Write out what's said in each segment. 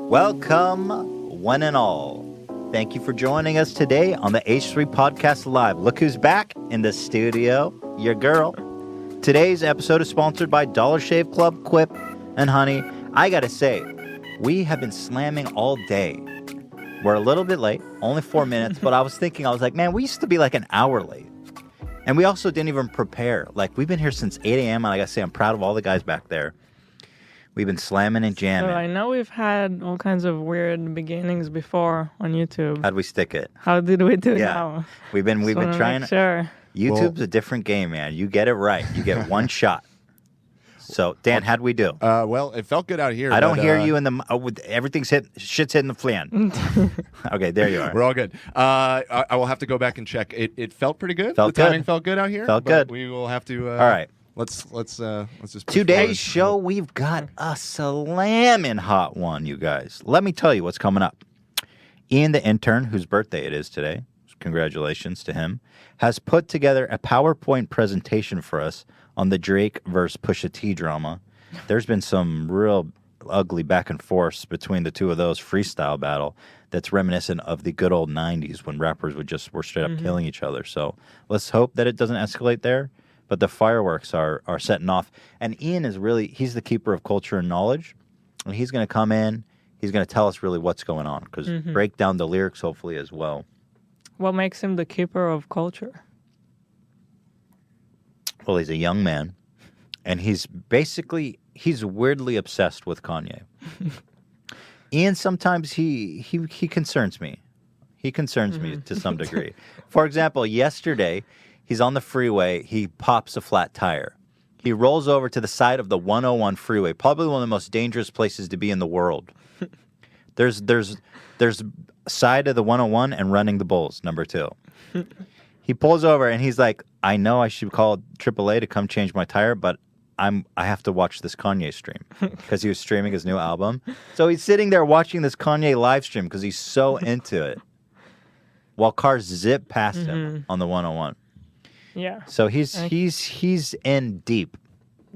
Welcome, one and all. Thank you for joining us today on the H3 Podcast Live. Look who's back in the studio, your girl. Today's episode is sponsored by Dollar Shave Club, Quip, and Honey. I gotta say, we have been slamming all day. We're a little bit late, only 4 minutes, but I was like, man, we used to be like an hour late. And we also didn't even prepare. Like, we've been here since 8 a.m., and I gotta say, I'm proud of all the guys back there. We've been slamming and jamming. So I know we've had all kinds of weird beginnings before on YouTube. How'd we stick it? How did we do now? We've been trying. Sure. YouTube's a different game, man. You get it right. You get one shot. So, Dan, how'd we do? Well, it felt good out here. I don't hear you in the... everything's shit's hitting the fan. Okay, there you are. We're all good. I will have to go back and check. It felt pretty good. The timing felt good out here. Felt good. We will have to... all right. Let's just... Today's show, we've got a slamming hot one, you guys. Let me tell you what's coming up. Ian the Intern, whose birthday it is today, congratulations to him, has put together a PowerPoint presentation for us on the Drake versus Pusha T drama. There's been some real ugly back and forth between the two of those freestyle battle that's reminiscent of the good old 90s when rappers were straight up killing each other. So let's hope that it doesn't escalate there. But the fireworks are setting off. And Ian is he's the keeper of culture and knowledge. And he's going to come in. He's going to tell us really what's going on. Because break down the lyrics, hopefully, as well. What makes him the keeper of culture? Well, he's a young man. And he's weirdly obsessed with Kanye. Ian, sometimes he concerns me. He concerns me to some degree. For example, yesterday... he's on the freeway. He pops a flat tire. He rolls over to the side of the 101 freeway, probably one of the most dangerous places to be in the world. There's side of the 101 and running the bulls, number 2. He pulls over and he's like, I know I should call AAA to come change my tire, but I have to watch this Kanye stream because he was streaming his new album. So he's sitting there watching this Kanye live stream because he's so into it while cars zip past him on the 101. Yeah. So he's in deep.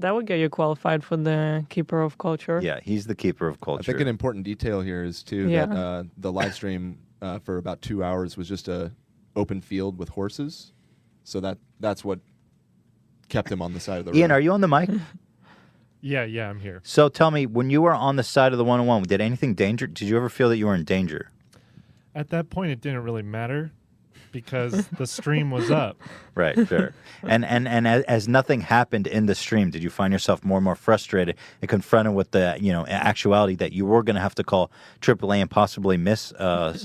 That would get you qualified for the keeper of culture. Yeah, he's the keeper of culture. I think an important detail here is, too, that the live stream for about 2 hours was just a open field with horses. So that's what kept him on the side of the road. Ian, are you on the mic? Yeah, I'm here. So tell me, when you were on the side of the 101, did you ever feel that you were in danger? At that point, it didn't really matter because the stream was up. Right, sure. and as nothing happened in the stream, did you find yourself more and more frustrated and confronted with the actuality that you were going to have to call AAA and possibly miss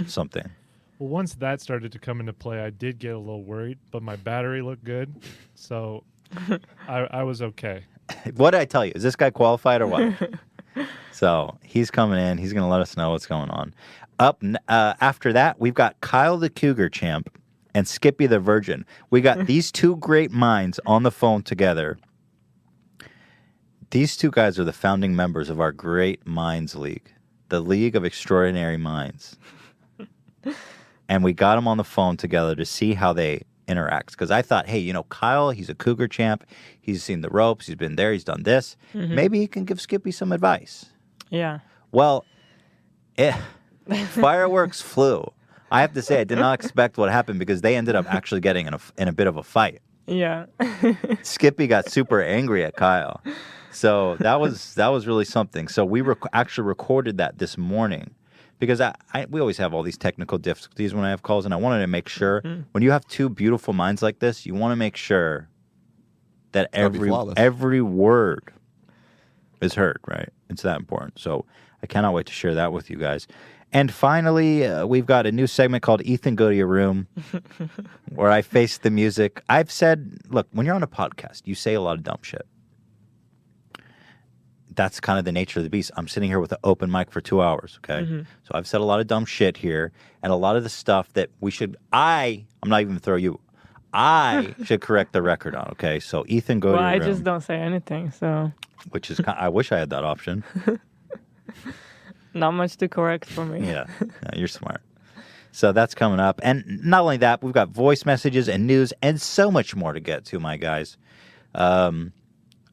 something? Well, once that started to come into play, I did get a little worried, but my battery looked good, so I was okay. What did I tell you? Is this guy qualified or what? So he's coming in. He's going to let us know what's going on. Up after that, we've got Kyle the Cougar Champ and Skippy the Virgin. We got these two great minds on the phone together. These two guys are the founding members of our Great Minds League, the League of Extraordinary Minds. And we got them on the phone together to see how they interact. Because I thought, hey, Kyle, he's a Cougar Champ. He's seen the ropes. He's been there. He's done this. Maybe he can give Skippy some advice. Yeah. Well, fireworks flew. I have to say, I did not expect what happened because they ended up actually getting in a bit of a fight. Yeah. Skippy got super angry at Kyle. So that was really something. So we actually recorded that this morning because we always have all these technical difficulties when I have calls, and I wanted to make sure when you have two beautiful minds like this, you want to make sure that every word is heard, right? It's that important. So I cannot wait to share that with you guys. And finally, we've got a new segment called Ethan, Go to Your Room, where I face the music. I've said, look, when you're on a podcast, you say a lot of dumb shit. That's kind of the nature of the beast. I'm sitting here with an open mic for 2 hours, okay? So I've said a lot of dumb shit here, and a lot of the stuff that I'm not even going to throw you, I should correct the record on, okay? So Ethan, go to your room. Well, I just don't say anything, so... Which is, I wish I had that option. Not much to correct for me. Yeah, you're smart. So that's coming up. And not only that, we've got voice messages and news and so much more to get to, my guys.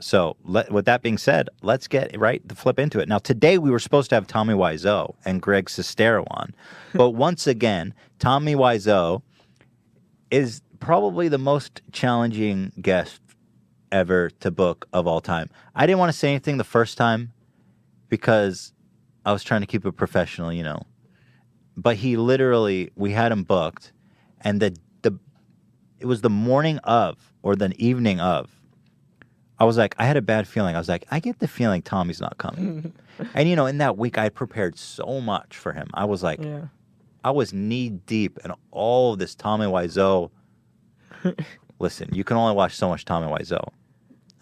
So with that being said, let's get the flip into it. Now, today we were supposed to have Tommy Wiseau and Greg Sestero on. But once again, Tommy Wiseau is probably the most challenging guest ever to book of all time. I didn't want to say anything the first time because I was trying to keep it professional, But he literally, we had him booked, and it was the morning of or the evening of. I was like, I had a bad feeling. I was like, I get the feeling Tommy's not coming. And, in that week, I had prepared so much for him. I was like, I was knee deep in all of this Tommy Wiseau. Listen, you can only watch so much Tommy Wiseau.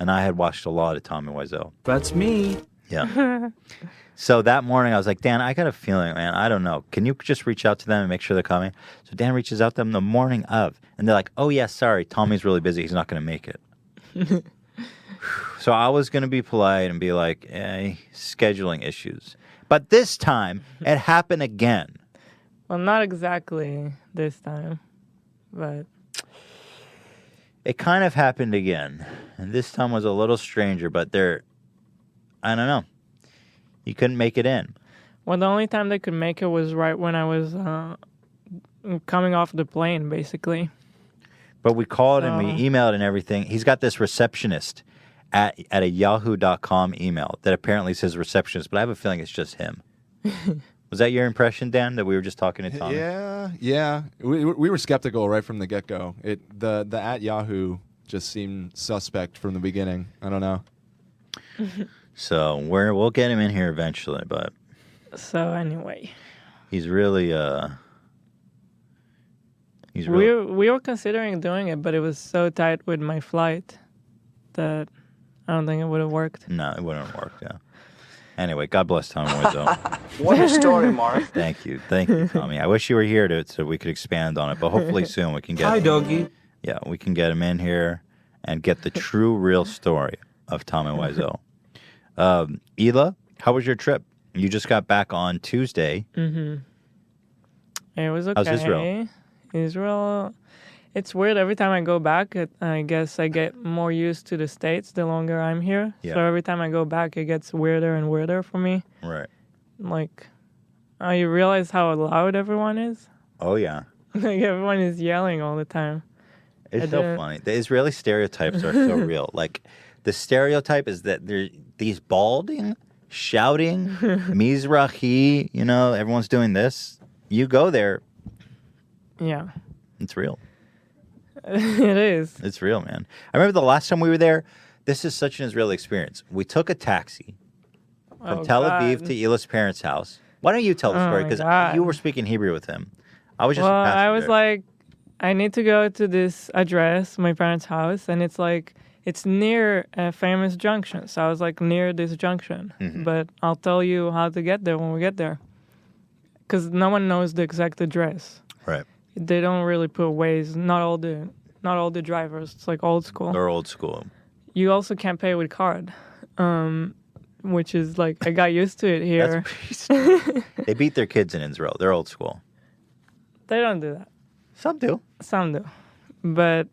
And I had watched a lot of Tommy Wiseau. That's me. Yeah. So that morning, I was like, Dan, I got a feeling, man. I don't know. Can you just reach out to them and make sure they're coming? So Dan reaches out to them the morning of. And they're like, oh, yeah, sorry. Tommy's really busy. He's not going to make it. So I was going to be polite and be like, scheduling issues. But this time, it happened again. Well, not exactly this time, but... It kind of happened again. And this time was a little stranger, but I don't know. You couldn't make it in. Well, the only time they could make it was right when I was coming off the plane, basically. But we called and we emailed and everything. He's got this receptionist at a yahoo.com email that apparently says receptionist, but I have a feeling it's just him. Was that your impression, Dan, that we were just talking to Tommy? Yeah. We were skeptical right from the get-go. The at Yahoo just seemed suspect from the beginning. I don't know. So we'll get him in here eventually, but... So anyway. He's really... We were considering doing it, but it was so tight with my flight that I don't think it would have worked. No, it wouldn't have worked, yeah. Anyway, God bless Tommy Wiseau. What a story, Mark. Thank you, Tommy. I wish you were here so we could expand on it, but hopefully soon we can get Hi, doggy. Yeah, we can get him in here and get the true, real story of Tommy Wiseau. Hila, how was your trip? You just got back on Tuesday. Mm-hmm. It was okay. How's Israel? Israel, it's weird. Every time I go back, I guess I get more used to the States the longer I'm here. Yeah. So every time I go back, it gets weirder and weirder for me. Right. Like, you realize how loud everyone is? Oh, yeah. Like, everyone is yelling all the time. It's so funny. The Israeli stereotypes are so real. Like, the stereotype is that they're these balding, shouting, Mizrahi, everyone's doing this. You go there. Yeah. It's real. It is. It's real, man. I remember the last time we were there, this is such an Israeli experience. We took a taxi from Tel Aviv to Hila's parents' house. Why don't you tell the story? Because you were speaking Hebrew with him. I was just a passenger. I was like, I need to go to this address, my parents' house, and it's near a famous junction. So I was like, near this junction. Mm-hmm. But I'll tell you how to get there when we get there. Because no one knows the exact address. Right. They don't really put Waze. Not all the drivers. It's like old school. They're old school. You also can't pay with card, which is like I got used to it here. They beat their kids in Israel. They're old school. They don't do that. Some do. Some do. But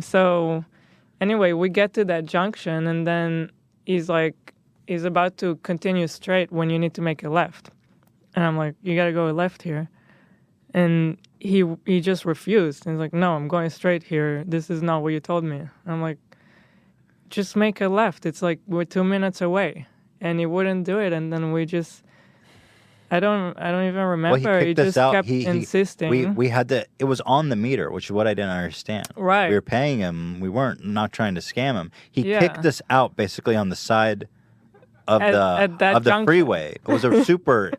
so anyway, we get to that junction, and then he's about to continue straight when you need to make a left, and I'm like, you gotta go left here. And he just refused. And he's like, no, I'm going straight here. This is not what you told me. I'm like, just make a left. It's like we're 2 minutes away. And he wouldn't do it. And then we just, I don't even remember. Well, he just kept insisting. We had to, it was on the meter, which is what I didn't understand. Right. We were paying him. We weren't not trying to scam him. He kicked us out basically on the side of the freeway. It was a super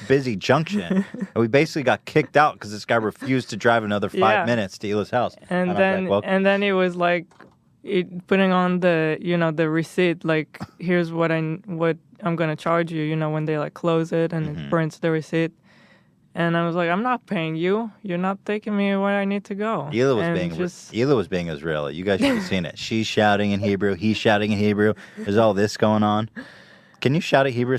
busy junction, and we basically got kicked out because this guy refused to drive another 5 minutes to Hila's house. And then he was like, putting on the receipt, like, here's what I'm gonna charge you. When they like close it and it prints the receipt. And I was like, I'm not paying you. You're not taking me where I need to go. Hila was being Israeli. You guys should have seen it. She's shouting in Hebrew. He's shouting in Hebrew. There's all this going on. Can you shout at Hebrew?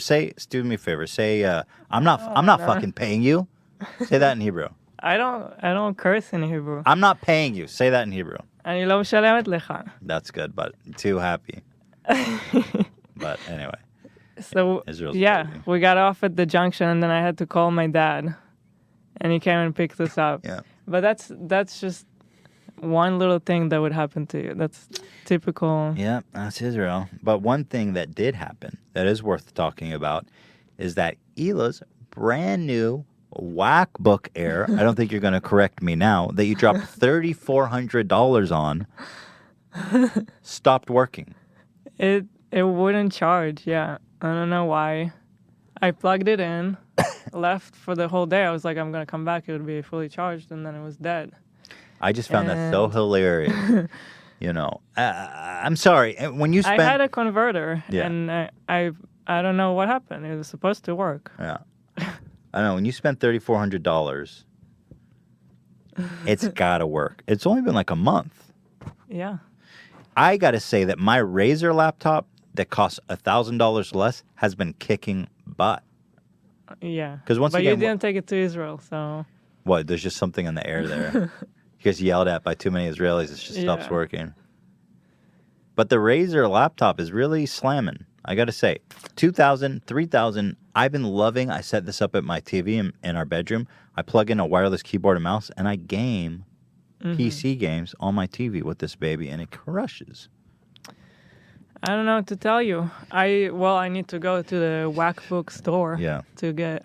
Do me a favor. Say, I'm not fucking paying you. Say that in Hebrew. I don't curse in Hebrew. I'm not paying you. Say that in Hebrew. אני לא משלמת לך. That's good, but too happy. But anyway. So Israel's yeah, crazy. we got off at the junction, and then I had to call my dad, and he came and picked us up. Yeah. But that's just one little thing that would happen to you. That's typical. Yeah, that's Israel. But one thing that did happen that is worth talking about is that Hila's brand new MacBook Air, I don't think you're going to correct me now, that you dropped $3,400 on, stopped working. It wouldn't charge. Yeah, I don't know why. I plugged it in, left for the whole day. I was like, I'm gonna come back. It would be fully charged, and then it was dead. I just found that so hilarious. You know, I'm sorry. When you spent, I had a converter, Yeah. and I don't know what happened. It was supposed to work. yeah, I know when you spent $3,400, it's gotta work. It's only been like a month. Yeah. I gotta say that my Razer laptop that costs $1,000 less has been kicking butt. Yeah. 'Cause once but again, you didn't take it to Israel, so What? There's just something in the air there. He gets yelled at by too many Israelis. It just stops Yeah. working. But the Razer laptop is really slamming. I got to say, 2,000, 3,000. I've been loving. I set this up at my TV in our bedroom. I plug in a wireless keyboard and mouse, and I game PC games on my TV with this baby, and it crushes. I don't know what to tell you. I need to go to the MacBook store. Yeah. To get.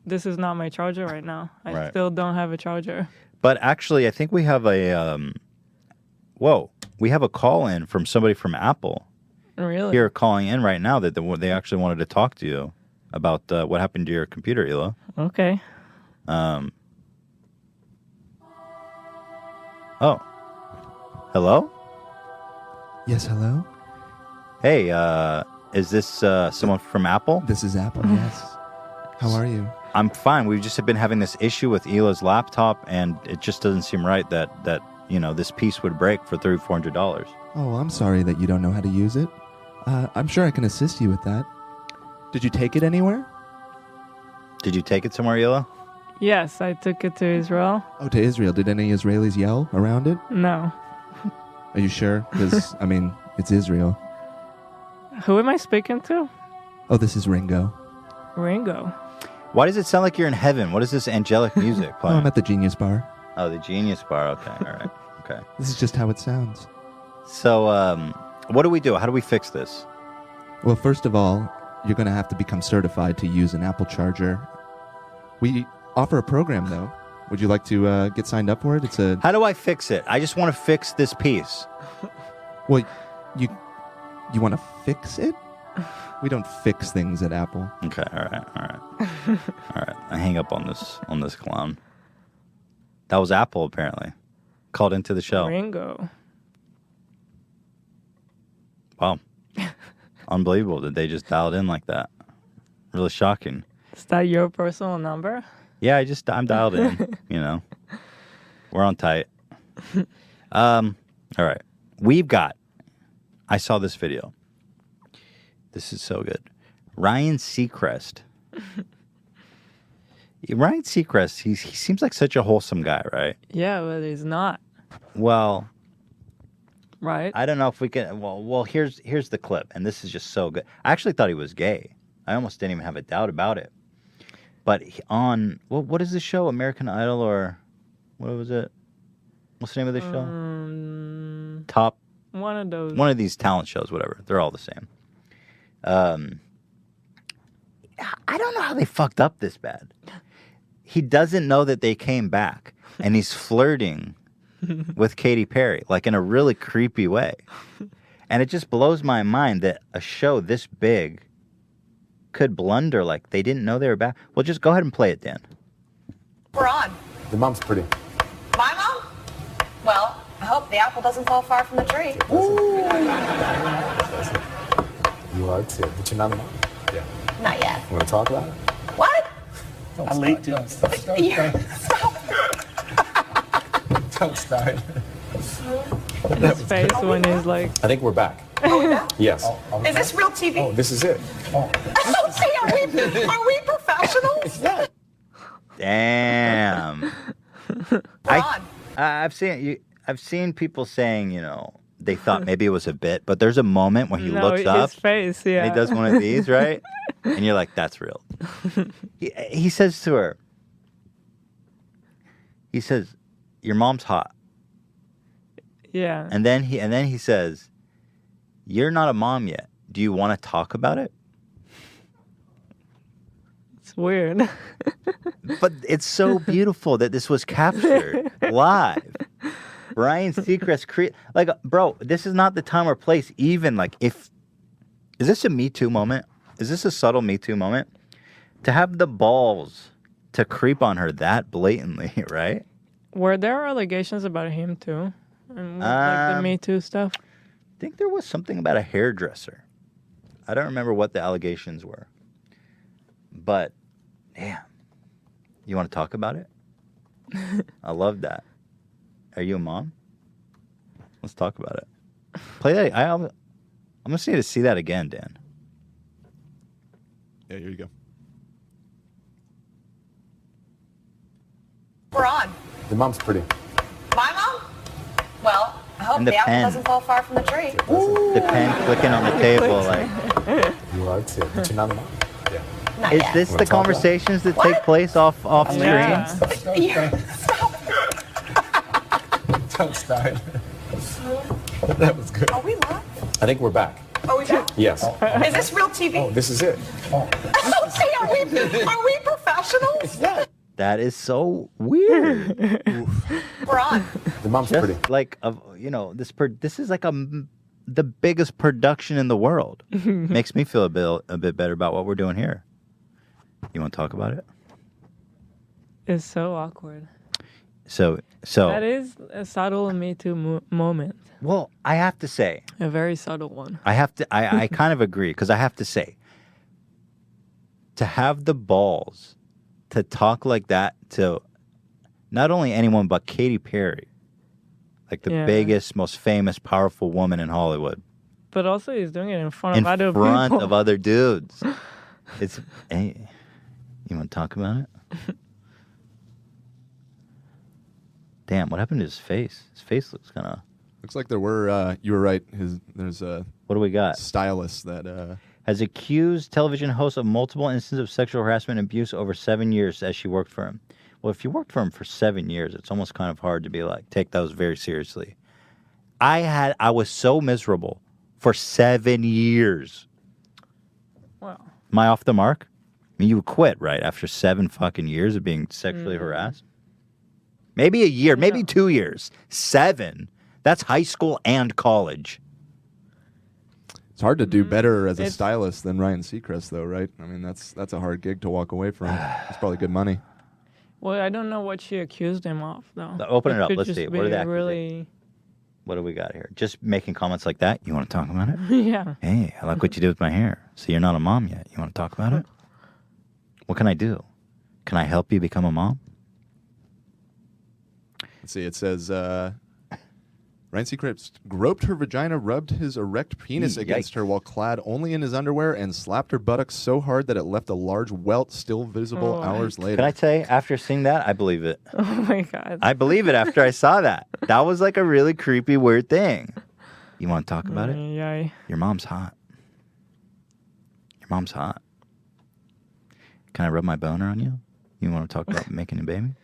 This is not my charger right now. I Right. still don't have a charger. But actually, I think we have we have a call in from somebody from Apple Really? here calling in right now that they actually wanted to talk to you about what happened to your computer, Hila. Okay. Oh. Hello? Yes, hello? Hey, is this someone from Apple? This is Apple, yes. How are you? I'm fine. We've just been having this issue with Hila's laptop, and it just doesn't seem right that this piece would break for $3,400. Oh, I'm sorry that you don't know how to use it. I'm sure I can assist you with that. Did you take it anywhere? Did you take it somewhere, Hila? Yes, I took it to Israel. Oh, to Israel. Did any Israelis yell around it? No. Are you sure? Because, I mean, it's Israel. Who am I speaking to? Oh, this is Ringo. Ringo. Why does it sound like you're in heaven? What is this angelic music Oh, playing? I'm at the Genius Bar. Oh, the Genius Bar. Okay, all right. Okay. This is just how it sounds. So, what do we do? How do we fix this? Well, first of all, you're going to have to become certified to use an Apple charger. We offer a program, though. Would you like to get signed up for it? It's a... How do I fix it? I just want to fix this piece. Well, you want to fix it? We don't fix things at Apple. Okay, all right. All right. I hang up on this clown. That was Apple, apparently. Called into the show. Ringo. Wow. Unbelievable that they just dialed in like that. Really shocking. Is that your personal number? Yeah, I'm dialed in, We're on tight. All right. I saw this video. This is so good. Ryan Seacrest. Ryan Seacrest, he seems like such a wholesome guy, right? Yeah, but he's not. Well, Right? I don't know if we can. Well, here's the clip, and this is just so good. I actually thought he was gay. I almost didn't even have a doubt about it. But what is the show? American Idol or what was it? What's the name of the show? Top. One of those. One of these talent shows, whatever. They're all the same. I don't know how they fucked up this bad. He doesn't know that they came back, and he's flirting with Katy Perry, like in a really creepy way. And it just blows my mind that a show this big could blunder like they didn't know they were back. Well, just go ahead and play it, Dan. We're on. The mom's pretty. My mom? Well, I hope the apple doesn't fall far from the tree. You are too, but you're not a mom. Yeah. Not yet. Want to talk about it? What? I'm late too. Stop. Don't start. His face when he's like, I think we're back. Yes. Is this real TV? Oh, this is it. Are we professionals? Yeah. Damn. We're on. I've seen people saying, they thought maybe it was a bit, but there's a moment when he looks his up face, yeah. and he does one of these, right? And you're like, that's real. He says to her, he says, your mom's hot. Yeah. And then he says, you're not a mom yet. Do you want to talk about it? It's weird. But it's so beautiful that this was captured live. Ryan Seacrest like, bro, this is not the time or place. Even like, is this a Me Too moment? Is this a subtle Me Too moment? To have the balls to creep on her that blatantly, right? Were there allegations about him too? And like the Me Too stuff? I think there was something about a hairdresser. I don't remember what the allegations were. But, damn. You want to talk about it? I love that. Are you a mom? Let's talk about it. Play that. I'm going to see that again, Dan. Yeah, here you go. We're on. Your mom's pretty. My mom? Well, I hope And the the apple pen. doesn't fall far from the tree. The pen clicking on the table. Like, You are too. But you're not a mom. Yeah. Not is yet. this Wanna the talk about it? conversations that take place off screen? Yeah. Don't start. That was good. Are we live? I think we're back. Are we back? Yes. Is this real TV? Oh, this is it. See, are we professionals? That is so weird. We're on. The mom's Just pretty. like, this is like the biggest production in the world. Makes me feel a bit better about what we're doing here. You want to talk about it? It's so awkward. So That is a subtle Me Too moment. well, I have to say, A very subtle one. I kind of agree, because I have to say, to have the balls to talk like that to not only anyone but Katy Perry, like the Yeah. biggest, most famous, powerful woman in Hollywood, But also he's doing it in front in of other front people. of other dudes. It's, hey, you want to talk about it? Damn, what happened to his face? His face looks kind of... Looks like there were. You were right. There's What do we got? stylists that. Has accused television host of multiple instances of sexual harassment and abuse over 7 years as she worked for him. Well, if you worked for him for 7 years, it's almost kind of hard to be like, take those very seriously. I was so miserable for 7 years. Wow. Am I off the mark? I mean, you would quit, right? After 7 fucking years of being sexually harassed? Maybe a year, maybe 2 years. 7. That's high school and college. It's hard to do better as a stylist than Ryan Seacrest, though, right? I mean, that's a hard gig to walk away from. It's probably good money. Well, I don't know what she accused him of, though. Open it up. could Let's just see. What are be the accusations? really... What do we got here? Just making comments like that? You want to talk about it? Yeah. Hey, I like what you did with my hair. So you're not a mom yet. You want to talk about it? What can I do? Can I help you become a mom? Let's see. It says Ryan Seacrest groped her vagina, rubbed his erect penis against her while clad only in his underwear, and slapped her buttocks so hard that it left a large welt still visible hours later. Can I tell you, after seeing that, I believe it. Oh, my God. I believe it after I saw that. That was like a really creepy, weird thing. You want to talk about it? Yeah. Your mom's hot. Your mom's hot. Can I rub my boner on you? You want to talk about making a baby?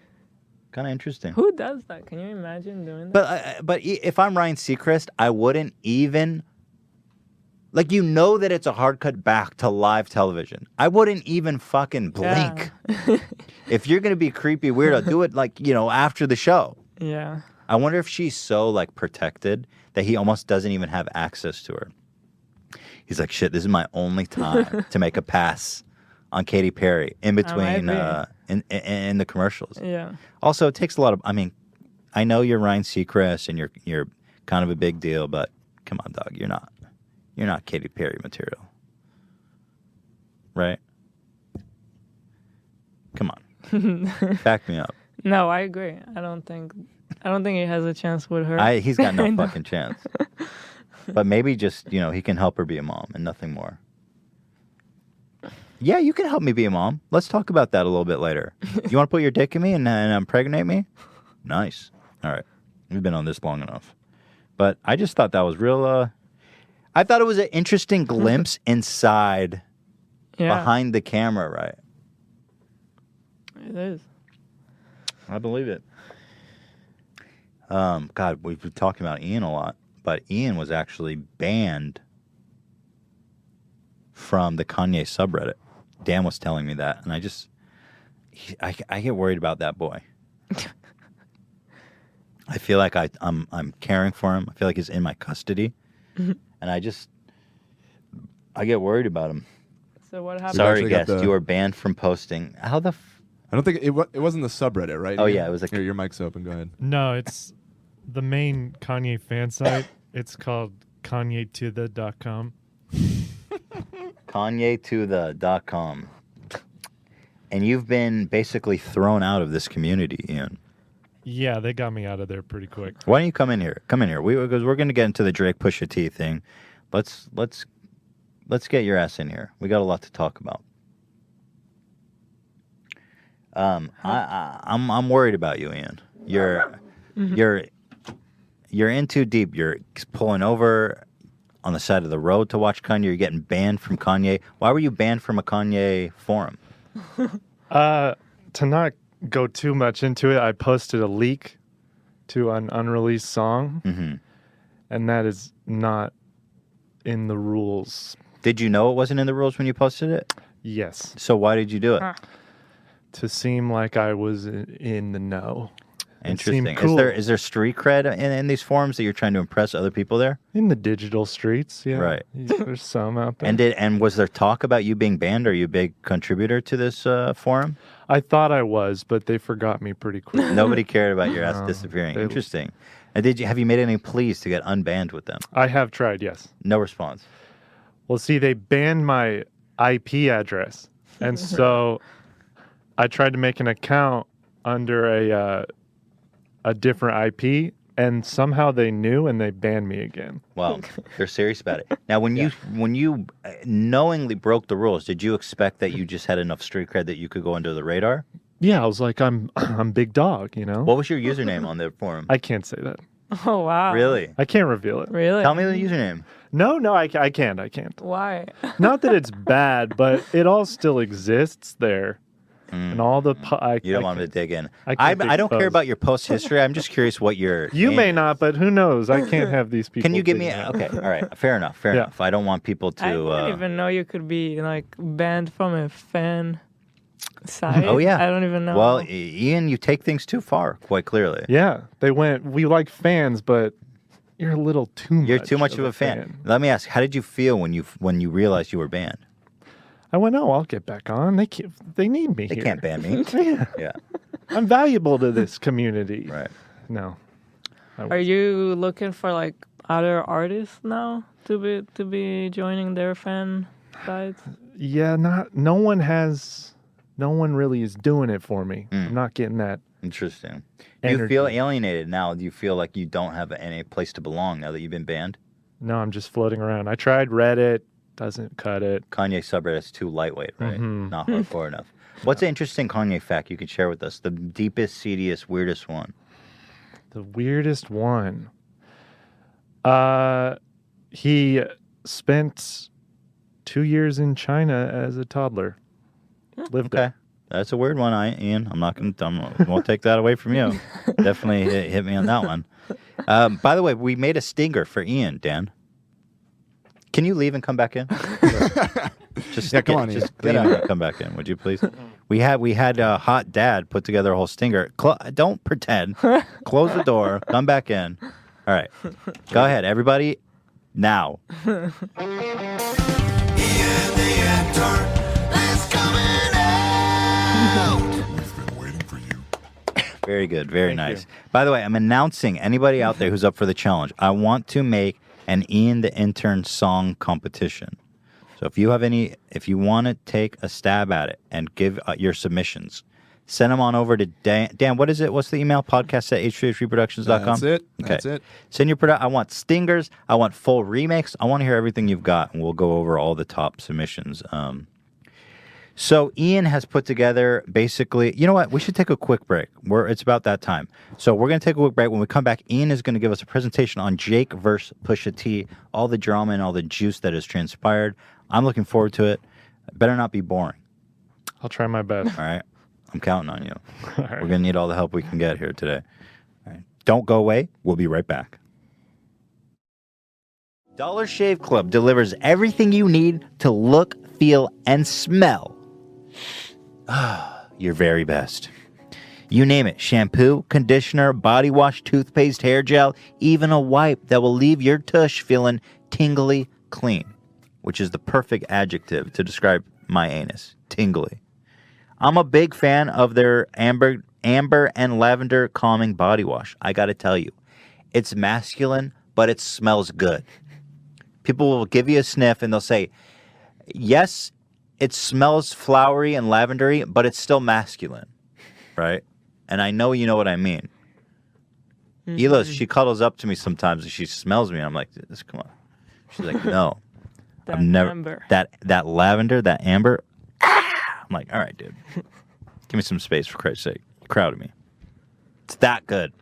Kind of interesting. Who does that? Can you imagine doing that? But if I'm Ryan Seacrest, I wouldn't even... Like, you know that it's a hard cut back to live television. I wouldn't even fucking blink. Yeah. If you're going to be a creepy weirdo, do it, like, after the show. Yeah. I wonder if she's so, like, protected that he almost doesn't even have access to her. He's like, shit, this is my only time to make a pass on Katy Perry in between in the commercials. Yeah. Also, it takes a lot of... I mean, I know you're Ryan Seacrest and you're kind of a big deal, but come on, dog, you're not. You're not Katy Perry material. Right? Come on. Back me up. No, I agree. I don't think he has a chance with her. He's got no fucking chance. But maybe just, he can help her be a mom and nothing more. Yeah, you can help me be a mom. Let's talk about that a little bit later. You want to put your dick in me and impregnate me? Nice. All right. We've been on this long enough. But I just thought that was real. I thought it was an interesting glimpse inside, behind the camera, right? It is. I believe it. God, we've been talking about Ian a lot, but Ian was actually banned from the Kanye subreddit. Dan was telling me that, and I get worried about that boy. I feel like I'm caring for him. I feel like he's in my custody, and I get worried about him. So what happened? Sorry, guest, you were banned from posting. How the? I don't think it wasn't the subreddit, right? Oh yeah, it was like your mic's open. Go ahead. No, it's the main Kanye fan site. It's called KanyeToThe.com. KanyeToThe.com. And you've been basically thrown out of this community, Ian. Yeah, they got me out of there pretty quick. Why don't you come in here? Come in here. Because we're going to get into the Drake Pusha T thing. Let's get your ass in here. We got a lot to talk about. I'm worried about you, Ian. You're in too deep. You're pulling over on the side of the road to watch Kanye. You're getting banned from Kanye. Why were you banned from a Kanye forum? To not go too much into it, I posted a leak to an unreleased song, and that is not in the rules. Did you know it wasn't in the rules when you posted it? Yes. So why did you do it? To seem like I was in the know. Interesting. Cool. Is there street cred in these forums that you're trying to impress other people there? In the digital streets, yeah. Right. There's some out there. And was there talk about you being banned? Are you a big contributor to this forum? I thought I was, but they forgot me pretty quick. Nobody cared about your ass disappearing. Interesting. And have you made any pleas to get unbanned with them? I have tried, yes. No response. Well, see, they banned my IP address, and so I tried to make an account under a different IP, and somehow they knew and they banned me again. Well, they're serious about it. Now, when you knowingly broke the rules, did you expect that you just had enough street cred that you could go under the radar? Yeah, I was like, I'm big dog, you know? What was your username on the forum? I can't say that. Oh, wow. Really? I can't reveal it. Really? Tell me the username. No, I can't. Why? Not that it's bad, but it all still exists there. And all the... You don't want me to dig in. I don't care about your post history. I'm just curious what your... You may not, but who knows? I can't have these people... Can you give me... digging out. Okay, all right. Fair enough. I don't want people to... I didn't even know you could be like banned from a fan site. Oh, yeah. I don't even know. Well, Ian, you take things too far, quite clearly. Yeah, they went, we like fans, but you're a little too much. You're too much of a fan. Let me ask, how did you feel when you realized you were banned? I went, I'll get back on. They need me They here. can't ban me. Yeah. I'm valuable to this community. Right. No. Are you looking for like other artists now to be joining their fan sites? Yeah, no one really is doing it for me. I'm not getting that. Interesting. Do you feel alienated now? Do you feel like you don't have any place to belong now that you've been banned? No, I'm just floating around. I tried Reddit, doesn't cut it. Kanye subreddit's too lightweight, right? Not hardcore enough. What's an interesting Kanye fact you could share with us? The deepest, seediest, weirdest one. The weirdest one. He spent 2 years in China as a toddler. Lived there. That's a weird one, Ian. I won't take that away from you. Definitely hit me on that one. By the way, we made a stinger for Ian, Dan. Can you leave and come back in? Just come on, Ian. Just leave and come back in, would you please? We had Hot Dad put together a whole stinger. Don't pretend. Close the door. Come back in. All right. Go ahead, everybody. Now. Ian the Intern is coming out. We've been waiting for you. Very good. Very nice. By the way, I'm announcing anybody out there who's up for the challenge. I want to make an Ian the Intern song competition. So if you want to take a stab at it and give your submissions, send them on over to Dan. Dan, what is it? What's the email? Podcast at h3hreproductions.com? That's it. Okay. That's it. Send your I want stingers. I want full remakes. I want to hear everything you've got, and we'll go over all the top submissions. So Ian has put together basically, you know what? We should take a quick break. It's about that time. So we're going to take a quick break. When we come back, Ian is going to give us a presentation on Jake versus Pusha T, all the drama and all the juice that has transpired. I'm looking forward to it. It better not be boring. I'll try my best. All right. I'm counting on you. All right. We're going to need all the help we can get here today. All right. Don't go away. We'll be right back. Dollar Shave Club delivers everything you need to look, feel, and smell your very best. You name it. Shampoo, conditioner, body wash, toothpaste, hair gel, even a wipe that will leave your tush feeling tingly clean, which is the perfect adjective to describe my anus. Tingly. I'm a big fan of their amber and lavender calming body wash. I got to tell you, it's masculine, but it smells good. People will give you a sniff and they'll say, yes, it smells flowery and lavendery, but it's still masculine, right? And I know you know what I mean. Hila, she cuddles up to me sometimes and she smells me. And I'm like, come on. She's like, no. I've never. Amber. That lavender, that amber. I'm like, all right, dude. Give me some space for Christ's sake. You're crowding me. It's that good.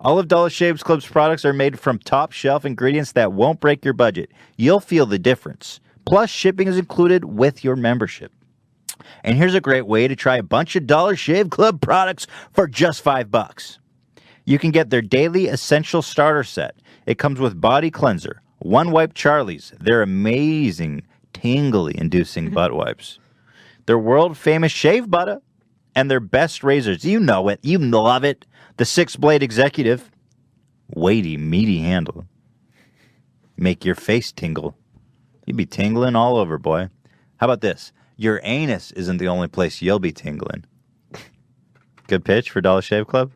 All of Dollar Shave Club's products are made from top shelf ingredients that won't break your budget. You'll feel the difference. Plus, shipping is included with your membership. And here's a great way to try a bunch of Dollar Shave Club products for just $5. You can get their daily essential starter set. It comes with body cleanser, one wipe Charlie's, their amazing tingly-inducing butt wipes, their world-famous shave butter, and their best razors. You know it. You love it. The 6-blade executive, weighty, meaty handle. Make your face tingle. You'd be tingling all over, boy. How about this? Your anus isn't the only place you'll be tingling. Good pitch for Dollar Shave Club.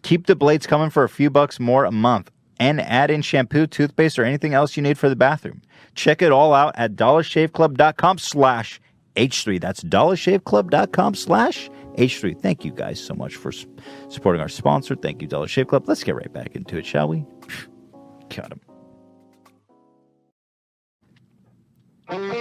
Keep the blades coming for a few bucks more a month and add in shampoo, toothpaste, or anything else you need for the bathroom. Check it all out at dollarshaveclub.com/H3. That's dollarshaveclub.com/H3. Thank you guys so much for supporting our sponsor. Thank you, Dollar Shave Club. Let's get right back into it, shall we? Got him. Ian the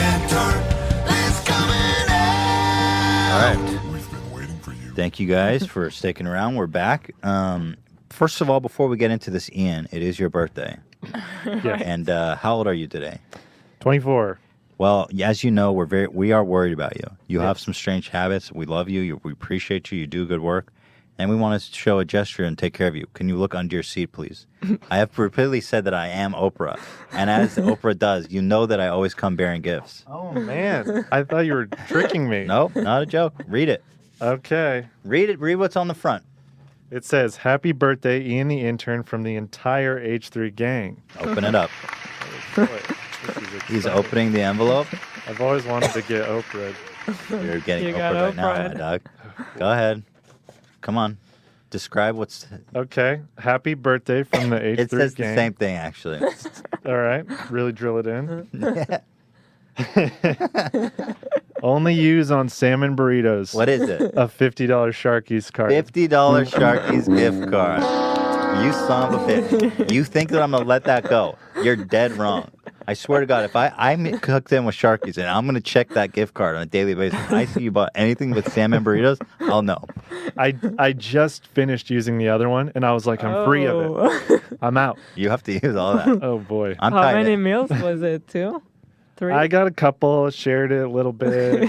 Intern is coming out. All right. We've been waiting for you. Thank you guys for sticking around. We're back. First of all, before we get into this, Ian, it is your birthday. Yeah. And how old are you today? 24. Well, as you know, we are worried about you. You have some strange habits. We love you. We appreciate you. You do good work. And we want to show a gesture and take care of you. Can you look under your seat, please? I have repeatedly said that I am Oprah. And as Oprah does, you know that I always come bearing gifts. Oh, man. I thought you were tricking me. Nope, not a joke. Read it. Okay. Read it. Read what's on the front. It says, happy birthday, Ian the Intern from the entire H3 gang. Open it up. Boy, this is He's exciting. opening the envelope. I've always wanted to get Oprah. You're getting You got Oprah right now, Oprah. my dog. Go ahead. Come on. Describe what's... Okay. Happy birthday from the H3 It says gang. the same thing, actually. All right. Really drill it in. Only use on salmon burritos. What is it? A $50 Sharky's card. $50 Sharky's gift card. You son of a bitch. You think that I'm going to let that go? You're dead wrong. I swear to God, if I'm cooked in with Sharky's and I'm going to check that gift card on a daily basis, I see you bought anything with salmon burritos, I'll know. I just finished using the other one, and I was like, I'm free of it. I'm out. You have to use all that. Oh, boy. I'm How tired. many meals was it? 2? 3? I got a couple, shared it a little bit,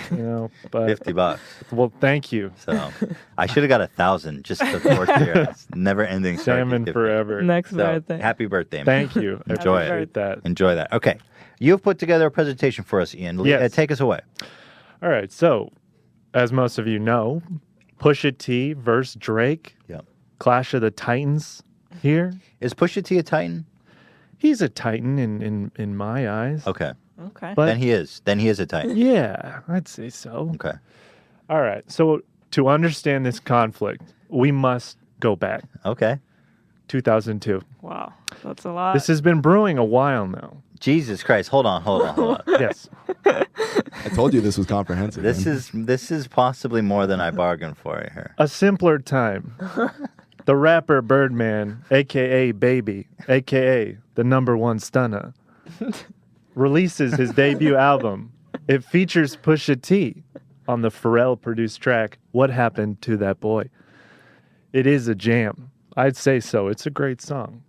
but $50. well, thank you. So I should have got 1,000 just to torture your ass. Never ending Salmon forever. Next So, birthday. happy birthday, man. Thank you. I Enjoy it. appreciate that. Enjoy that. Okay. You've put together a presentation for us, Ian. Yes. Take us away. All right. So, as most of you know, Pusha T versus Drake. Yep. Clash of the Titans here. Is Pusha T a Titan? He's a Titan in my eyes. Okay. Okay. But Then he is. Then he is a Titan. yeah, I'd say so. Okay. All right. So, to understand this conflict, we must go back. Okay. 2002. Wow. That's a lot. This has been brewing a while now. Jesus Christ. Hold on. Yes. I told you this was comprehensive. This is possibly more than I bargained for here. A simpler time. The rapper Birdman, a.k.a. Baby, a.k.a. the #1 stunner, releases his debut album. It features Pusha T on the Pharrell-produced track, What Happened to That Boy? It is a jam. I'd say so. It's a great song.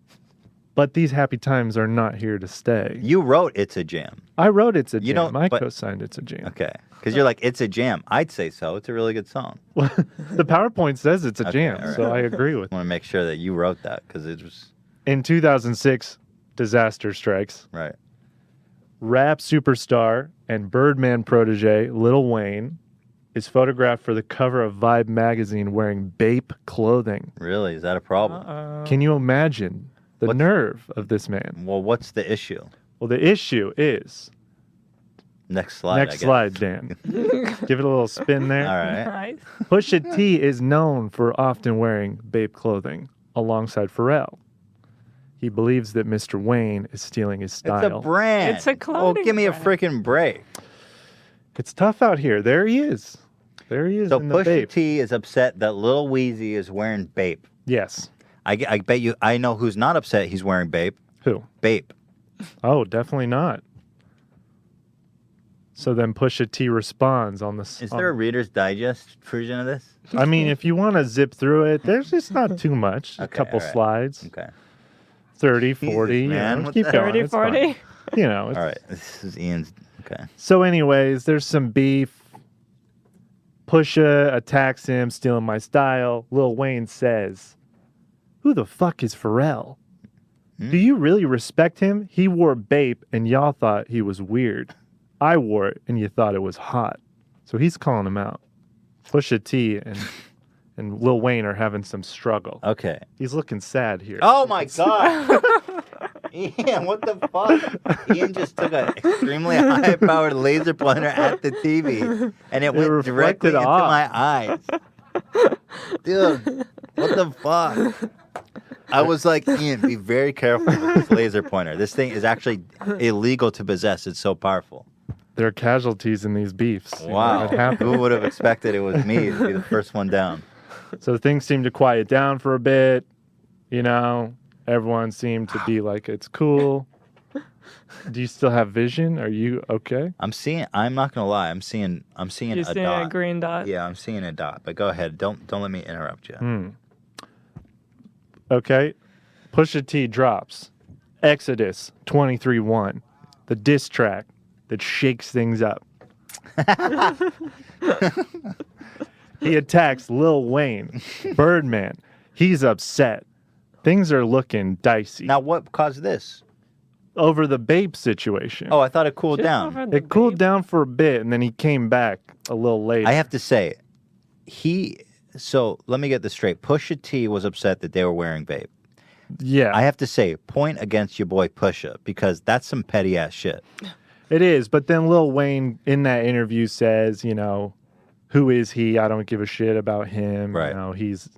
But these happy times are not here to stay. You wrote It's a Jam. I wrote It's a Jam. You don't- I but- co-signed It's a Jam. Okay. Because you're like, it's a jam. I'd say so. It's a really good song. The PowerPoint says it's a Okay, jam, all right. so I agree with I want to make sure that you wrote that because it was In 2006, disaster strikes. right. Rap superstar and Birdman protege Lil Wayne is photographed for the cover of Vibe magazine wearing Bape clothing. Really? Is that a problem? Can you imagine the nerve of this man? Well, what's the issue? Well, the issue is... Next slide. I Next guess. slide, Dan. Give it a little spin there. All right. Nice. Pusha T is known for often wearing Bape clothing alongside Pharrell. He believes that Mr. Wayne is stealing his style. It's a brand. It's a Oh, clothing give me a brand. freaking break. It's tough out here. There he is. There he is So in the Pusha Bape. T is upset that Lil Weezy is wearing Bape. Yes. I bet you. I know who's not upset. He's wearing Bape. Who? Bape. Oh, definitely not. So then Pusha T responds on this. Is there a Reader's Digest version of this? I mean, if you want to zip through it, there's just not too much. A Okay, couple all right. slides. Okay. 30, 40. you man, know, what keep the going. 30, it's fine. 40. You know. It's, All right. This is Ian's. Okay. So, anyways, there's some beef. Pusha attacks him, stealing my style. Lil Wayne says, "Who the fuck is Pharrell? Do you really respect him? He wore Bape and y'all thought he was weird. I wore it and you thought it was hot." So he's calling him out. Pusha T and Lil Wayne are having some struggle. Okay. He's looking sad here. Oh my God. Ian, what the fuck? Ian just took an extremely high-powered laser pointer at the TV, and it went directly reflected into off. my eyes. Dude, what the fuck? I was like, Ian, be very careful with this laser pointer. This thing is actually illegal to possess. It's so powerful. There are casualties in these beefs. You know, Wow. it happens. Who would have expected it was me to be the first one down? So things seem to quiet down for a bit. You know, everyone seemed to be like, it's cool. Do you still have vision? Are you okay? I'm not gonna lie, I'm seeing You're a seeing dot. a green dot. Yeah, I'm seeing a dot. But go ahead. Don't let me interrupt you. Okay. Pusha T drops Exodus 23-1, the diss track that shakes things up. He attacks Lil Wayne, Birdman. He's upset. Things are looking dicey. Now, what caused this? Over the Bape situation. Oh, I thought it cooled Just down. over the It cooled babe. down for a bit, and then he came back a little later. I have to say, so let me get this straight. Pusha T was upset that they were wearing Bape. Yeah, I have to say, point against your boy Pusha, because that's some petty ass shit. it is. But then Lil Wayne in that interview says, you know, who is he? I don't give a shit about him. Right. You know, he's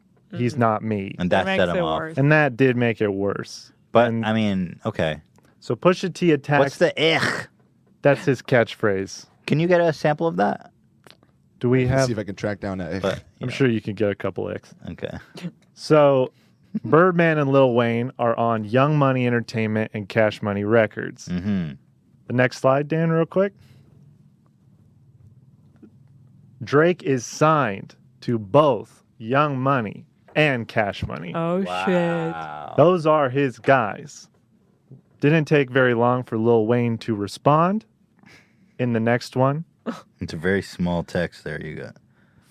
not me. And that It set makes him it off. worse. And that did make it worse. But, And I mean, okay. so Pusha T attacks. What's the ich? That's his catchphrase. Can you get a sample of that? Do we Let's have? see if I can track down that. But, I'm sure you can get a couple X. Okay. So Birdman and Lil Wayne are on Young Money Entertainment and Cash Money Records. Mm-hmm. The next slide, Dan, real quick. Drake is signed to both Young Money and Cash Money. Oh shit. Wow. Those are his guys. Didn't take very long for Lil Wayne to respond. In the next one, It's a very small text there you got.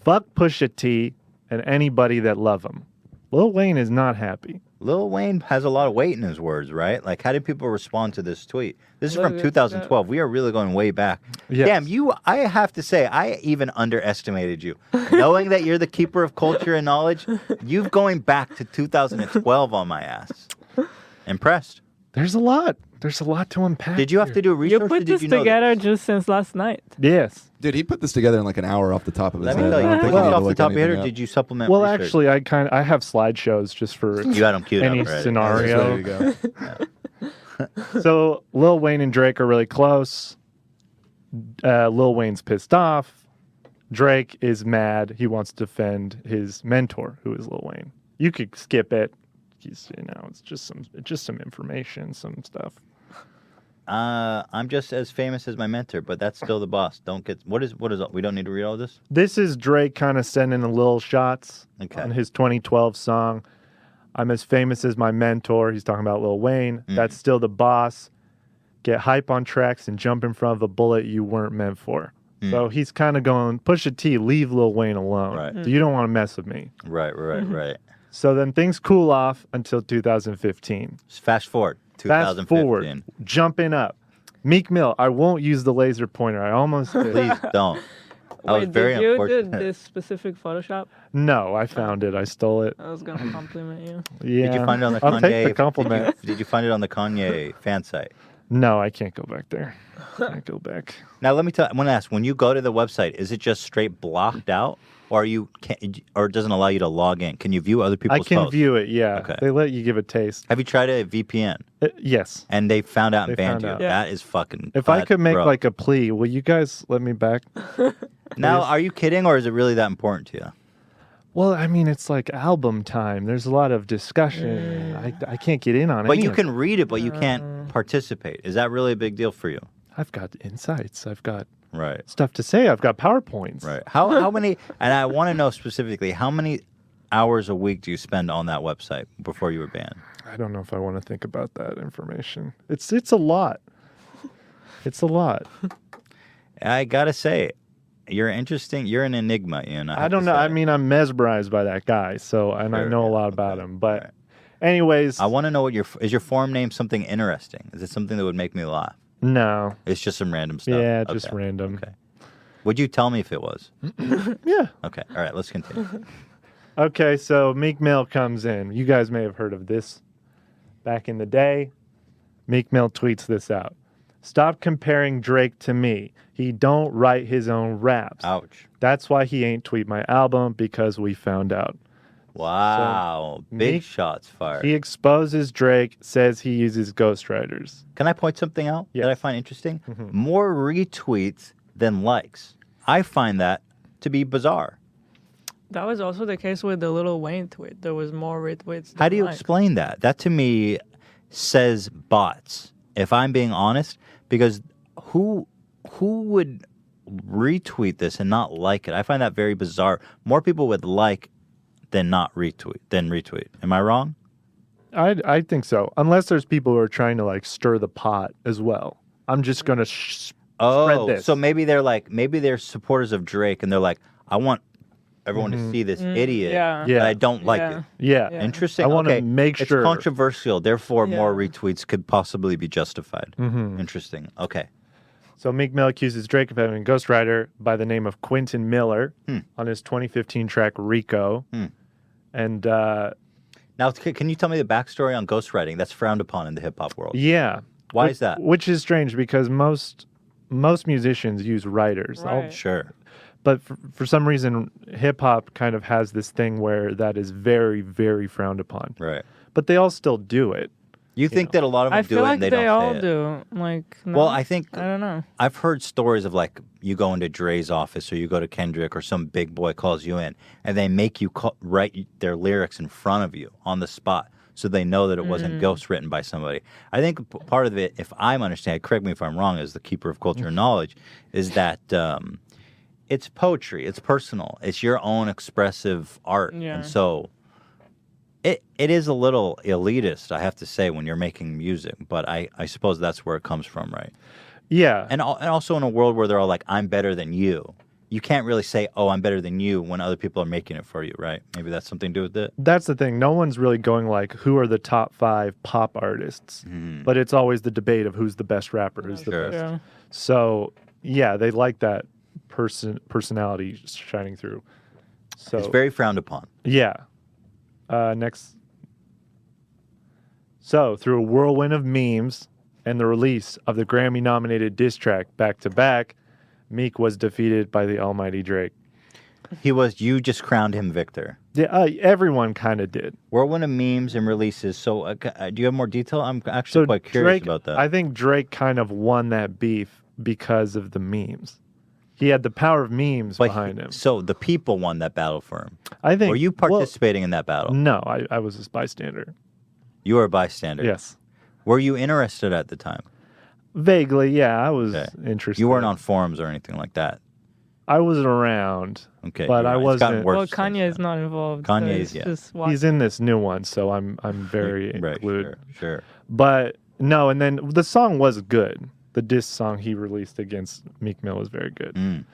fuck Pusha T and anybody that love him. Lil Wayne is not happy. Lil Wayne has a lot of weight in his words, right? Like, how did people respond to this tweet? This is Look from at 2012. We are really going way back. Yes. Damn, I have to say, I even underestimated you. Knowing that you're the keeper of culture and knowledge, you've going back to 2012 on my ass. Impressed. There's a lot. There's a lot to unpack. Did you have to do You research or put did this you know together this? just since last night. Yes. Dude, he put this together in like an hour off the top of his Let head. me tell you, I don't did think you he had to off the look top of your head, anything or up. did you supplement Well, research? actually, I have slideshows just for You got them queued any up already. scenario. There you go. So Lil Wayne and Drake are really close. Lil Wayne's pissed off. Drake is mad. He wants to defend his mentor, who is Lil Wayne. You could skip it. It's just some information, some stuff. I'm just as famous as my mentor, but that's still the boss. Don't get what is we don't need to read all this. This is Drake kind of sending the little shots Okay. on his 2012 song. I'm as famous as my mentor. He's talking about Lil Wayne. That's still the boss. Get hype on tracks and jump in front of a bullet you weren't meant for. So he's kind of going, Pusha T, leave Lil Wayne alone. Right. You don't want to mess with me. Right. So then things cool off until 2015. Fast forward. Fast 2015. forward, jumping up. Meek Mill, I won't use the laser pointer. I almost did. Please don't. That was very did you do unfortunate. this specific Photoshop? No, I found it. I stole it. I was gonna compliment you. Yeah. Did you find it on the I'll Kanye? take the compliment. Did you find it on the Kanye fan site? No, I can't go back there. Can't go back. Now let me tell. I want to ask: when you go to the website, is it just straight blocked out, or or it doesn't allow you to log in? Can you view other people's I can posts? view it, yeah. Okay. They let you give a taste. Have you tried a VPN? Yes. And they found out and They banned found you. out. Yeah. That is fucking. If I bad, could make bro. like a plea, will you guys let me back? Now, please? are you kidding, or is it really that important to you? Well, I mean, it's like album time. There's a lot of discussion. I can't get in on it. But you can read it, but you can't participate. Is that really a big deal for you? I've got insights. I've got Right. stuff to say. I've got PowerPoints. Right. How many? And I want to know specifically how many hours a week do you spend on that website before you were banned? I don't know if I want to think about that information. It's a lot. It's a lot. I gotta say, you're interesting. You're an enigma, Ian. I don't know. I mean, I'm mesmerized by that guy. So, and I Sure, know a yeah, lot about okay, him. But, right. anyways, I want to know what is your forum name something interesting? Is it something that would make me laugh? no. It's just some random stuff. Yeah, just Okay. random. Okay. Would you tell me if it was? Yeah. Okay. All right. Let's continue. Okay, so Meek Mill comes in. You guys may have heard of this back in the day. Meek Mill tweets this out. Stop comparing Drake to me. He don't write his own raps. Ouch. That's why he ain't tweet my album, because we found out. Wow. Big Meek- shots fired. He exposes Drake, says he uses ghostwriters. Can I point something out that I Yes. find interesting? More retweets than likes. I find that to be bizarre. That was also the case with the Lil Wayne tweet. There was more retweets. How do you than likes. explain that? That to me says bots, if I'm being honest, because who would retweet this and not like it? I find that very bizarre. More people would like than not retweet. Am I wrong? I think so. Unless there's people who are trying to like stir the pot as well. I'm just going to spread this. So maybe they're supporters of Drake and they're like, I want everyone to see this idiot, yeah. but I don't like Yeah. it. Yeah. Yeah. Interesting. I wanna Okay. make it's sure. controversial. Therefore, more Yeah. retweets could possibly be justified. Interesting. Okay. So Meek Mill accuses Drake of having a ghostwriter by the name of Quentin Miller on his 2015 track Rico. And Now, can you tell me the backstory on ghostwriting? That's frowned upon in the hip hop world. yeah. Why is that? Which is strange because most musicians use writers. Right. Sure. But for some reason, hip hop kind of has this thing where that is very, very frowned upon. Right. But they all still do it. You think that a lot of them I do feel it like and they they don't all say it? do. Like, no, Well, I think I don't know. I've heard stories of like you go into Dre's office or you go to Kendrick or some big boy calls you in and they make you write their lyrics in front of you on the spot so they know that it wasn't ghost written by somebody. I think part of it, if I'm understanding, correct me if I'm wrong, as the keeper of culture and knowledge, is that it's poetry, it's personal, it's your own expressive art, Yeah. and so it is a little elitist, I have to say, when you're making music. But I suppose that's where it comes from, right? Yeah. And also in a world where they're all like, I'm better than you. You can't really say, oh, I'm better than you when other people are making it for you, right? Maybe that's something to do with it. That's the thing. No one's really going like, who are the top 5 pop artists? But it's always the debate of who's the best rapper, who's the Sure. best. Yeah. So, yeah, they like that personality shining through. So, It's very frowned upon. yeah. Next. So, through a whirlwind of memes and the release of the Grammy-nominated diss track Back to Back, Meek was defeated by the almighty Drake. You just crowned him victor. Yeah, everyone kind of did. Whirlwind of memes and releases. So do you have more detail? I'm actually quite curious Drake, about that. I think Drake kind of won that beef because of the memes. He had the power of memes behind him. So the people won that battle for him. I think. Were you participating in that battle? No, I was a bystander. You were a bystander. Yes. Were you interested at the time? Vaguely, yeah. I was Okay. interested. You weren't on forums or anything like that. I was around. Okay, But you're I right. It's gotten wasn't. worse Well, since Kanye is then. not involved. Kanye's, so yeah. just watching. He's in this new one, so I'm very Right, included. sure. But no, and then the song was good. The diss song he released against Meek Mill was very good.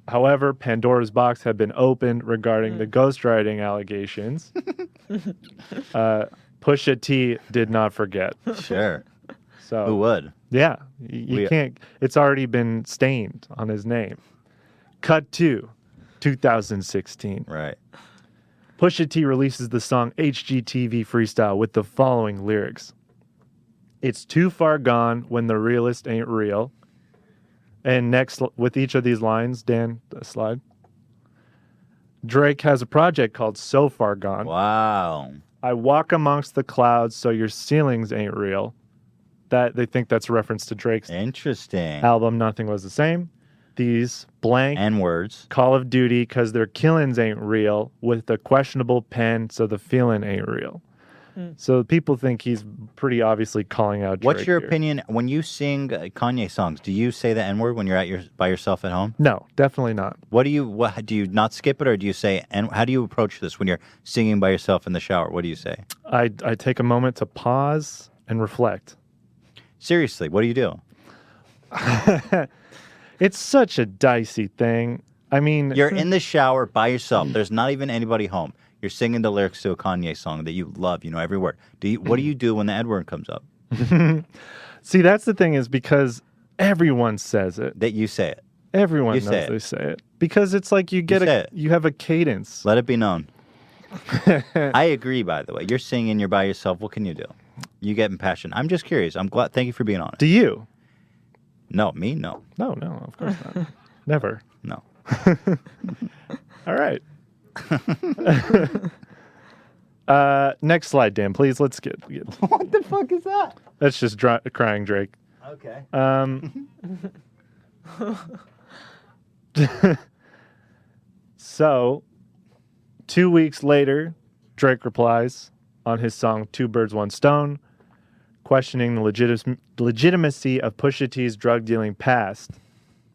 However, Pandora's box had been opened regarding the ghostwriting allegations. Pusha T did not forget. Sure. So Who would? yeah, you can't. It's already been stained on his name. Cut to 2016. Right. Pusha T releases the song HGTV Freestyle with the following lyrics. It's too far gone when the realist ain't real. And next, with each of these lines, Dan, a slide. Drake has a project called So Far Gone. Wow. I walk amongst the clouds so your ceilings ain't real. That they think that's a reference to Drake's Interesting. album Nothing Was the Same. These blank And words. Call of Duty because their killings ain't real with the questionable pen so the feeling ain't real. So people think he's pretty obviously calling out Drake. What's your here. opinion when you sing Kanye songs? Do you say the N word when you're by yourself at home? No, definitely not. What do you not skip it, or do you say? And how do you approach this when you're singing by yourself in the shower? What do you say? I take a moment to pause and reflect. Seriously, what do you do? It's such a dicey thing. I mean, You're in the shower by yourself. There's not even anybody home. You're singing the lyrics to a Kanye song that you love. You know every word. What do you do when the N word comes up? see, that's the thing is because everyone says it. That you say it. Everyone You knows say it. they say it because it's like you get say it. you have a cadence. Let it be known. I agree. By the way, you're singing. You're by yourself. What can you do? You get impassioned. I'm just curious. I'm glad. Thank you for being honest. Do you? No, me, no, No, of course not. Never. no. All right. Next slide, Dan, please. Let's get What the fuck is that? that's just crying Drake. Okay. So, 2 weeks later, Drake replies on his song Two Birds, One Stone, questioning the legitimacy of Pusha T's drug dealing past.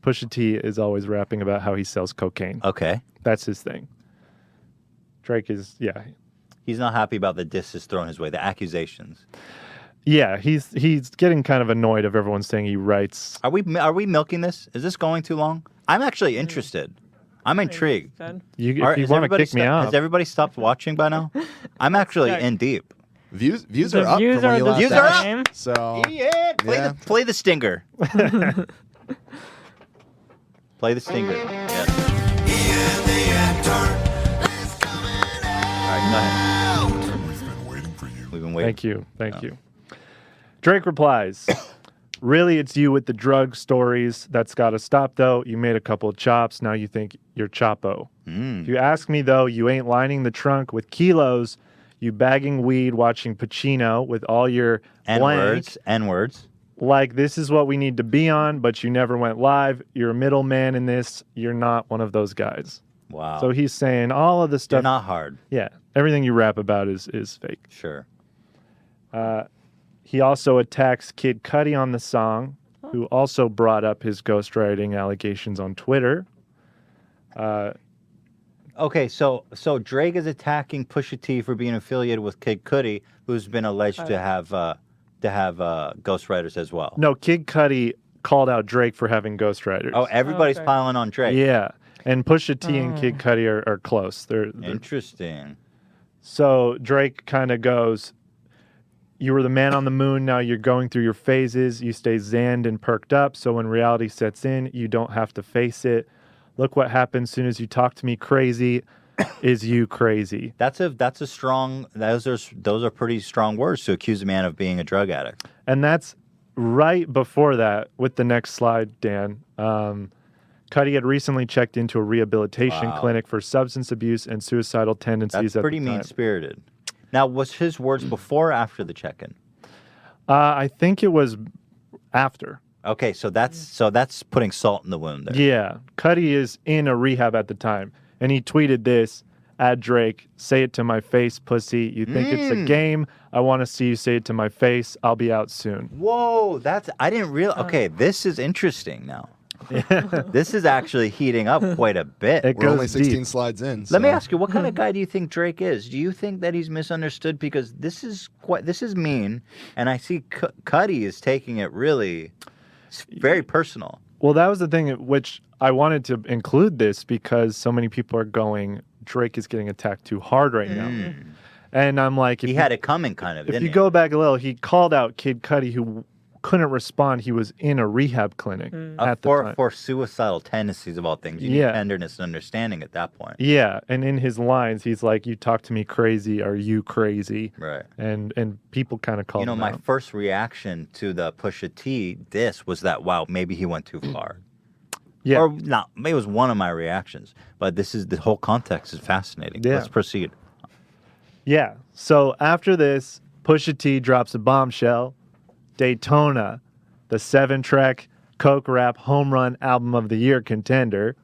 Pusha T is always rapping about how he sells cocaine. Okay. That's his thing. Drake is, yeah. He's not happy about the disses thrown his way, the accusations. Yeah, he's getting kind of annoyed of everyone saying he writes. Are we milking this? Is this going too long? I'm actually interested. I'm intrigued. Said. If Has you want to everybody kick me off. Has everybody stopped watching by now? I'm actually in deep. Views The are up views from when are you the last Views are up. same. So Yeah, Yeah. play the stinger. Play the stinger. Yes. Ian the Intern is coming All right, go ahead. We've been waiting for you. We've been waiting. Thank you. Drake replies, really, it's you with the drug stories. That's got to stop, though. You made a couple of chops. Now you think you're Chapo. If you ask me, though, you ain't lining the trunk with kilos. You bagging weed, watching Pacino with all your blank. N-words. Like, this is what we need to be on, but you never went live. You're a middleman in this. You're not one of those guys. Wow. So he's saying all of the You're stuff. not hard. Yeah, everything you rap about is fake. Sure. He also attacks Kid Cudi on the song, who also brought up his ghostwriting allegations on Twitter. Okay, so Drake is attacking Pusha T for being affiliated with Kid Cudi, who's been alleged to have ghostwriters as well. No, Kid Cudi called out Drake for having ghostwriters. Oh, everybody's Okay. piling on Drake. yeah. And Pusha T and Kid Cudi are close. They're Interesting. So Drake kind of goes, you were the man on the moon, now you're going through your phases. You stay zanned and perked up, so when reality sets in, you don't have to face it. Look what happens soon as you talk to me crazy. Is you crazy? That's a strong. Those are pretty strong words to accuse a man of being a drug addict. And that's right before that, with the next slide, Dan. Cudi had recently checked into a rehabilitation clinic for substance abuse and suicidal tendencies That's at pretty the time. mean-spirited. Now, was his words before or after the check-in? I think it was after. Okay, so that's putting salt in the wound there. Yeah. Cudi is in a rehab at the time. And he tweeted this at Drake, say it to my face, pussy. You think it's a game? I want to see you say it to my face. I'll be out soon. Whoa, I didn't realize. Okay, this is interesting now. This is actually heating up quite a bit. We're only 16 slides in. Let me ask you, what kind of guy do you think Drake is? Do you think that he's misunderstood? Because this is mean, and I see Cuddy is taking it really very personal. Well, that was the thing at which I wanted to include this because so many people are going, Drake is getting attacked too hard right now. And I'm like... He had it coming, kind of, If you go back a little, he called out Kid Cudi, who couldn't respond. He was in a rehab clinic at the time. For suicidal tendencies of all things. You need tenderness and understanding at that point. Yeah, and in his lines, he's like, you talk to me crazy, are you crazy? Right. And people kind of called him my out. first reaction to the Pusha T was that, wow, maybe he went too far. Yeah. Or not, maybe it was one of my reactions. But the whole context is fascinating. Yeah. Let's proceed. Yeah, so after this, Pusha T drops a bombshell. Daytona, the 7-track Coke Rap Home Run Album of the Year contender.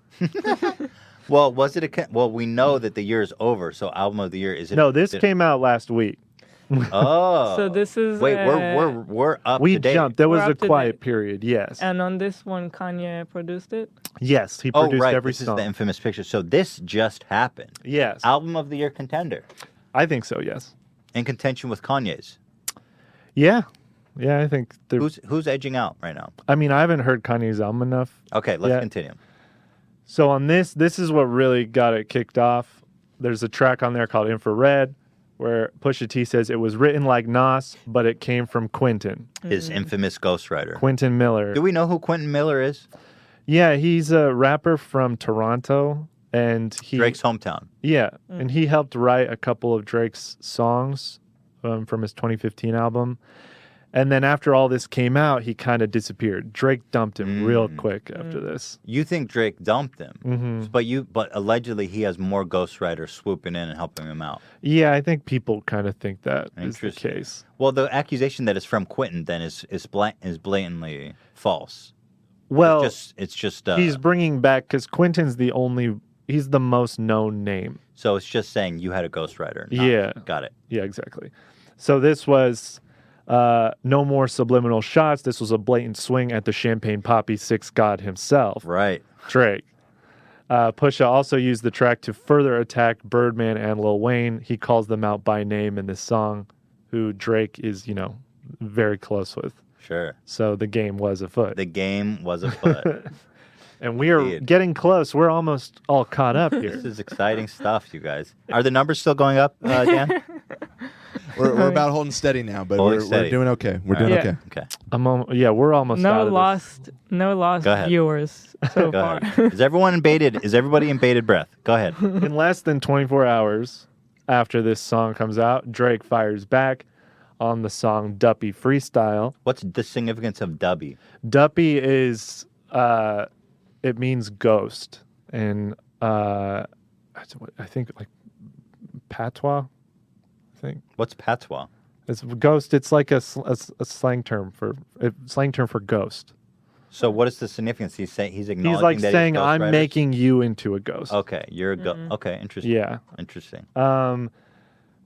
Well, was it well, we know that the year is over, so album of the year is it? No, this came out last week. Oh. So this is Wait, we're up We to date. jumped. There was We're a up to quiet date. period, yes. And on this one, Kanye produced it. Yes, he produced right. every This song. is the infamous picture. So this just happened. Yes. Album of the year contender. I think so, yes. In contention with Kanye's. Yeah. Yeah, I think Who's edging out right now? I mean, I haven't heard Kanye's album enough. Okay, let's continue. So on this is what really got it kicked off. There's a track on there called Infrared where Pusha T says it was written like Nas, but it came from Quentin. His infamous ghostwriter. Quentin Miller. Do we know who Quentin Miller is? Yeah, he's a rapper from Toronto. And Drake's hometown. Yeah, and he helped write a couple of Drake's songs from his 2015 album. And then after all this came out, he kind of disappeared. Drake dumped him real quick after this. You think Drake dumped him, Mm-hmm. but allegedly he has more ghostwriters swooping in and helping him out. Yeah, I think people kind of think that is the case. Well, the accusation that it's from Quentin then is blatantly false. Well, it's just he's bringing back because Quentin's he's the most known name. So it's just saying you had a ghostwriter. Yeah. Got it. Yeah, exactly. So this was no more subliminal shots. This was a blatant swing at the Champagne Poppy 6 god himself. Right. Drake. Pusha also used the track to further attack Birdman and Lil Wayne. He calls them out by name in this song, who Drake is, very close with. Sure. So the game was afoot. The game was afoot. And we are getting close. We're almost all caught up here. This is exciting stuff, you guys. Are the numbers still going up, Dan? We're about holding steady now, but we're doing okay. We're doing okay. Okay. We're almost out of No lost Go ahead. viewers so Go far. ahead. Is everybody in bated breath? Go ahead. In less than 24 hours after this song comes out, Drake fires back on the song Duppy Freestyle. What's the significance of Dubby? Duppy is, it means ghost. And I think like patois, I think. What's patois? It's ghost. It's like a slang term for ghost. So what is the significance? He's acknowledging He's like that saying, he's I'm making you into a ghost. Okay, you're a ghost. Okay, interesting. Yeah. Interesting.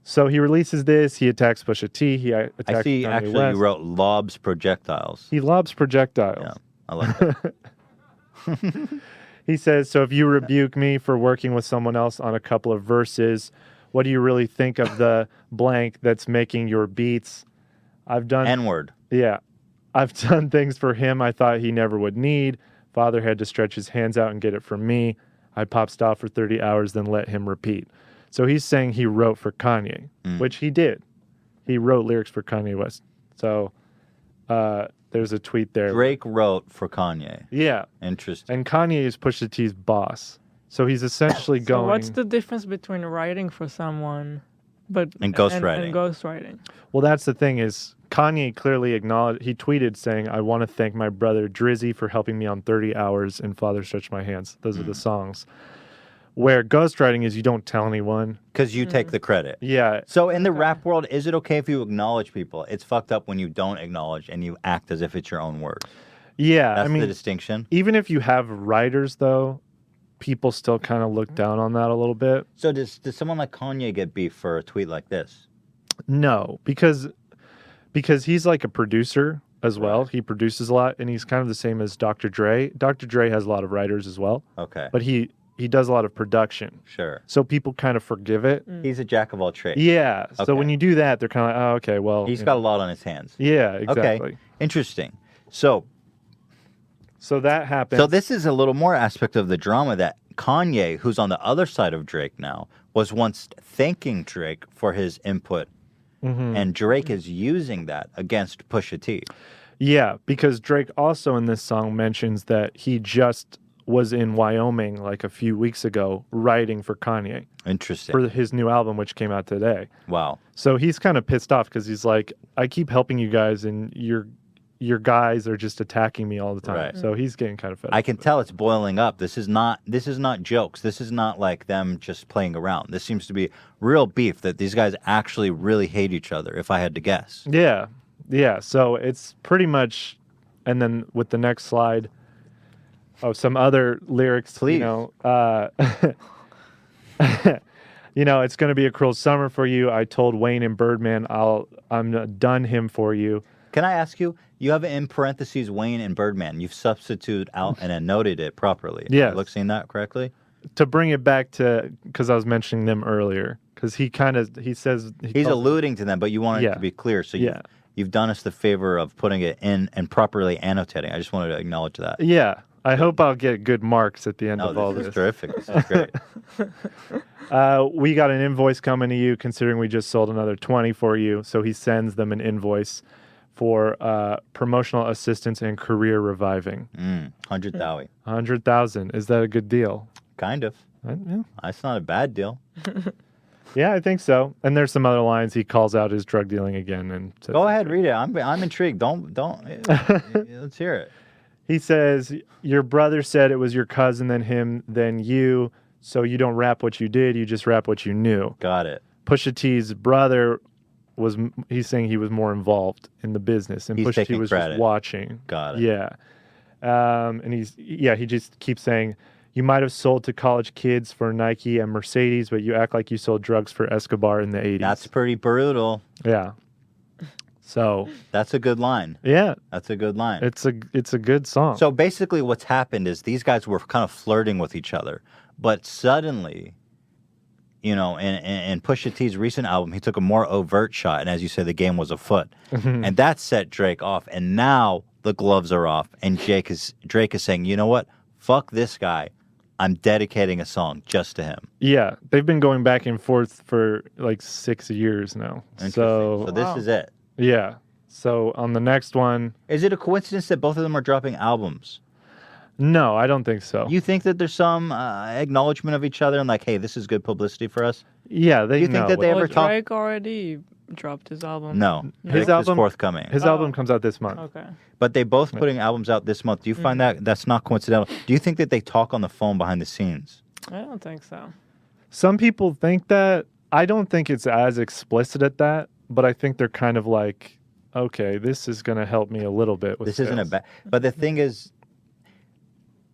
So he releases this. He attacks Pusha T. He attacks I see. Kanye Actually, West. you wrote lobs projectiles. He lobs projectiles. Yeah, I like that. He says, so if you rebuke me for working with someone else on a couple of verses, what do you really think of the blank that's making your beats? I've done N-word. Yeah. I've done things for him I thought he never would need. Father had to stretch his hands out and get it from me. I pop style for 30 hours, then let him repeat. So he's saying he wrote for Kanye, which he did. He wrote lyrics for Kanye West. So there's a tweet there. Drake wrote for Kanye. Yeah. Interesting. And Kanye is Pusha T's boss. So he's essentially So going... what's the difference between writing for someone and ghostwriting? And ghostwriting? Well, that's the thing is Kanye clearly acknowledged... He tweeted saying, I want to thank my brother Drizzy for helping me on 30 Hours and Father Stretch My Hands. Those are the songs. Where ghostwriting is you don't tell anyone. Because you take the credit. Yeah. So in the rap world, is it okay if you acknowledge people? It's fucked up when you don't acknowledge and you act as if it's your own work. Yeah. That's I mean, the distinction. even if you have writers, though, people still kind of look down on that a little bit. So does someone like Kanye get beef for a tweet like this? No, because he's like a producer as well. He produces a lot, and he's kind of the same as Dr. Dre. Dr. Dre has a lot of writers as well. Okay. But he does a lot of production. Sure. So people kind of forgive it. He's a jack of all trades. Yeah. Okay. So when you do that, they're kind of like, oh, okay, well. He's got a lot on his hands. Yeah, exactly. Okay. Interesting. So that happened. So this is a little more aspect of the drama that Kanye, who's on the other side of Drake now, was once thanking Drake for his input. And Drake is using that against Pusha T. Yeah, because Drake also in this song mentions that he just was in Wyoming like a few weeks ago writing for Kanye. Interesting. For his new album, which came out today. Wow. So he's kind of pissed off because he's like, I keep helping you guys and your guys are just attacking me all the time. Right. So he's getting kind of fed up. I can tell it's boiling up. This is not jokes. This is not like them just playing around. This seems to be real beef that these guys actually really hate each other, if I had to guess. Yeah. Yeah. So it's pretty much, and then with the next slide, some other lyrics. Please. It's going to be a cruel summer for you. I told Wayne and Birdman I'm done him for you. Can I ask you? You have in parentheses Wayne and Birdman. You've substituted out and then noted it properly. Yes. Look, seeing that correctly? To bring it back to, because I was mentioning them earlier, because he says... He's alluding to them, but you want it to be clear. So you've done us the favor of putting it in and properly annotating. I just wanted to acknowledge that. Yeah. I hope I'll get good marks at the end of all this. this. Is terrific. This is great. We got an invoice coming to you, considering we just sold another 20 for you. So he sends them an invoice for promotional assistance and career reviving. 100,000. 100,000. Is that a good deal? Kind of. Yeah. That's not a bad deal. Yeah, I think so. And there's some other lines. He calls out his drug dealing again and says, go ahead, read it. I'm intrigued. Don't. Let's hear it. He says, your brother said it was your cousin, then him, then you. So you don't rap what you did. You just rap what you knew. Got it. Pusha T's brother he's saying he was more involved in the business, and He's Pusha T taking was credit. just watching. Got it. Yeah. And he just keeps saying, you might have sold to college kids for Nike and Mercedes, but you act like you sold drugs for Escobar in the 80s. That's pretty brutal. Yeah. So that's a good line. Yeah. That's a good line. It's a good song. So basically what's happened is these guys were kind of flirting with each other, but suddenly, in Pusha T's recent album, he took a more overt shot, and as you said, the game was afoot. And that set Drake off, and now the gloves are off, and Drake is saying, you know what? Fuck this guy. I'm dedicating a song just to him. Yeah, they've been going back and forth for like 6 years now. So this is it. Yeah. So on the next one... Is it a coincidence that both of them are dropping albums? No, I don't think so. You think that there's some acknowledgement of each other and like, hey, this is good publicity for us? Yeah, Do you think that they ever talk? Drake already dropped his album. No, his Drake is forthcoming. His album comes out this month. Okay. But they both putting albums out this month. Do you find that that's not coincidental? Do you think that they talk on the phone behind the scenes? I don't think so. Some people think that. I don't think it's as explicit at that, but I think they're kind of like, okay, this is going to help me a little bit with This sales. isn't a bad. But the thing is,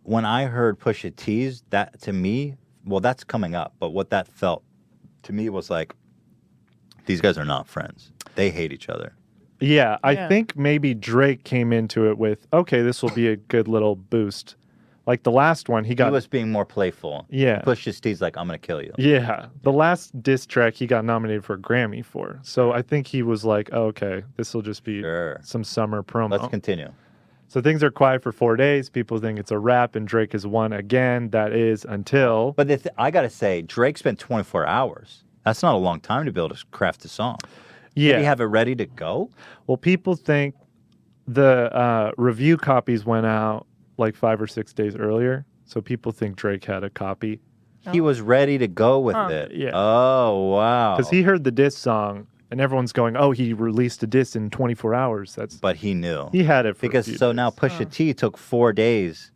when I heard Pusha T's, that to me, well, that's coming up. But what that felt to me was like, these guys are not friends. They hate each other. Yeah, I think maybe Drake came into it with, okay, this will be a good little boost. Like the last one, he was being more playful. Yeah. Pusha T's like, I'm going to kill you. Yeah. The last diss track he got nominated for a Grammy for. So I think he was like, oh, okay, this will just be some summer promo. Let's continue. So things are quiet for 4 days. People think it's a wrap, and Drake has won again. That is until... But I got to say, Drake spent 24 hours. That's not a long time to be able to craft a song. Yeah. Did he have it ready to go? Well, people think the review copies went out like 5 or 6 days earlier. So people think Drake had a copy. He was ready to go with it. Yeah. Oh, wow. Because he heard the diss song, and everyone's going, oh, he released a diss in 24 hours. But he knew. He had it for because a few so days. now Pusha T took 4 days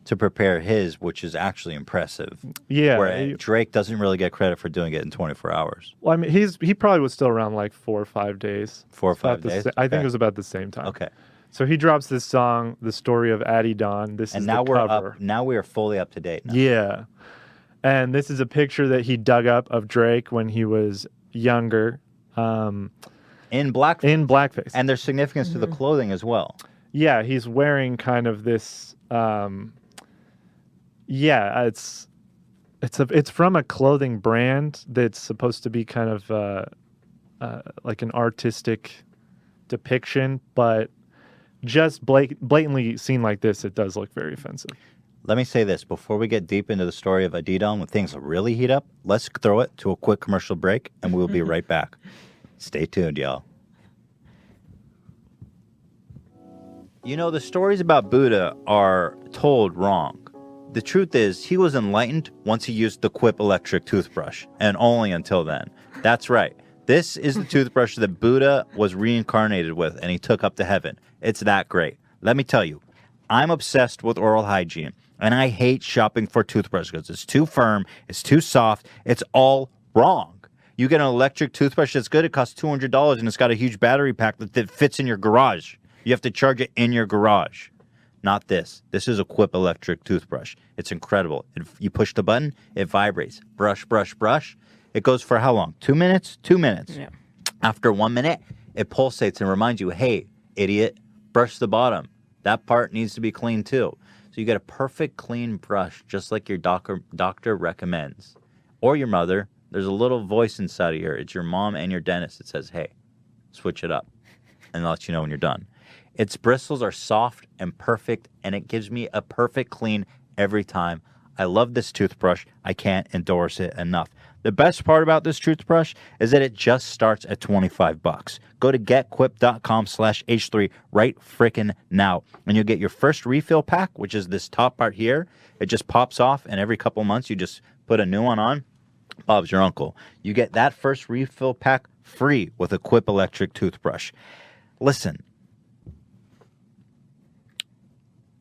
to prepare his, which is actually impressive. Yeah. Where Drake doesn't really get credit for doing it in 24 hours. Well, I mean, he probably was still around like 4 or 5 days. 4 or It's about 5 the days? I think Okay. it was about the same time. Okay. So he drops this song, "The Story of Adidon." This And is now the we're cover. up. Now we are fully up to date. Now. Yeah. And this is a picture that he dug up of Drake when he was younger. In black. In blackface. And there's significance to the clothing as well. Yeah, he's wearing kind of this. It's from a clothing brand that's supposed to be kind of like an artistic depiction, but just blatantly seen like this, it does look very offensive. Let me say this before we get deep into the story of Adidon, when things really heat up. Let's throw it to a quick commercial break, and we will be right back. Stay tuned, y'all. You know, the stories about Buddha are told wrong. The truth is, he was enlightened once he used the Quip electric toothbrush, and only until then. That's right. This is the toothbrush that Buddha was reincarnated with, and he took up to heaven. It's that great. Let me tell you, I'm obsessed with oral hygiene, and I hate shopping for toothbrushes because it's too firm, it's too soft, it's all wrong. You get an electric toothbrush that's good, it costs $200, and it's got a huge battery pack that fits in your garage. You have to charge it in your garage. Not this. This is a Quip electric toothbrush. It's incredible. You push the button, it vibrates. Brush, brush, brush. It goes for how long? 2 minutes? 2 minutes. Yeah. After 1 minute, it pulsates and reminds you, hey, idiot, brush the bottom. That part needs to be clean too. So you get a perfect clean brush, just like your doctor recommends. Or your mother. There's a little voice inside of here. It's your mom and your dentist that says, hey, switch it up. And lets you know when you're done. Its bristles are soft and perfect, and it gives me a perfect clean every time. I love this toothbrush. I can't endorse it enough. The best part about this toothbrush is that it just starts at $25. Go to getquip.com/H3 right frickin' now, and you'll get your first refill pack, which is this top part here. It just pops off, and every couple months you just put a new one on. Bob's your uncle. You get that first refill pack free with a Quip electric toothbrush. Listen,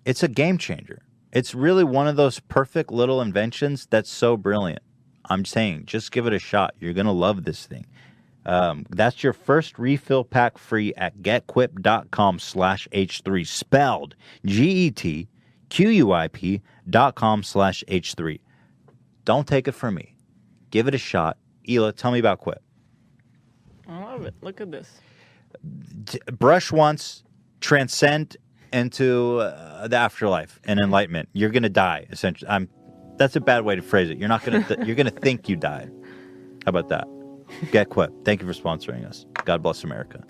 it's a game changer. It's really one of those perfect little inventions that's so brilliant. I'm saying, just give it a shot. You're going to love this thing. That's your first refill pack free at getquip.com/H3, spelled GETQUIP.com/H3. Don't take it from me. Give it a shot. Hila, tell me about Quip. I love it. Look at this. Brush once, transcend into the afterlife and enlightenment. You're gonna die. Essentially, that's a bad way to phrase it. You're not gonna. You're gonna think you died. How about that? Get Quip. Thank you for sponsoring us. God bless America.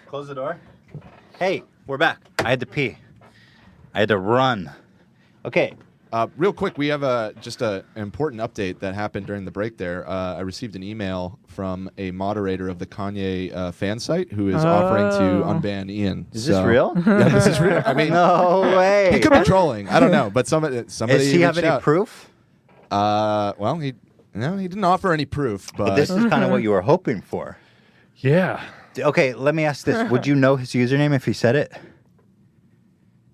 Close the door. Hey, we're back. I had to pee. I had to run. Okay. Real quick, we have just an important update that happened during the break there. I received an email from a moderator of the Kanye fan site who is offering to unban Ian. Is this real? Yeah, this is real. I mean, no way. He could be trolling. I don't know, but somebody. Does he have any proof? Well, he didn't offer any proof, but This is kind of what you were hoping for. Yeah. Okay, let me ask this: would you know his username if he said it?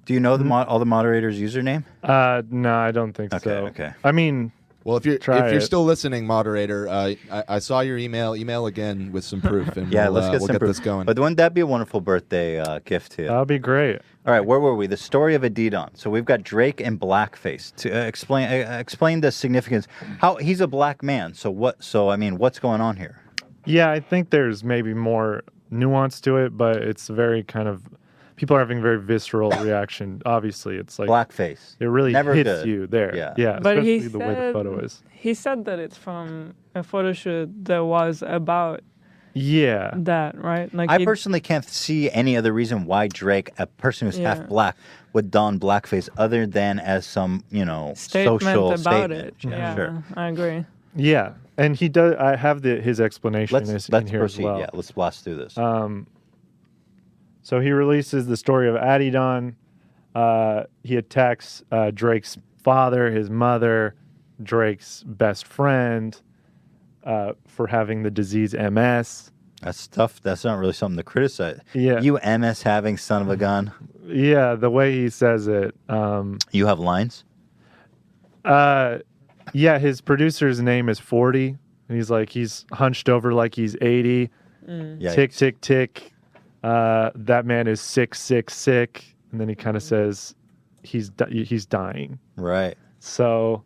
Do you know all the moderators' username? No, I don't think so. Okay. I mean, well, if you're still listening, moderator, I saw your email. Email again with some proof, and let's get we'll some get proof. this going. But wouldn't that be a wonderful birthday gift to you? That'll be great. All right, where were we? The story of Adidon. So we've got Drake and blackface. To explain the significance. How he's a black man. So what? So I mean, what's going on here? Yeah, I think there's maybe more nuance to it, but it's very kind of. People are having a very visceral reaction. Obviously, it's like blackface. It really Never hits good. you there. Yeah. But especially he the way the photo is. He said that it's from a photo shoot that was about that, right? Like I personally can't see any other reason why Drake, a person who's half black, would don blackface other than as some, statement social about statement. it. Yeah, Sure. I agree. Yeah, and he does. I have his explanation Let's in here proceed. as well. Yeah, let's blast through this. So he releases the story of Adidon. He attacks Drake's father, his mother, Drake's best friend for having the disease MS. That's tough. That's not really something to criticize. Yeah. You MS having son of a gun. Yeah, the way he says it. You have lines? Yeah, his producer's name is 40. And he's hunched over like he's 80. Yeah. Tick, tick, tick. That man is sick, sick, sick. And then he kind of says he's dying. Right. So,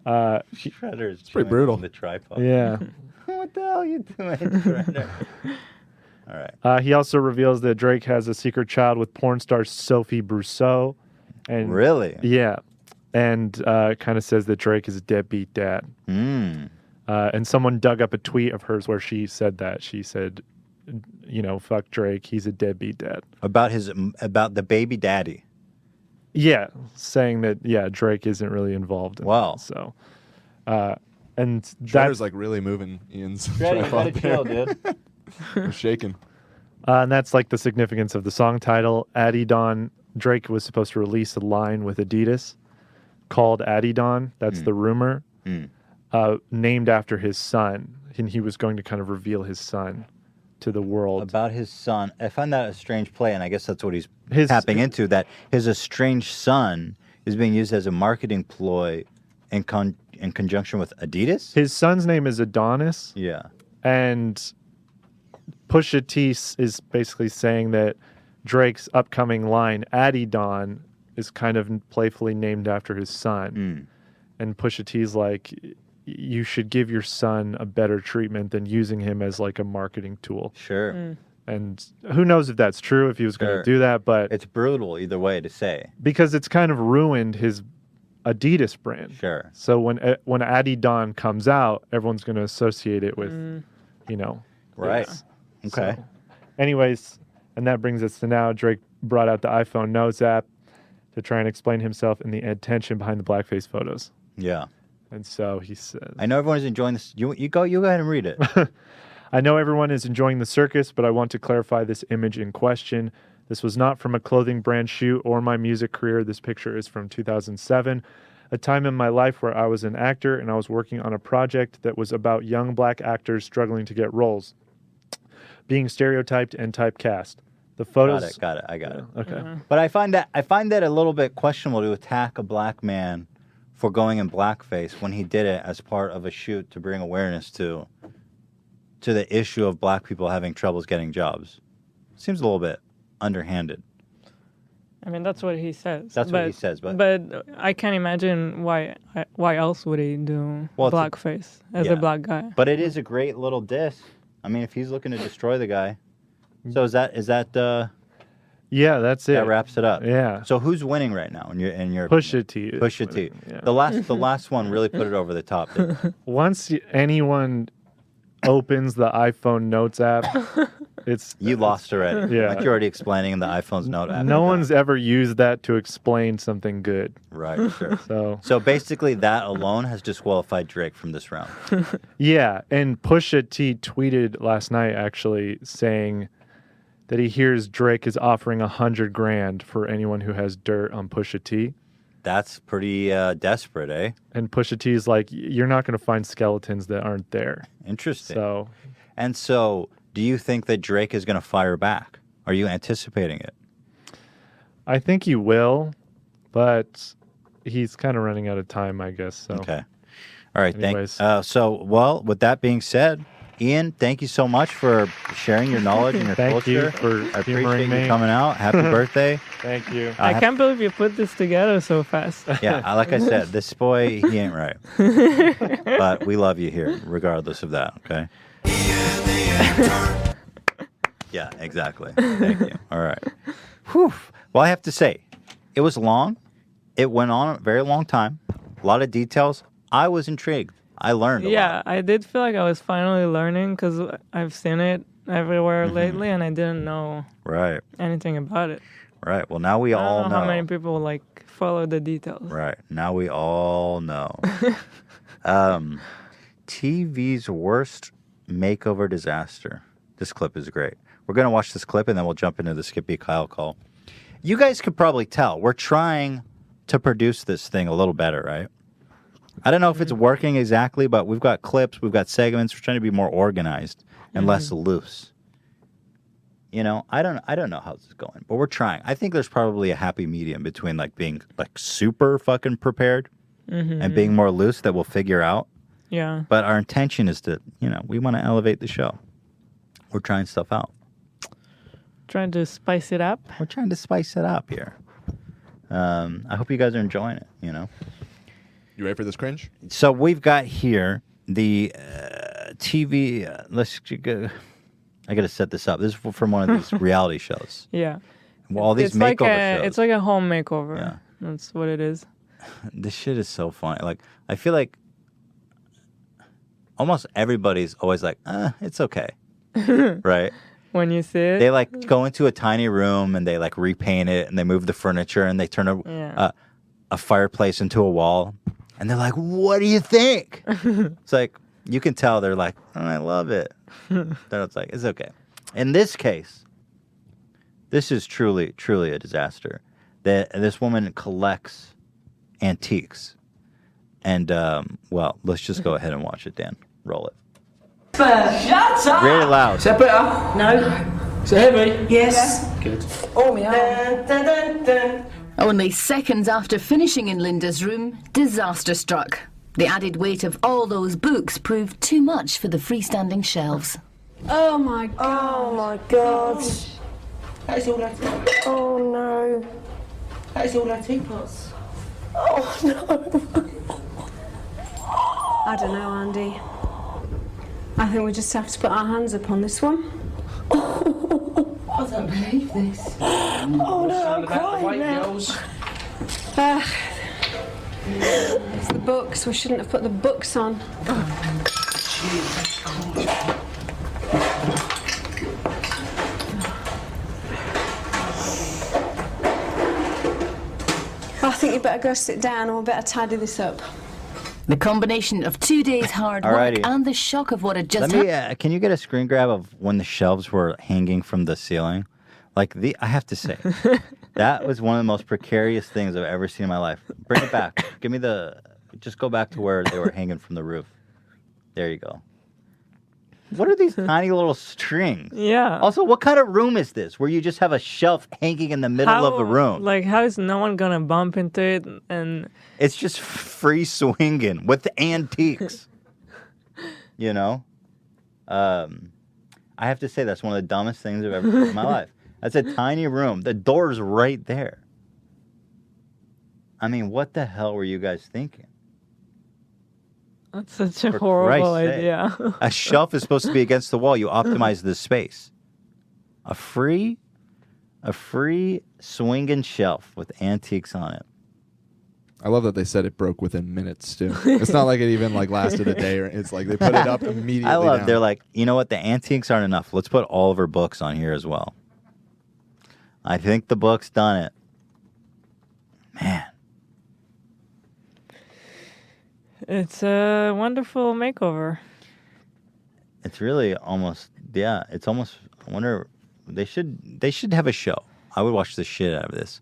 Shredder is pretty brutal. the tripod. yeah. What the hell are you doing, Shredder? All right. He also reveals that Drake has a secret child with porn star Sophie Brousseau. And Really? Yeah. And kind of says that Drake is a deadbeat dad. And someone dug up a tweet of hers where she said that. She said, fuck Drake, he's a deadbeat dad. About the baby daddy. Yeah, saying that, Drake isn't really involved in Wow. that. So, and Shredder's that's like really moving Ian's Shredder, you tripod gotta there. chill, dude. He's shaking. and that's like the significance of the song title. Adidon, Drake was supposed to release a line with Adidas called Adidon. That's the rumor. Named after his son. And he was going to kind of reveal his son to the world. About his son. I find that a strange play, and I guess that's what he's His- tapping into, that his estranged son is being used as a marketing ploy in conjunction with Adidas? His son's name is Adonis. Yeah. And Pusha T is basically saying that Drake's upcoming line, Adidon, is kind of playfully named after his son. And Pusha T's like, you should give your son a better treatment than using him as like a marketing tool. Sure. And who knows if that's true, if he was going Sure. to do that, but It's brutal either way to say. because it's kind of ruined his Adidas brand. Sure. So when Adidon comes out, everyone's going to associate it with, Right. this. Okay. So, anyways, and that brings us to now. Drake brought out the iPhone Notes app to try and explain himself and the intention behind the blackface photos. Yeah. And so he says, I know everyone's enjoying this. You go ahead and read it. I know everyone is enjoying the circus, but I want to clarify this image in question. This was not from a clothing brand shoot or my music career. This picture is from 2007, a time in my life where I was an actor and I was working on a project that was about young black actors struggling to get roles, being stereotyped and typecast. The photos. Got it. I got it. Okay. But I find that a little bit questionable to attack a black man for going in blackface when he did it as part of a shoot to bring awareness to the issue of black people having troubles getting jobs. Seems a little bit underhanded. I mean, that's what he says. That's what he says, but I can't imagine why else would he do Well, it's a- blackface as yeah. a black guy. But it is a great little diss. I mean, if he's looking to destroy the guy. So is that Yeah, that's it. that wraps it up? Yeah. So who's winning right now in your Pusha T. is Pusha T. winning, yeah. The last one really put it over the top. didn't it? Once anyone opens the iPhone Notes app, it's You lost already. Yeah. Like you're already explaining the iPhone's note app. no one's ever used that to explain something good. Right, sure. So basically that alone has disqualified Drake from this round. yeah, and Pusha T tweeted last night actually saying that he hears Drake is offering $100,000 for anyone who has dirt on Pusha T. That's pretty desperate, eh? And Pusha T is like, you're not going to find skeletons that aren't there. Interesting. So, Do you think that Drake is going to fire back? Are you anticipating it? I think he will, but he's kind of running out of time, I guess. So. Okay. All right. Anyways. With that being said, Ian, thank you so much for sharing your knowledge and your Thank culture. you for I appreciate humoring you me. coming out. Happy birthday. Thank you. I can't believe you put this together so fast. Yeah, like I said, this boy, he ain't right. But we love you here, regardless of that, okay? Yeah, exactly. Thank you. All right. Whew. Well, I have to say, it was long. It went on a very long time. A lot of details. I was intrigued. I learned a lot. Yeah, I did feel like I was finally learning because I've seen it everywhere lately and I didn't know Right. anything about it. Right. Well, now we I all don't know know. how many people like follow the details. Right. Now we all know. TV's worst makeover disaster. This clip is great. We're going to watch this clip and then we'll jump into the Skippy Kyle call. You guys could probably tell we're trying to produce this thing a little better, right? I don't know if it's working exactly, but we've got clips, we've got segments. We're trying to be more organized and less loose. You know, I don't know how this is going, but we're trying. I think there's probably a happy medium between like being like super fucking prepared and being more loose that we'll figure out. Yeah. But our intention is to, we want to elevate the show. We're trying stuff out. Trying to spice it up. We're trying to spice it up here. I hope you guys are enjoying it, you know. You ready for this cringe? So we've got here the TV. Let's go. I got to set this up. This is from one of these reality shows. Yeah. Well, all these It's makeover like shows. it's like a home makeover. Yeah. That's what it is. This shit is so funny. Like, I feel like almost everybody's always like, it's okay. Right? When you see it. They like go into a tiny room and they like repaint it and they move the furniture and they turn a fireplace into a wall. And they're like, what do you think? It's like, you can tell they're like, I love it. Then it's like, it's okay. In this case, this is truly, truly a disaster. This woman collects antiques. And, well, let's just go ahead and watch it, Dan. Roll it. Shut up! Really loud. Is that better? No. Is it heavy? Yes. Good. Oh, yeah. Only seconds after finishing in Linda's room, disaster struck. The added weight of all those books proved too much for the freestanding shelves. Oh my god. Oh, my God. That is all our teapots. Oh no. That is all our teapots. Oh no. I don't know, Andy. I think we just have to put our hands up on this one. I don't believe this. Oh no, I'm crying now. It's the books. We shouldn't have put the books on. I think you better go sit down or we better tidy this up. The combination of 2 days hard work Alrighty. and the shock of what had just Let happened. me. Can you get a screen grab of when the shelves were hanging from the ceiling? Like I have to say, that was one of the most precarious things I've ever seen in my life. Bring it back. Give me just go back to where they were hanging from the roof. There you go. What are these tiny little strings? Yeah. Also, what kind of room is this where you just have a shelf hanging in the middle of a room? Like, how is no one gonna bump into it? And It's just free swinging with the antiques. You know? I have to say, that's one of the dumbest things I've ever seen in my life. That's a tiny room. The door's right there. I mean, what the hell were you guys thinking? that's such a For horrible Christ's sake. idea. A shelf is supposed to be against the wall. You optimize the space. A free swinging shelf with antiques on it. I love that they said it broke within minutes too. It's not like it even like lasted a day, or it's like they put it up immediately. I love. down. They're like, you know what? The antiques aren't enough. Let's put all of her books on here as well. I think the book's done it. Man, It's a wonderful makeover. it's really almost. Yeah, it's almost. I wonder. They should have a show. I would watch the shit out of this,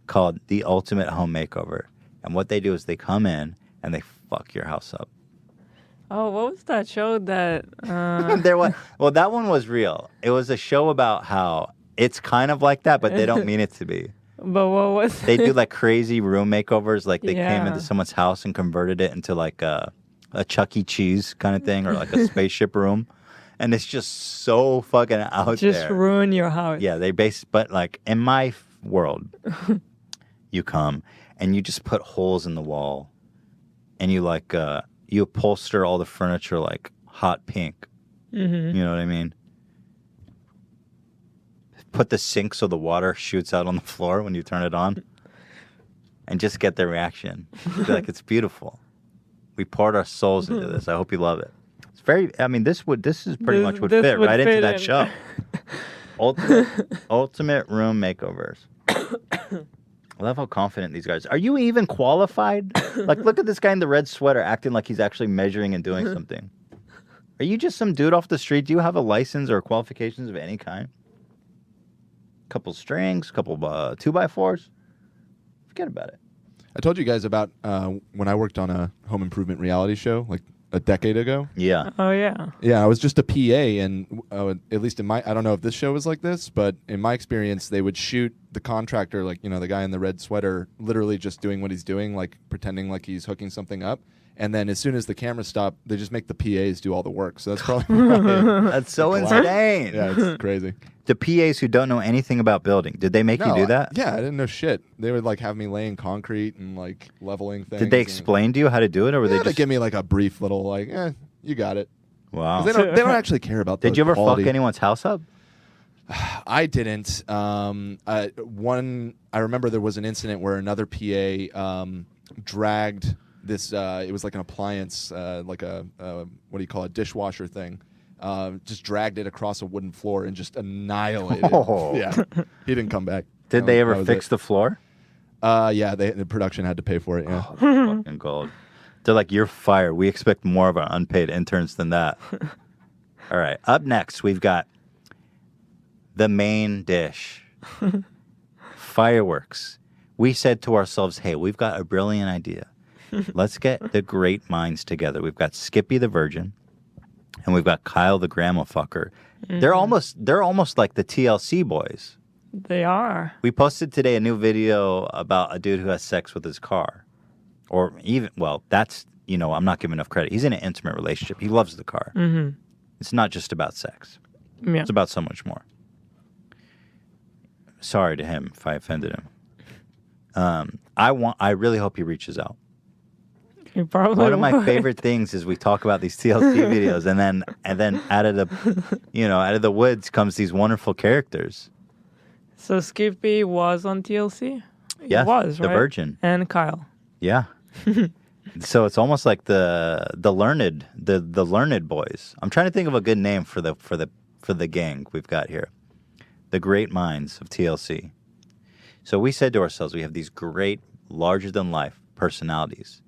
called The Ultimate Home Makeover. And what they do is they come in and they fuck your house up. Oh, what was that show that? Well, that one was real. It was a show about how it's kind of like that, but they don't mean it to be. But what was? They do like crazy room makeovers. Like they came Yeah. into someone's house and converted it into like a Chuck E. Cheese kind of thing, or like a spaceship room. And it's just so fucking out Just there. ruin your house. Yeah, but like in my world, you come and you just put holes in the wall, and you like you upholster all the furniture like hot pink. Mm-hmm. You know what I mean? Put the sink so the water shoots out on the floor when you turn it on, and just get their reaction. Be like, it's beautiful. We poured our souls into this. I hope you love it. It's very. I mean, this is pretty much would this fit would right into fit that in. show. Ultimate room makeovers. I love how confident these guys are. You even qualified? Like, look at this guy in the red sweater acting like he's actually measuring and doing something. Are you just some dude off the street? Do you have a license or qualifications of any kind? Couple strings, couple 2x4s. Forget about it. I told you guys about when I worked on a home improvement reality show like a decade ago. Yeah. Oh yeah. Yeah, I was just a PA, and at least in my, I don't know if this show was like this, but in my experience, they would shoot the contractor, like, you know, the guy in the red sweater, literally just doing what he's doing, like pretending like he's hooking something up, And then as soon as the cameras stop, they just make the PAs do all the work. So that's probably why That's so insane. Yeah, it's crazy. The PAs who don't know anything about building, did they make you do that? Yeah, I didn't know shit. They would like have me laying concrete and like leveling things. Did they explain to you how to do it, or were Yeah, they just give me like a brief little like, you got it. wow? 'Cause they don't actually care about. Did the you ever quality. fuck anyone's house up? I didn't. I remember there was an incident where another PA dragged this. It was like an appliance, like a what do you call it, dishwasher thing. Just dragged it across a wooden floor and just annihilated. Oh. Yeah, he didn't come back. Did they ever fix the floor? Yeah, the production had to pay for it. Yeah. Oh, fucking gold. They're like, you're fired. We expect more of our unpaid interns than that. All right. Up next, we've got the main dish. Fireworks. We said to ourselves, hey, we've got a brilliant idea. Let's get the great minds together. We've got Skippy the Virgin, and we've got Kyle the Grandma Fucker. They're almost like the TLC boys. They are. We posted today a new video about a dude who has sex with his car. Or even, well, that's, I'm not giving enough credit. He's in an intimate relationship. He loves the car. Mm-hmm. It's not just about sex. Yeah. It's about so much more. Sorry to him if I offended him. I really hope he reaches out. You probably One of my would. favorite things is we talk about these TLC videos, and then out of the woods comes these wonderful characters. So Skippy was on TLC? Yes, He was, the right? Virgin. And Kyle. Yeah. So it's almost like the learned boys. I'm trying to think of a good name for the gang we've got here. The great minds of TLC. So we said to ourselves, we have these great, larger than life personalities.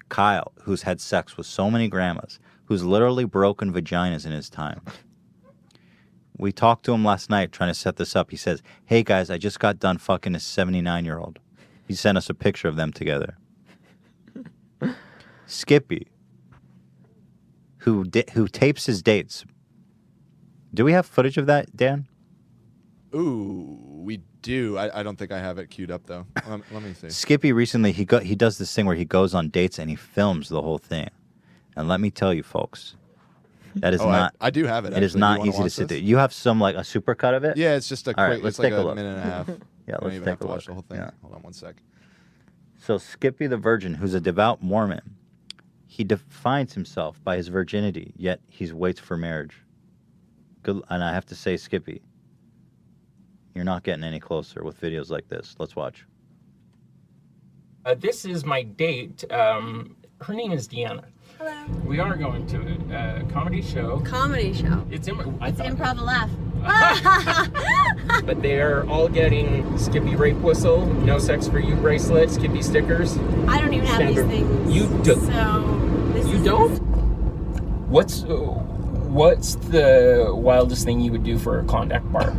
Kyle, who's had sex with so many grandmas, who's literally broken vaginas in his time. We talked to him last night trying to set this up. He says, hey guys, I just got done fucking a 79-year-old. He sent us a picture of them together. Skippy, who tapes his dates. Do we have footage of that, Dan? Ooh, we do. I don't think I have it queued up though. Let me see. Skippy recently he does this thing where he goes on dates and he films the whole thing. And let me tell you, folks, that is not. I do have it. It is actually. not You wanna easy to watch sit there. this? You have some like a supercut of it. Yeah, it's just a All right, quick. let's It's like take a a look. minute and a half. Yeah, I don't let's even take have to a watch look. the whole thing. Yeah. Hold on one sec. So Skippy the Virgin, who's a devout Mormon, he defines himself by his virginity, yet he waits for marriage. Good, and I have to say, Skippy, you're not getting any closer with videos like this. Let's watch. This is my date. Her name is Deanna. Hello. We are going to a comedy show. Comedy show. It's Improv a laugh. But they're all getting Skippy rape whistle, no sex for you bracelet, Skippy stickers. I don't even have Standard. these things. You do. So this You is don't? What's the wildest thing you would do for a Klondike bar?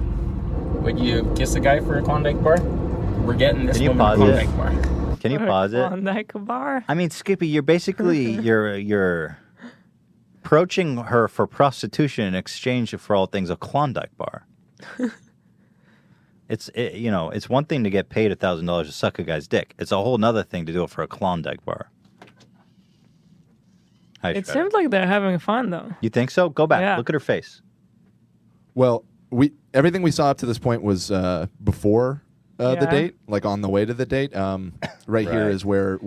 Would you kiss a guy for a Klondike bar? We're getting this Can you woman a pause Klondike it? bar. Can you pause it? Klondike bar. I mean, Skippy, you're basically you're approaching her for prostitution in exchange for all things a Klondike bar. It's one thing to get paid $1,000 to suck a guy's dick. It's a whole nother thing to do it for a Klondike bar. Hi, It Shredder. seems like they're having fun though. You think so? Go back. Yeah. Look at her face. Well, everything we saw up to this point was before the Yeah. date, like on the way to the date. Right here is where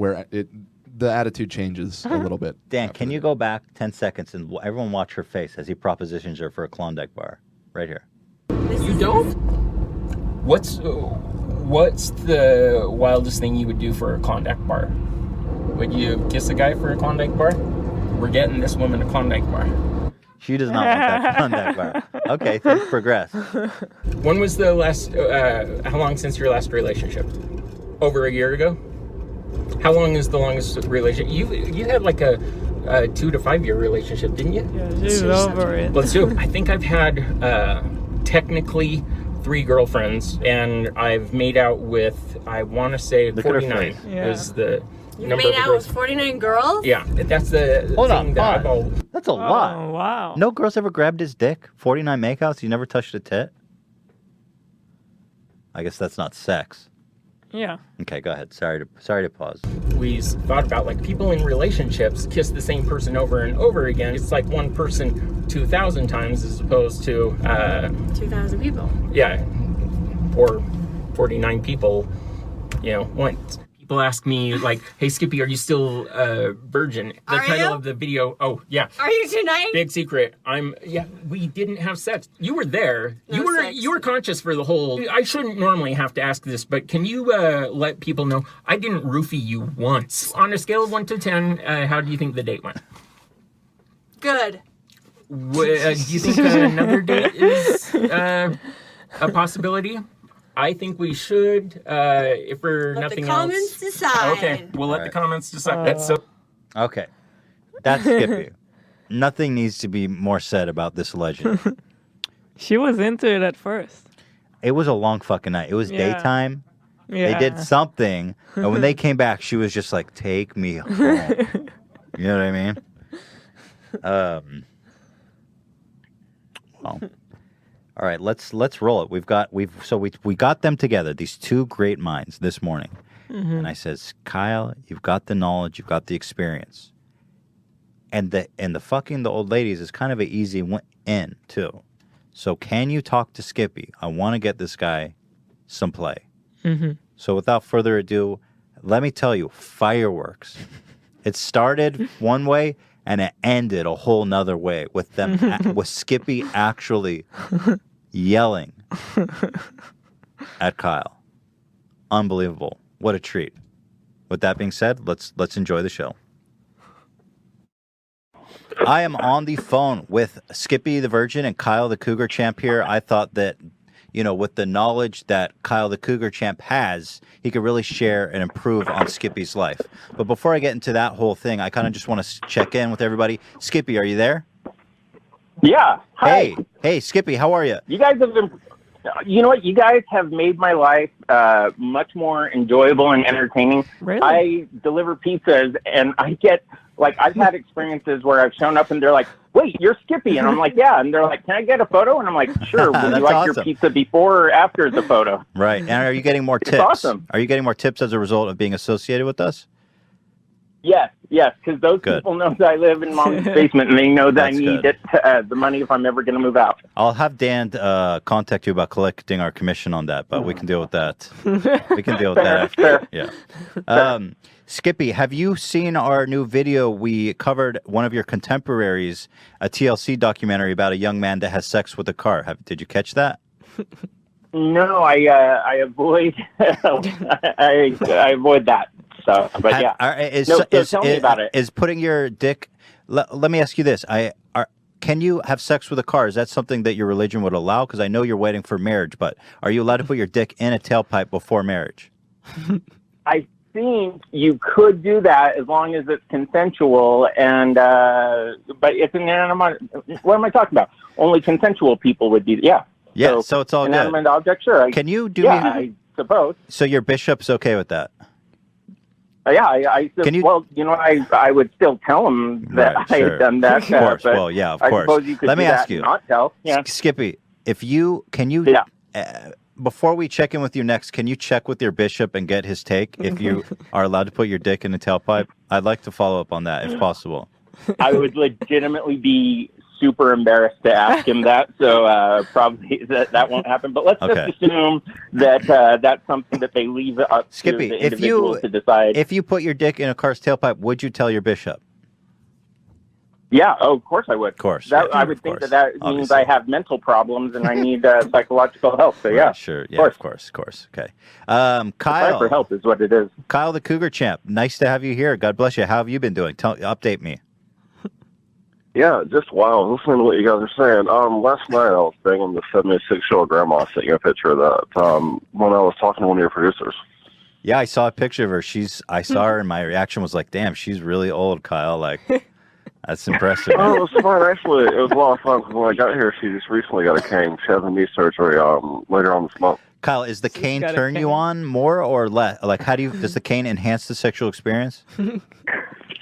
the attitude changes a little bit. Dan, can you go back 10 seconds and everyone watch her face as he propositions her for a Klondike bar? Right here. You don't? What's the wildest thing you would do for a Klondike bar? Would you kiss a guy for a Klondike bar? We're getting this woman a Klondike bar. She does not want that Klondike bar. Okay, things progress. When was the last, how long since your last relationship? Over a year ago? How long is the longest relationship? You had like a 2 to 5 year relationship, didn't you? Yeah, she's over it. Let's do it. I think I've had technically 3 girlfriends, and I've made out with, I want to say, Look at her 49 face. Yeah. is the You number made of out girls. with 49 girls? Yeah, that's the Hold thing on, that I've pause. all... That's a lot. Oh, wow. No girls ever grabbed his dick? 49 makeouts? You never touched a tit? I guess that's not sex. Yeah. Okay, go ahead. Sorry to pause. We thought about like people in relationships kiss the same person over and over again. It's like one person 2,000 times as opposed to 2,000 people. Yeah, or 49 people, once. People ask me like, "Hey Skippy, are you still virgin?" The title of the video. Oh yeah. Are you tonight? Big secret. We didn't have sex. You were there. No sex. You were conscious for the whole. I shouldn't normally have to ask this, but can you let people know I didn't roofie you once? On a scale of 1 to 10, how do you think the date went? Good. Do you think another date is a possibility? I think we should, if for nothing else. Let the comments decide. Okay, we'll let the comments decide. That's so. Okay. That's Skippy. Nothing needs to be more said about this legend. She was into it at first. It was a long fucking night. It was daytime. Yeah. They did something. And when they came back, she was just like, take me home. You know what I mean? Well. All right, let's roll it. We got them together, these two great minds this morning. Mm-hmm. And I says, Kyle, you've got the knowledge, you've got the experience. And the old ladies is kind of an easy in too. So can you talk to Skippy? I want to get this guy some play. Mm-hmm. So without further ado, let me tell you, fireworks. It started one way and it ended a whole nother way with them, with Skippy actually yelling at Kyle. Unbelievable. What a treat. With that being said, let's enjoy the show. I am on the phone with Skippy the Virgin and Kyle the Cougar Champ here. I thought that, with the knowledge that Kyle the Cougar Champ has, he could really share and improve on Skippy's life. But before I get into that whole thing, I kind of just want to check in with everybody. Skippy, are you there? Yeah. Hi. Hey, Skippy, how are you? You guys have been, you know what? You guys have made my life much more enjoyable and entertaining. Really? I deliver pizzas and I get, I've had experiences where I've shown up and they're like, wait, you're Skippy. And I'm like, yeah. And they're like, can I get a photo? And I'm like, sure. Would you like your pizza before or after the photo? Right. And are you getting more tips? Awesome. Are you getting more tips as a result of being associated with us? Yes, because those people know that I live in Mom's basement and they know that I need the money if I'm ever going to move out. I'll have Dan contact you about collecting our commission on that, but we can deal with that. We can deal with that after. Yeah. Skippy, have you seen our new video? We covered one of your contemporaries, a TLC documentary about a young man that has sex with a car. Did you catch that? No, I avoid I avoid that stuff. But tell me about it. Is putting your dick? Let me ask you this: can you have sex with a car? Is that something that your religion would allow? Because I know you're waiting for marriage, but are you allowed to put your dick in a tailpipe before marriage? I think you could do that as long as it's consensual. And but it's an animal. What am I talking about? Only consensual people would do. Yeah. Yeah. So it's all inanimate good. Object, sure. Can you do? Yeah, I suppose. So your bishop's okay with that? Can you? Well, I would still tell him that I had done that. Of course. Well, yeah, of course. I suppose you could Let me ask you. Not tell. Yeah. Skippy, before we check in with you next, can you check with your bishop and get his take if you are allowed to put your dick in a tailpipe? I'd like to follow up on that if possible. I would legitimately be super embarrassed to ask him that, so probably that won't happen. But let's just assume that that's something that they leave up Skippy, to the individual to decide. If you put your dick in a car's tailpipe, would you tell your bishop? Yeah, of course I would. Of course. I would think that means I have mental problems and I need psychological help. So yeah. Right, sure. Yeah, of course. Okay. Kyle. Cry for help is what it is. Kyle the Cougar Champ, nice to have you here. God bless you. How have you been doing? Update me. Yeah, just wow, listening to what you guys are saying. Last night I was banging the 76-year-old grandma, sent you a picture of that when I was talking to one of your producers. Yeah, I saw a picture of her. I saw her and my reaction was like, damn, she's really old, Kyle. Like, that's impressive. Oh, it was fun, actually. It was a lot of fun because when I got here, she just recently got a cane. She has a knee surgery later on this month. Kyle, is the cane turn you on more or less? Like, does the cane enhance the sexual experience?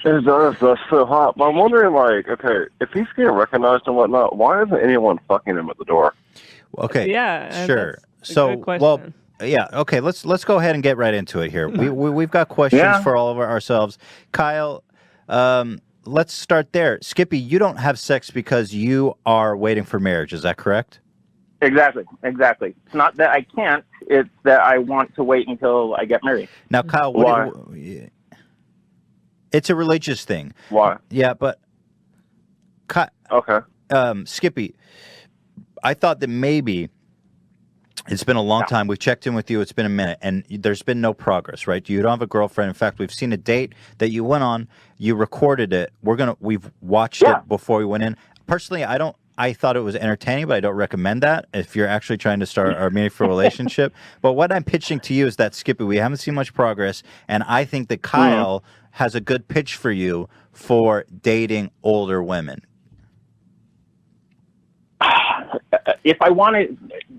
It does. That's so hot. But I'm wondering, okay, if he's getting recognized and whatnot, why isn't anyone fucking him at the door? Okay. Yeah. Sure. So, yeah. Okay, let's go ahead and get right into it here. We've got questions for all of ourselves. Kyle, let's start there. Skippy, you don't have sex because you are waiting for marriage. Is that correct? Exactly. It's not that I can't. It's that I want to wait until I get married. Now, Kyle, it's a religious thing. Why? Yeah, but okay. Skippy, I thought that maybe it's been a long time. We've checked in with you. It's been a minute, and there's been no progress, right? You don't have a girlfriend. In fact, we've seen a date that you went on. You recorded it. We've watched it before we went in. Personally, I thought it was entertaining, but I don't recommend that if you're actually trying to start a meaningful relationship. But what I'm pitching to you is that, Skippy, we haven't seen much progress, and I think that Kyle has a good pitch for you for dating older women. If I want to,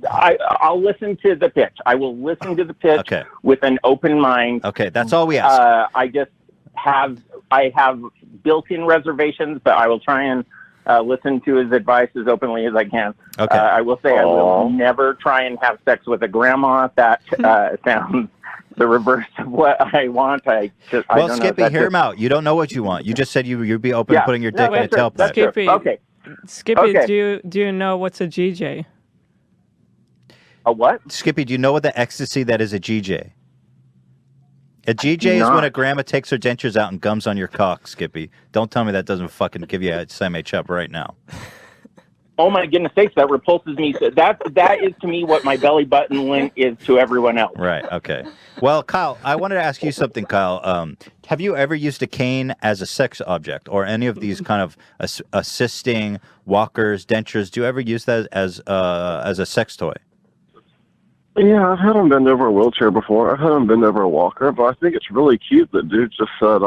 I'll listen to the pitch. I will listen to the pitch with an open mind. Okay, that's all we ask. I have built-in reservations, but I will try and listen to his advice as openly as I can. Okay. I will say I will never try and have sex with a grandma. That sounds the reverse of what I want. Skippy, hear him out. You don't know what you want. You just said you'd be open to putting your dick in a tailpipe. Skippy, okay. Skippy, do you know what's a GJ? A what? Skippy, do you know what the ecstasy that is a GJ? A GJ is when a grandma takes her dentures out and gums on your cock, Skippy. Don't tell me that doesn't fucking give you a semi-chub right now. Oh my goodness sakes, that repulses me. That is to me what my belly button lint is to everyone else. Right, okay. Well, Kyle, I wanted to ask you something, Kyle. Have you ever used a cane as a sex object or any of these kind of assisting walkers, dentures? Do you ever use that as a sex toy? Yeah, I've had him bend over a wheelchair before. I've had him bend over a walker, but I think it's really cute that dude just said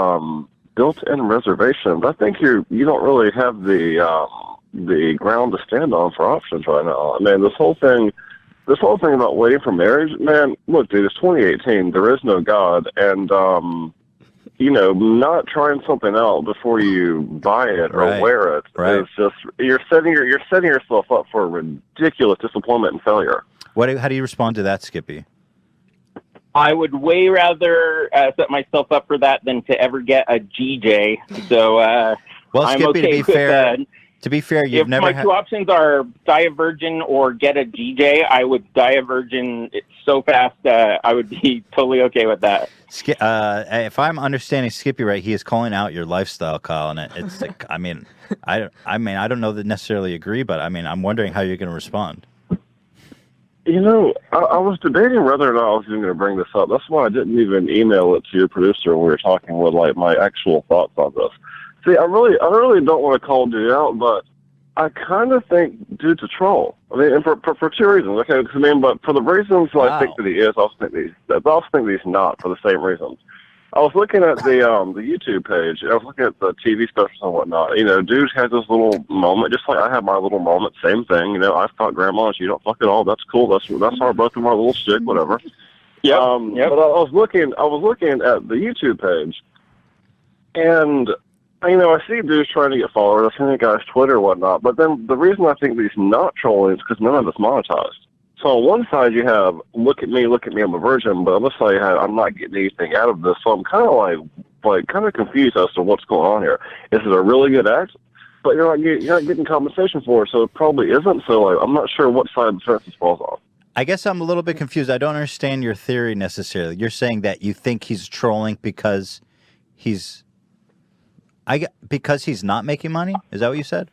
built-in reservations. I think you don't really have the ground to stand on for options right now. I mean, this whole thing about waiting for marriage, man, look, dude, it's 2018. There is no God. And, not trying something out before you buy it or wear it is just, you're setting yourself up for ridiculous disappointment and failure. How do you respond to that, Skippy? I would way rather set myself up for that than to ever get a GJ. So, I'm Skippy, okay with that. To be fair, you've never. If my two options are die a virgin or get a GJ, I would die a virgin so fast. I would be totally okay with that. If I'm understanding Skippy right, he is calling out your lifestyle, Kyle, and it's like, I don't know that necessarily agree, but I'm wondering how you're going to respond. I was debating whether or not I was even going to bring this up. That's why I didn't even email it to your producer when we were talking with my actual thoughts on this. See, I really don't want to call dude out, but I kind of think dude's a troll. I mean, and for two reasons. Okay, but for the reasons I think that he is, I also think he's not for the same reasons. I was looking at the YouTube page. I was looking at the TV specials and whatnot. Dude has this little moment, just like I have my little moment. Same thing. I fuck grandmas. You don't fuck at all. That's cool. That's our both of our little shit. Whatever. Yeah. But I was looking at the YouTube page, and I see dudes trying to get followers. I see the guy's Twitter and whatnot. But then the reason I think he's not trolling is because none of it's monetized. So on one side you have, look at me, I'm a virgin, but on the other side you have, I'm not getting anything out of this. So I'm kind of confused as to what's going on here. Is it a really good act? But you're not getting compensation for it, so it probably isn't. So I'm not sure what side of the fence this falls on. I guess I'm a little bit confused. I don't understand your theory necessarily. You're saying that you think he's trolling because he's not making money? Is that what you said?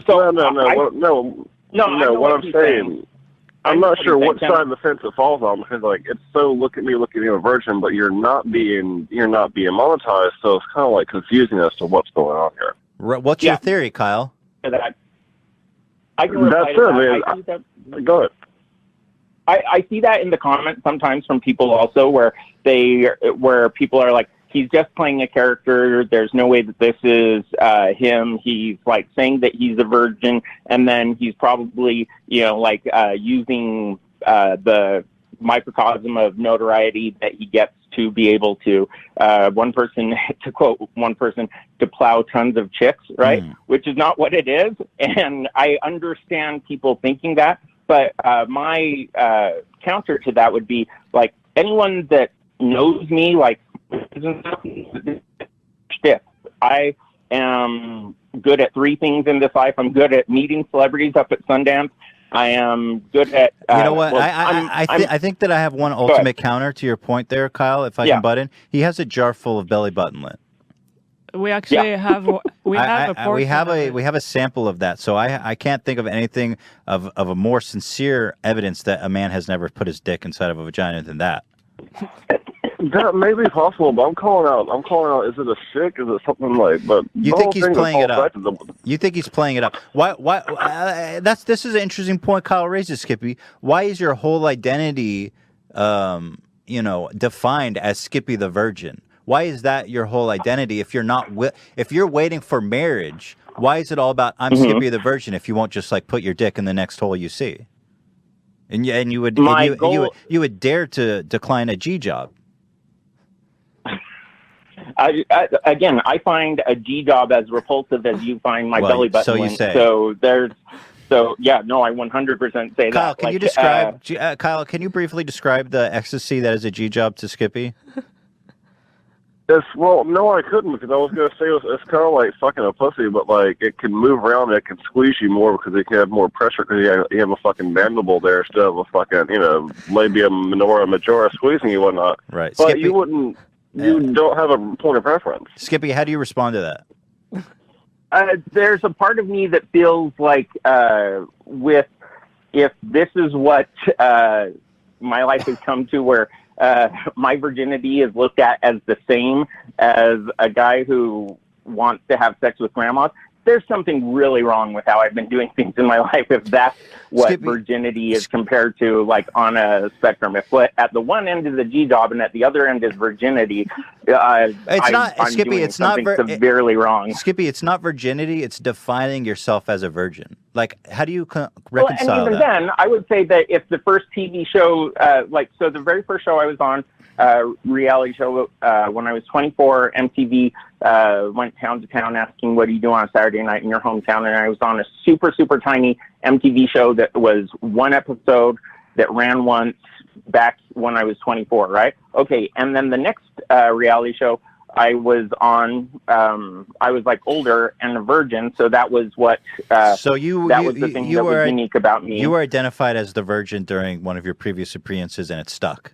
So no. What I'm saying, I'm not sure what side of the fence it falls on because it's so look at me, I'm a virgin, but you're not being monetized, so it's kind of confusing as to what's going on here. What's your theory, Kyle? I can reply to that. Go ahead. I see that in the comments sometimes from people also where people are like, he's just playing a character. There's no way that this is him. He's saying that he's a virgin, and then he's probably using the microcosm of notoriety that he gets to be able to to quote one person, to plow tons of chicks, right? Which is not what it is, and I understand people thinking that. But my counter to that would be like anyone that knows me, like, I am good at 3 things in this life. I'm good at meeting celebrities up at Sundance. I am good at. You know what? Well, I think that I have one ultimate counter to your point there, Kyle. If I can butt in, he has a jar full of belly button lint. We actually have a portion. We have a sample of that. So I can't think of anything of a more sincere evidence that a man has never put his dick inside of a vagina than that. That may be possible, but I'm calling out. Is it a sick? Is it something like? But you think he's playing it up? You think he's playing it up? Why? This is an interesting point Kyle raises, Skippy. Why is your whole identity, defined as Skippy the Virgin? Why is that your whole identity? If you're waiting for marriage, why is it all about I'm Skippy the Virgin? If you won't just like put your dick in the next hole you see, and you would dare to decline a G job. I find a G job as repulsive as you find my belly button. So you say. I 100% say Kyle, that. Can you describe? Kyle, can you briefly describe the ecstasy that is a G job to Skippy? No, I couldn't because I was going to say it's kind of like fucking a pussy, but like it can move around and it can squeeze you more because it can have more pressure because you have a fucking mandible there instead of a fucking, labia minora majora squeezing you and whatnot. Right. But Skippy, you don't have a point of preference. Skippy, how do you respond to that? There's a part of me that feels like if this is what my life has come to where my virginity is looked at as the same as a guy who wants to have sex with grandmas, there's something really wrong with how I've been doing things in my life if that's what Skippy, virginity is compared to, like, on a spectrum. If at the one end is the G job and at the other end is virginity, I'm doing something severely wrong. Skippy, it's not virginity, it's defining yourself as a virgin. Like, how do you reconcile and even that? then, I would say that if the first TV show, the very first show I was on, reality show, when I was 24, MTV went town to town asking, what do you do on a Saturday night in your hometown? And I was on a super, super tiny MTV show that was one episode that ran once back when I was 24, right? Okay, and then the next reality show I was on, I was like older and a virgin, so that was what. So that was the thing that was unique about me. You were identified as the virgin during one of your previous appearances, and it stuck.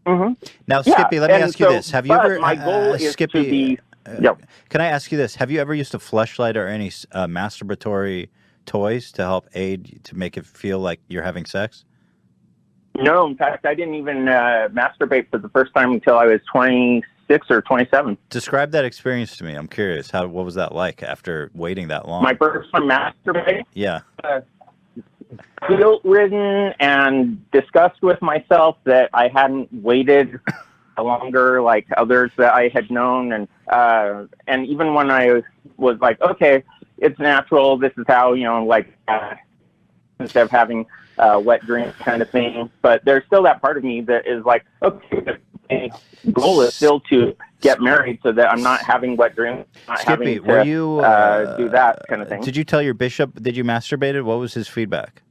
Mm-hmm. Now, Skippy, let me ask you this: Have you ever? My goal is Skippy, to be. Yep. Can I ask you this? Have you ever used a fleshlight or any masturbatory toys to help aid to make it feel like you're having sex? No, in fact, I didn't even masturbate for the first time until I was 26 or 27. Describe that experience to me. I'm curious. What was that like after waiting that long? My first time masturbating? Yeah. Guilt-ridden and disgust with myself that I hadn't waited longer like others that I had known. And even when I was like, okay, it's natural. This is how, instead of having wet dreams kind of thing. But there's still that part of me that is like, okay, the goal is still to get married so that I'm not having wet dreams, not Skippy, having to do that kind of thing. Did you tell your bishop, did you masturbate? What was his feedback?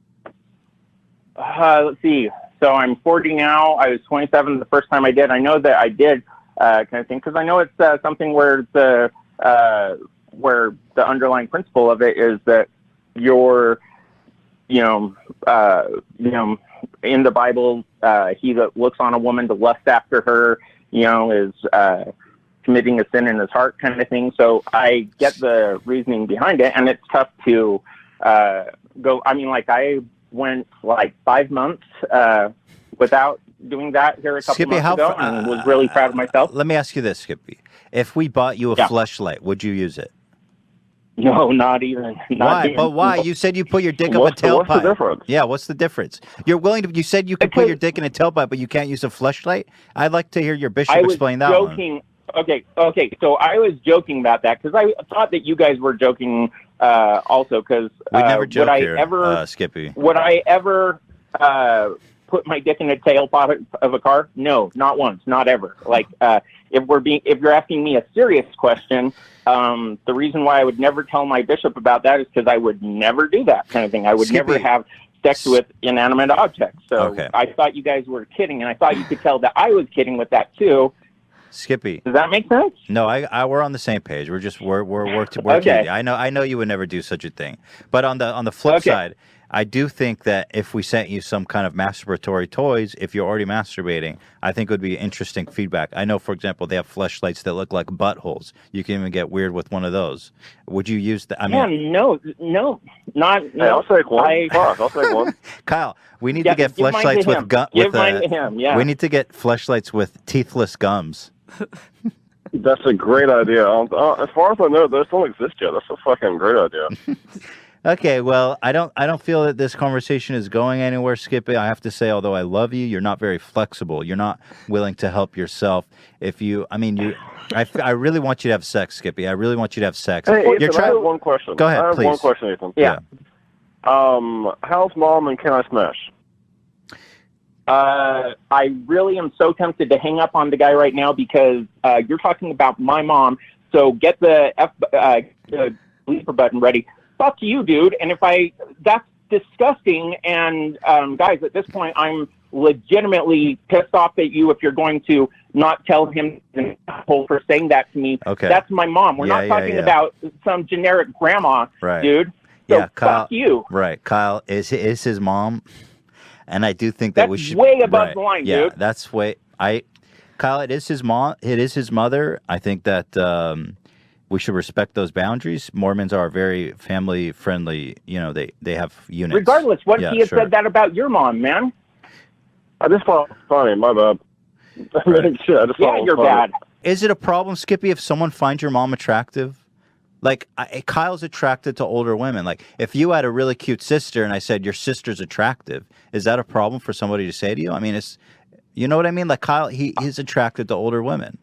Let's see. So I'm 40 now. I was 27 the first time I did. I know that I did kind of thing because I know it's something where the underlying principle of it is that you're, in the Bible, he that looks on a woman to lust after her, is committing a sin in his heart kind of thing. So I get the reasoning behind it, and it's tough to go. I mean, like I went like 5 months without doing that here a couple months ago and was really proud of myself. Let me ask you this, Skippy. If we bought you a fleshlight, would you use it? No, not even. Why? But why? You said you put your dick up a tailpipe. What's the difference? Yeah, what's the difference? You're willing to. You said you could put your dick in a tailpipe, but you can't use a fleshlight. I'd like to hear your bishop explain that one. Okay. So I was joking about that because I thought that you guys were joking also. Because we never joke here, Skippy. Would I ever put my dick in a tailpipe of a car? No, not once, not ever. Like if you're asking me a serious question, the reason why I would never tell my bishop about that is because I would never do that kind of thing. I would never have sex with inanimate objects. So I thought you guys were kidding, and I thought you could tell that I was kidding with that too. Skippy, does that make sense? No, we're on the same page. We're Okay. I know you would never do such a thing. But on the flip side, I do think that if we sent you some kind of masturbatory toys, if you're already masturbating, I think it would be interesting feedback. I know, for example, they have fleshlights that look like buttholes. You can even get weird with one of those. Would you use that? No, not. Hey, I'll take one. Fuck, I'll take one. Kyle, we need to get fleshlights with gum. Give mine to him. Yeah. We need to get fleshlights with teethless gums. That's a great idea. As far as I know, those don't exist yet. That's a fucking great idea. Okay, well, I don't feel that this conversation is going anywhere, Skippy. I have to say, although I love you, you're not very flexible. You're not willing to help yourself. I really want you to have sex, Skippy. I really want you to have sex. Hey, Ethan, I have one question. Go ahead, I have please. one question, Ethan. Yeah. How's mom and can I smash? I really am so tempted to hang up on the guy right now because you're talking about my mom. So get the bleeper button ready. Fuck you, dude. And that's disgusting. And guys, at this point, I'm legitimately pissed off at you if you're going to not tell him for saying that to me. Okay. That's my mom. We're not talking about some generic grandma, dude. So Kyle, fuck you. Right, Kyle is his mom. And I do think that That's we should way above the line, yeah, dude. that's way Kyle, it is his mom. It is his mother. I think that we should respect those boundaries. Mormons are very family friendly. You know, they have units. Regardless, what if he had said that about your mom, man? I just thought it was funny. My bad. Shit, I just thought it was you're funny. bad. Is it a problem, Skippy, if someone finds your mom attractive? Like, Kyle's attracted to older women. Like, if you had a really cute sister and I said, your sister's attractive, is that a problem for somebody to say to you? I mean, you know what I mean? Like, Kyle, he's attracted to older women.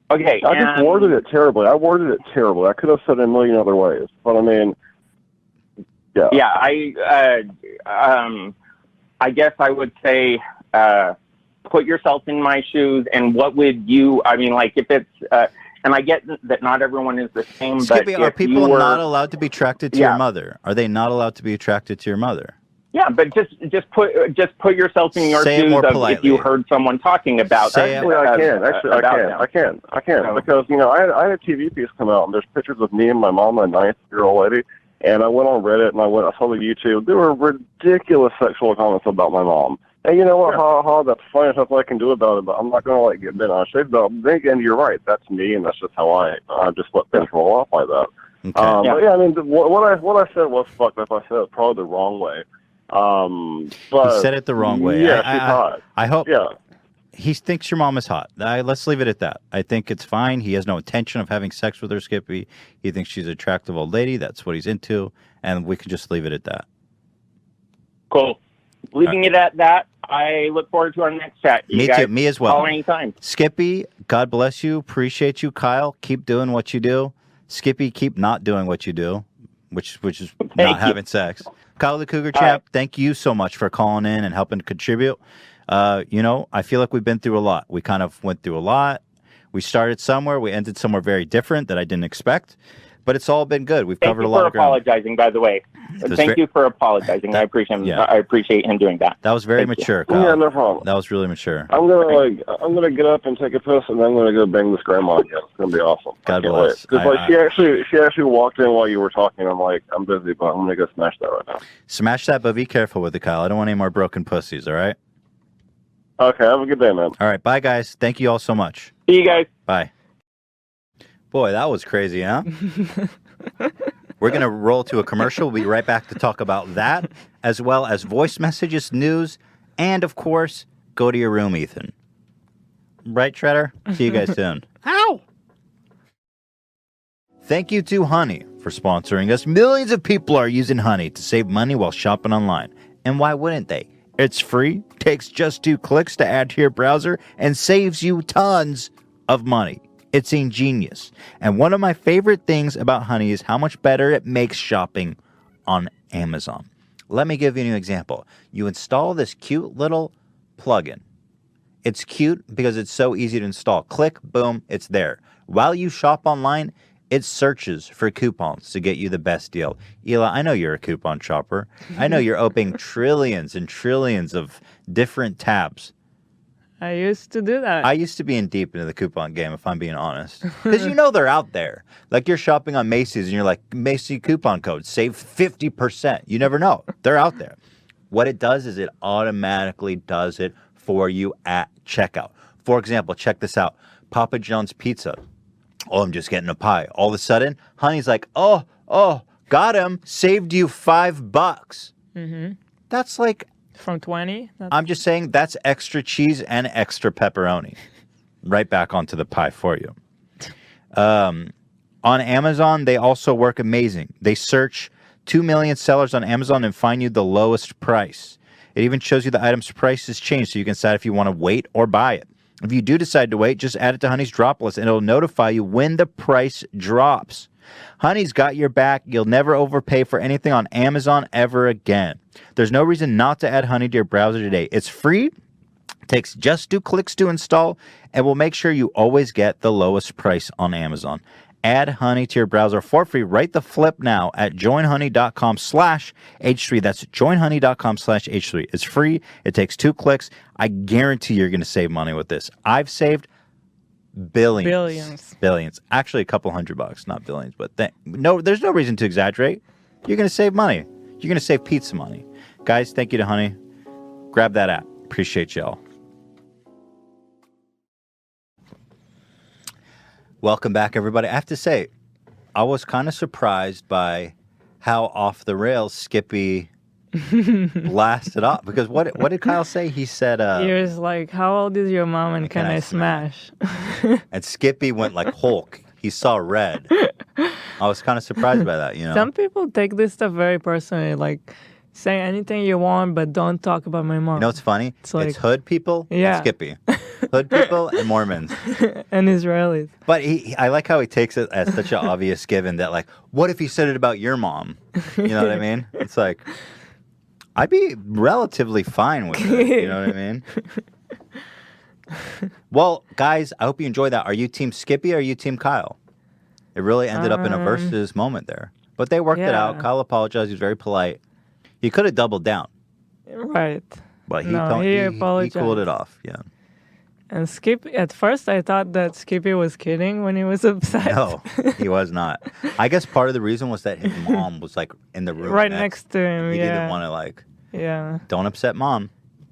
Okay. I just worded it terribly. I could have said it a million other ways. But, I mean, yeah. Yeah, I guess I would say put yourself in my shoes and what would you, I mean, like, if it's... and I get that not everyone is the same, Skippy, but are people not allowed to be attracted to your mother? Are they not allowed to be attracted to your mother? Yeah, but just put yourself in your Say it shoes more of politely. if you heard someone talking about. Actually, I can. Because, you know, I had a TV piece come out, and there's pictures of me and my mom, a 9-year-old lady, and I went on Reddit, and I saw the YouTube. There were ridiculous sexual comments about my mom. And you know what? Sure. That's funny stuff I can do about it, but I'm not going to get bent on shape about it. Then again, you're right. That's me, and that's just how I just let things roll off like that. Okay. But yeah, I mean, what I said was fucked up. I said it probably the wrong way. But He said it the wrong way. Yeah, she's hot. I hope. Yeah. He thinks your mom is hot. Let's leave it at that. I think it's fine. He has no intention of having sex with her, Skippy. He thinks she's an attractive old lady. That's what he's into, and we can just leave it at that. Cool. Leaving it at that. I look forward to our next chat. Me too. Me as well. Call anytime. Skippy, God bless you. Appreciate you. Kyle, keep doing what you do. Skippy, keep not doing what you do, which is not having sex. Kyle the Cougar Champ, thank you so much for calling in and helping to contribute. You know, I feel like we've been through a lot. We kind of went through a lot. We started somewhere. We ended somewhere very different that I didn't expect. But it's all been good. We've covered a lot of ground. Thank you for apologizing, by the way. Thank you for apologizing. I appreciate him. I appreciate him doing that. That was very mature, Kyle. Yeah, no problem. That was really mature. I'm gonna get up and take a piss, and then I'm gonna go bang this grandma again. It's gonna be awesome. God bless. Because she actually walked in while you were talking. I'm like, I'm busy, but I'm gonna go smash that right now. Smash that, but be careful with it, Kyle. I don't want any more broken pussies. All right. Okay. Have a good day, man. All right. Bye, guys. Thank you all so much. See you guys. Bye. Boy, that was crazy, huh? We're going to roll to a commercial. We'll be right back to talk about that, as well as voice messages, news, and, of course, go to your room, Ethan. Right, Shredder? See you guys soon. Ow! Thank you to Honey for sponsoring us. Millions of people are using Honey to save money while shopping online. And why wouldn't they? It's free, takes just 2 clicks to add to your browser, and saves you tons of money. It's ingenious. And one of my favorite things about Honey is how much better it makes shopping on Amazon. Let me give you an example. You install this cute little plugin. It's cute because it's so easy to install. Click, boom, it's there. While you shop online, It searches for coupons to get you the best deal. Hila, I know you're a coupon shopper. I know you're opening trillions and trillions of different tabs. I used to do that. I used to be in deep into the coupon game, if I'm being honest. Because you know they're out there. Like you're shopping on Macy's and you're like, Macy's coupon code, save 50%. You never know. They're out there. What it does is it automatically does it for you at checkout. For example, check this out. Papa John's Pizza. Oh, I'm just getting a pie. All of a sudden, Honey's like, oh, got him. Saved you $5. Mm-hmm. That's like... From 20? I'm just saying that's extra cheese and extra pepperoni. Right back onto the pie for you. On Amazon, they also work amazing. They search 2 million sellers on Amazon and find you the lowest price. It even shows you the item's price has changed so you can decide if you want to wait or buy it. If you do decide to wait, just add it to Honey's drop list and it'll notify you when the price drops. Honey's got your back. You'll never overpay for anything on Amazon ever again. There's no reason not to add Honey to your browser today. It's free, takes just 2 clicks to install, and will make sure you always get the lowest price on Amazon. Add Honey to your browser for free. Write the flip now at joinhoney.com/H3. That's joinhoney.com/H3. It's free. It takes 2 clicks. I guarantee you're going to save money with this. I've saved billions. Actually, a couple $100, not billions. But no, there's no reason to exaggerate. You're going to save money. You're going to save pizza money. Guys, thank you to Honey. Grab that app. Appreciate y'all. Welcome back, everybody. I have to say, I was kind of surprised by how off the rails Skippy blasted off. Because what did Kyle say? He said... he was like, how old is your mom and can I smash? And Skippy went like Hulk. He saw red. I was kind of surprised by that, you know? Some people take this stuff very personally, like, say anything you want, but don't talk about my mom. You know what's funny? It's hood people and Skippy. Hood people and Mormons. And Israelis. But I like how he takes it as such an obvious given that, like, what if he said it about your mom? You know what I mean? It's like, I'd be relatively fine with it. You know what I mean? Well, guys, I hope you enjoyed that. Are you Team Skippy or are you Team Kyle? It really ended up in a versus moment there. But they worked it out. Kyle apologized. He was very polite. He could have doubled down. Right. But he apologized. He cooled it off, yeah. And Skippy, at first I thought that Skippy was kidding when he was upset. No, he was not. I guess part of the reason was that his mom was like in the room right next to him. He didn't want to don't upset mom.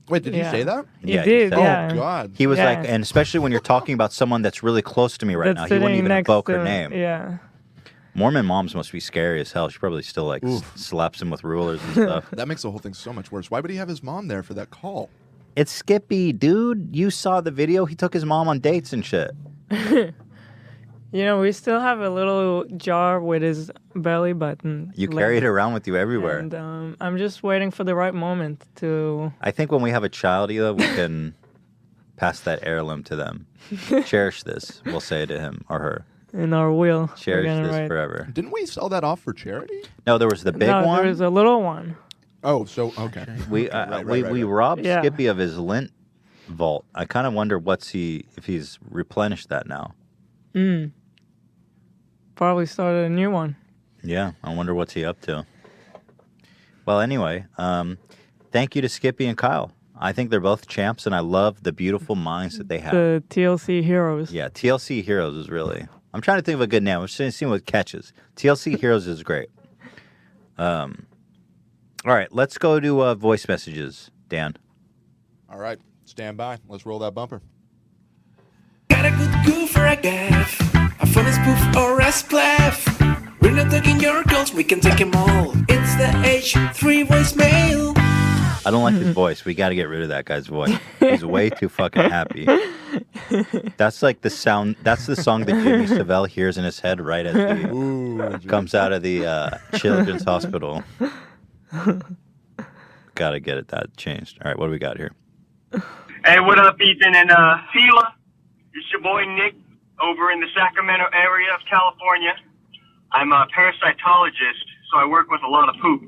Wait, did he say that? He did, yeah. Oh, God. He was like, and especially when you're talking about someone that's really close to me right now, he wouldn't even invoke her name. Yeah. Mormon moms must be scary as hell. She probably still like slaps him with rulers and stuff. That makes the whole thing so much worse. Why would he have his mom there for that call? It's Skippy, dude. You saw the video. He took his mom on dates and shit. You know, we still have a little jar with his belly button. You carry it around with you everywhere. And I'm just waiting for the right moment to... I think when we have a child, Hila, we can pass that heirloom to them. Cherish this, we'll say to him or her. In our will. Cherish this forever. Didn't we sell that off for charity? No, there was the big one. There was a little one. Oh, so, okay. We robbed Skippy of his lint vault. I kind of wonder if he's replenished that now. Probably started a new one. Yeah, I wonder what's he up to. Well, anyway, thank you to Skippy and Kyle. I think they're both champs, and I love the beautiful minds that they have. The TLC heroes. Yeah, TLC Heroes is really... I'm trying to think of a good name. I'm just seeing what catches. TLC Heroes is great. All right, let's go to voice messages, Dan. All right, stand by. Let's roll that bumper. Got a good goof or a gaff, a funny spoof or a splaff. We're not taking your calls, we can take them all. It's the H3 voicemail. I don't like his voice. We got to get rid of that guy's voice. He's way too fucking happy. That's like the sound. That's the song that Jimmy Savile hears in his head right as he comes out of the children's hospital. Got to get that changed. All right, what do we got here? Hey, what up, Ethan and Hila? It's your boy Nick over in the Sacramento area of California. I'm a parasitologist, so I work with a lot of poop.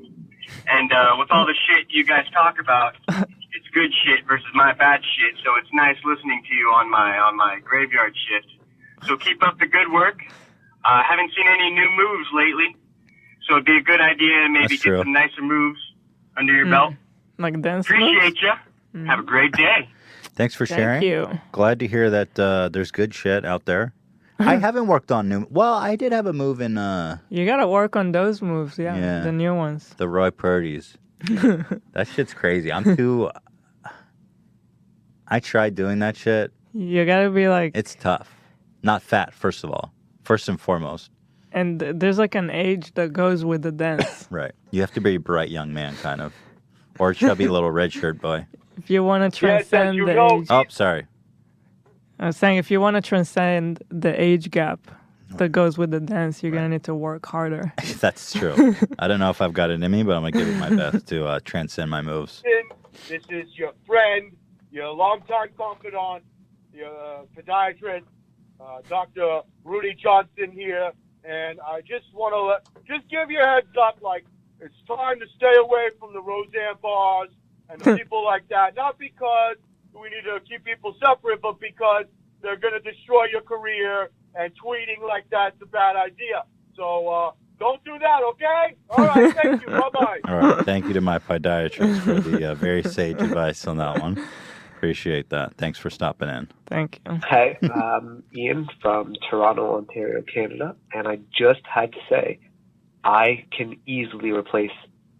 And with all the shit you guys talk about, it's good shit versus my bad shit. So it's nice listening to you on my graveyard shift. So keep up the good work. Haven't seen any new moves lately, so it'd be a good idea to maybe That's get true. some nicer moves under your belt. Like dance Appreciate you. Have a great day. Thanks for Thank sharing. you. Glad to hear that there's good shit out there. I haven't worked on new. Well, I did have a move in You gotta work on those moves, Yeah. the new ones. the Roy Purdy's. That shit's crazy. I'm too. I tried doing that shit. You gotta be like, It's tough. Not fat, first of all. First and foremost. and there's like an age that goes with the dance. Right. You have to be a bright young man, kind of. Or a chubby little red shirt boy. If you want to transcend the age, Oh, sorry. I was saying, if you want to transcend the age gap that goes with the dance, you're gonna need to work harder. That's true. I don't know if I've got it in me, but I'm going to give it my best to transcend my moves. This is your friend, your longtime confidant, your podiatrist, Dr. Rudy Johnson here, and I just want to just give you a heads up, like, it's time to stay away from the Roseanne bars and the people like that, not because we need to keep people separate, but because they're going to destroy your career, and tweeting like that's a bad idea. So don't do that, okay? All right, thank you. Bye-bye. All right. Thank you to my podiatrist for the very sage advice on that one. Appreciate that. Thanks for stopping in. Thank you. Hey, Ian from Toronto, Ontario, Canada, and I just had to say, I can easily replace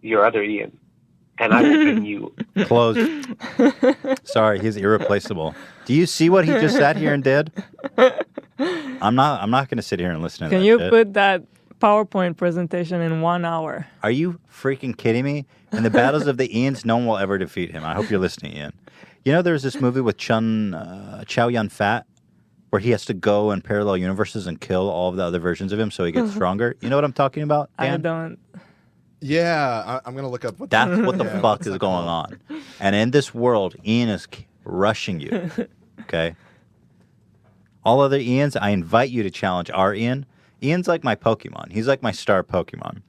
your other Ian, and I will pin you. Close. Sorry, he's irreplaceable. Do you see what he just sat here and did? I'm not going to sit here and listen to Can that you shit. put that PowerPoint presentation in 1 hour? Are you freaking kidding me? In the battles of the Ians, no one will ever defeat him. I hope you're listening, Ian. You know, there's this movie with Chow Yun-Fat where he has to go in parallel universes and kill all of the other versions of him so he gets stronger. You know what I'm talking about, Dan? I don't. Yeah, I'm going to look up what That's what the Yeah, fuck what's is that going called? on. And in this world, Ian is rushing you. Okay? All other Ians, I invite you to challenge our Ian. Ian's like my Pokemon. He's like my star Pokemon.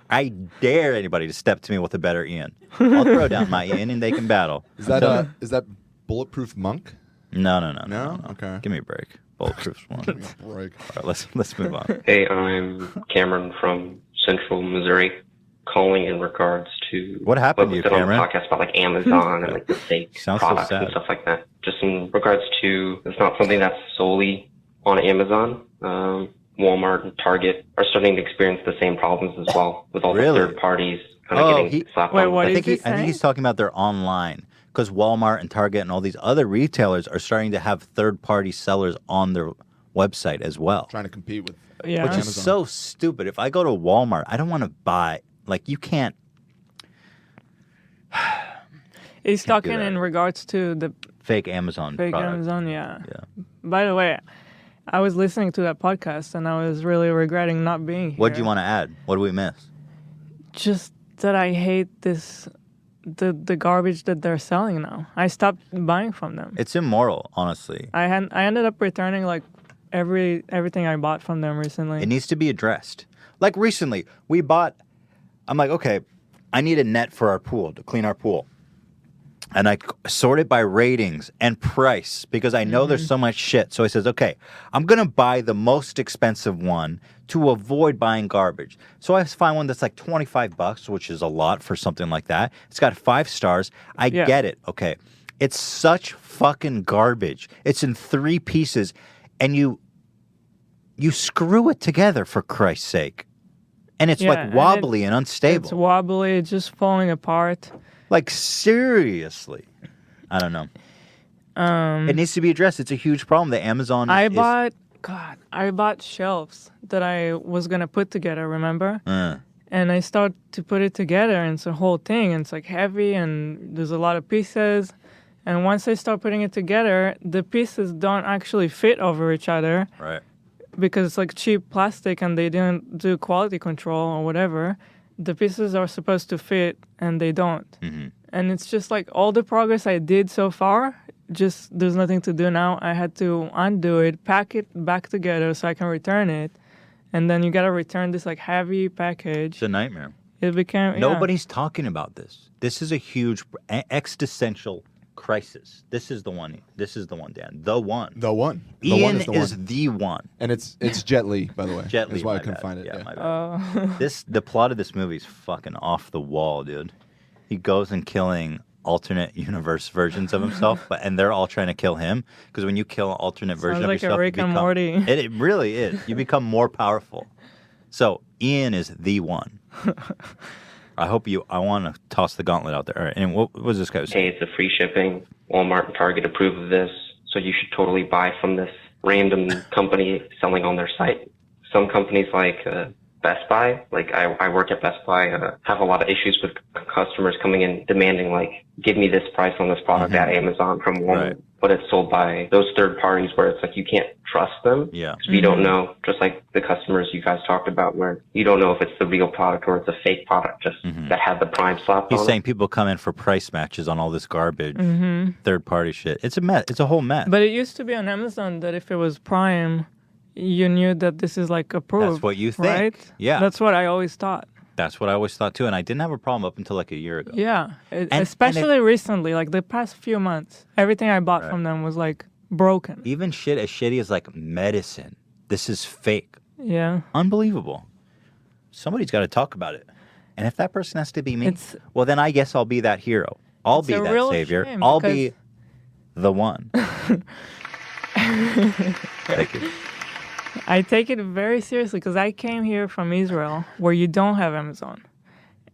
I dare anybody to step to me with a better Ian. I'll throw down my Ian and they can battle. Is that Bulletproof Monk? No. No? Okay. Give me a break. Bulletproof one. Give me a break. All right, let's move on. Hey, I'm Cameron from Central Missouri, calling in regards to What happened to you, was said Cameron? on the podcast about like Amazon and like the fake Sounds so products sad. and stuff like that. Just in regards to, it's not something that's solely on Amazon. Walmart and Target are starting to experience the same problems as well with all the third parties kind of getting slapped on. What I is think he I think he's talking about their online because Walmart and Target and all these other retailers are starting to have third-party sellers on their website as well. Trying to compete with Yeah. Which is Amazon. so stupid. If I go to Walmart, I don't want to buy. Like, you can't. He's Can't do talking that. in regards to the Fake Amazon fake product. Amazon, yeah. By the way, I was listening to that podcast and I was really regretting not being here. What do you want to add? What do we miss? Just that I hate the garbage that they're selling now. I stopped buying from them. It's immoral, honestly. I ended up returning like everything I bought from them recently. It needs to be addressed. Like recently, I'm like, okay, I need a net for our pool to clean our pool. And I sort it by ratings and price because I know there's so much shit. So he says, okay, I'm going to buy the most expensive one to avoid buying garbage. So I find one that's like $25, which is a lot for something like that. It's got 5 stars. I get it. Okay. It's such fucking garbage. It's in 3 pieces and you screw it together for Christ's sake. And it's like wobbly and unstable. It's wobbly, it's just falling apart. Like, seriously. I don't know. It needs to be addressed. It's a huge problem. The Amazon I bought shelves that I was going to put together, remember? And I start to put it together and it's a whole thing. And it's like heavy and there's a lot of pieces. And once I start putting it together, the pieces don't actually fit over each other. Right. Because it's like cheap plastic and they didn't do quality control or whatever. The pieces are supposed to fit and they don't. Mm-hmm. And it's just like all the progress I did so far, just there's nothing to do now. I had to undo it, pack it back together so I can return it. And then you got to return this like heavy package. It's a nightmare. It became, Nobody's talking about this. This is a huge existential Crisis. This is the one. This is the one, Dan. The one. The one. The Ian one is the one. And it's Jet Li, by the way. Jet Li. That's why I my couldn't bad. find it. Yeah, Yeah. my bad. The plot of this movie is fucking off the wall, dude. He goes and killing alternate universe versions of himself, and they're all trying to kill him because when you kill an alternate version of like yourself, a Rick and Morty. It really is. You become more powerful. So Ian is the one. I want to toss the gauntlet out there. All right, and what was this guy saying? Hey, it's a free shipping. Walmart and Target approve of this, so you should totally buy from this random company selling on their site. Some companies like Best Buy, like I work at Best Buy, have a lot of issues with customers coming in demanding, like, give me this price on this product at Amazon from Walmart. Right. But it's sold by those third parties where it's like you can't trust them. Yeah. Because we don't know, just like the customers you guys talked about, where you don't know if it's the real product or it's a fake product just that had the Prime slapped on He's saying it. people come in for price matches on all this garbage, Mhm. third-party shit. It's a mess. It's a whole mess. But it used to be on Amazon that if it was Prime, you knew that this is like approved. That's what you think. Right? Yeah. That's what I always thought. That's what I always thought too, and I didn't have a problem up until like a year ago. Yeah. And Especially recently, like the past few months. Everything I bought from them was like broken. Even shit as shitty as like medicine. This is fake. Yeah. Unbelievable. Somebody's got to talk about it. And if that person has to be me, well, then I guess I'll be that hero. I'll be a that real savior. shame I'll be the one. Thank you. I take it very seriously because I came here from Israel where you don't have Amazon.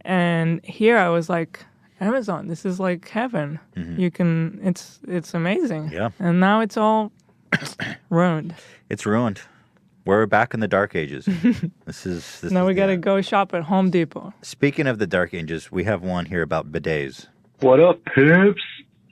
And here I was like, Amazon, this is like heaven. You can, it's amazing. Yeah. And now it's all ruined. It's ruined. We're back in the dark ages. This Now is we the got to end. go shop at Home Depot. Speaking of the dark ages, we have one here about bidets. What up, poops?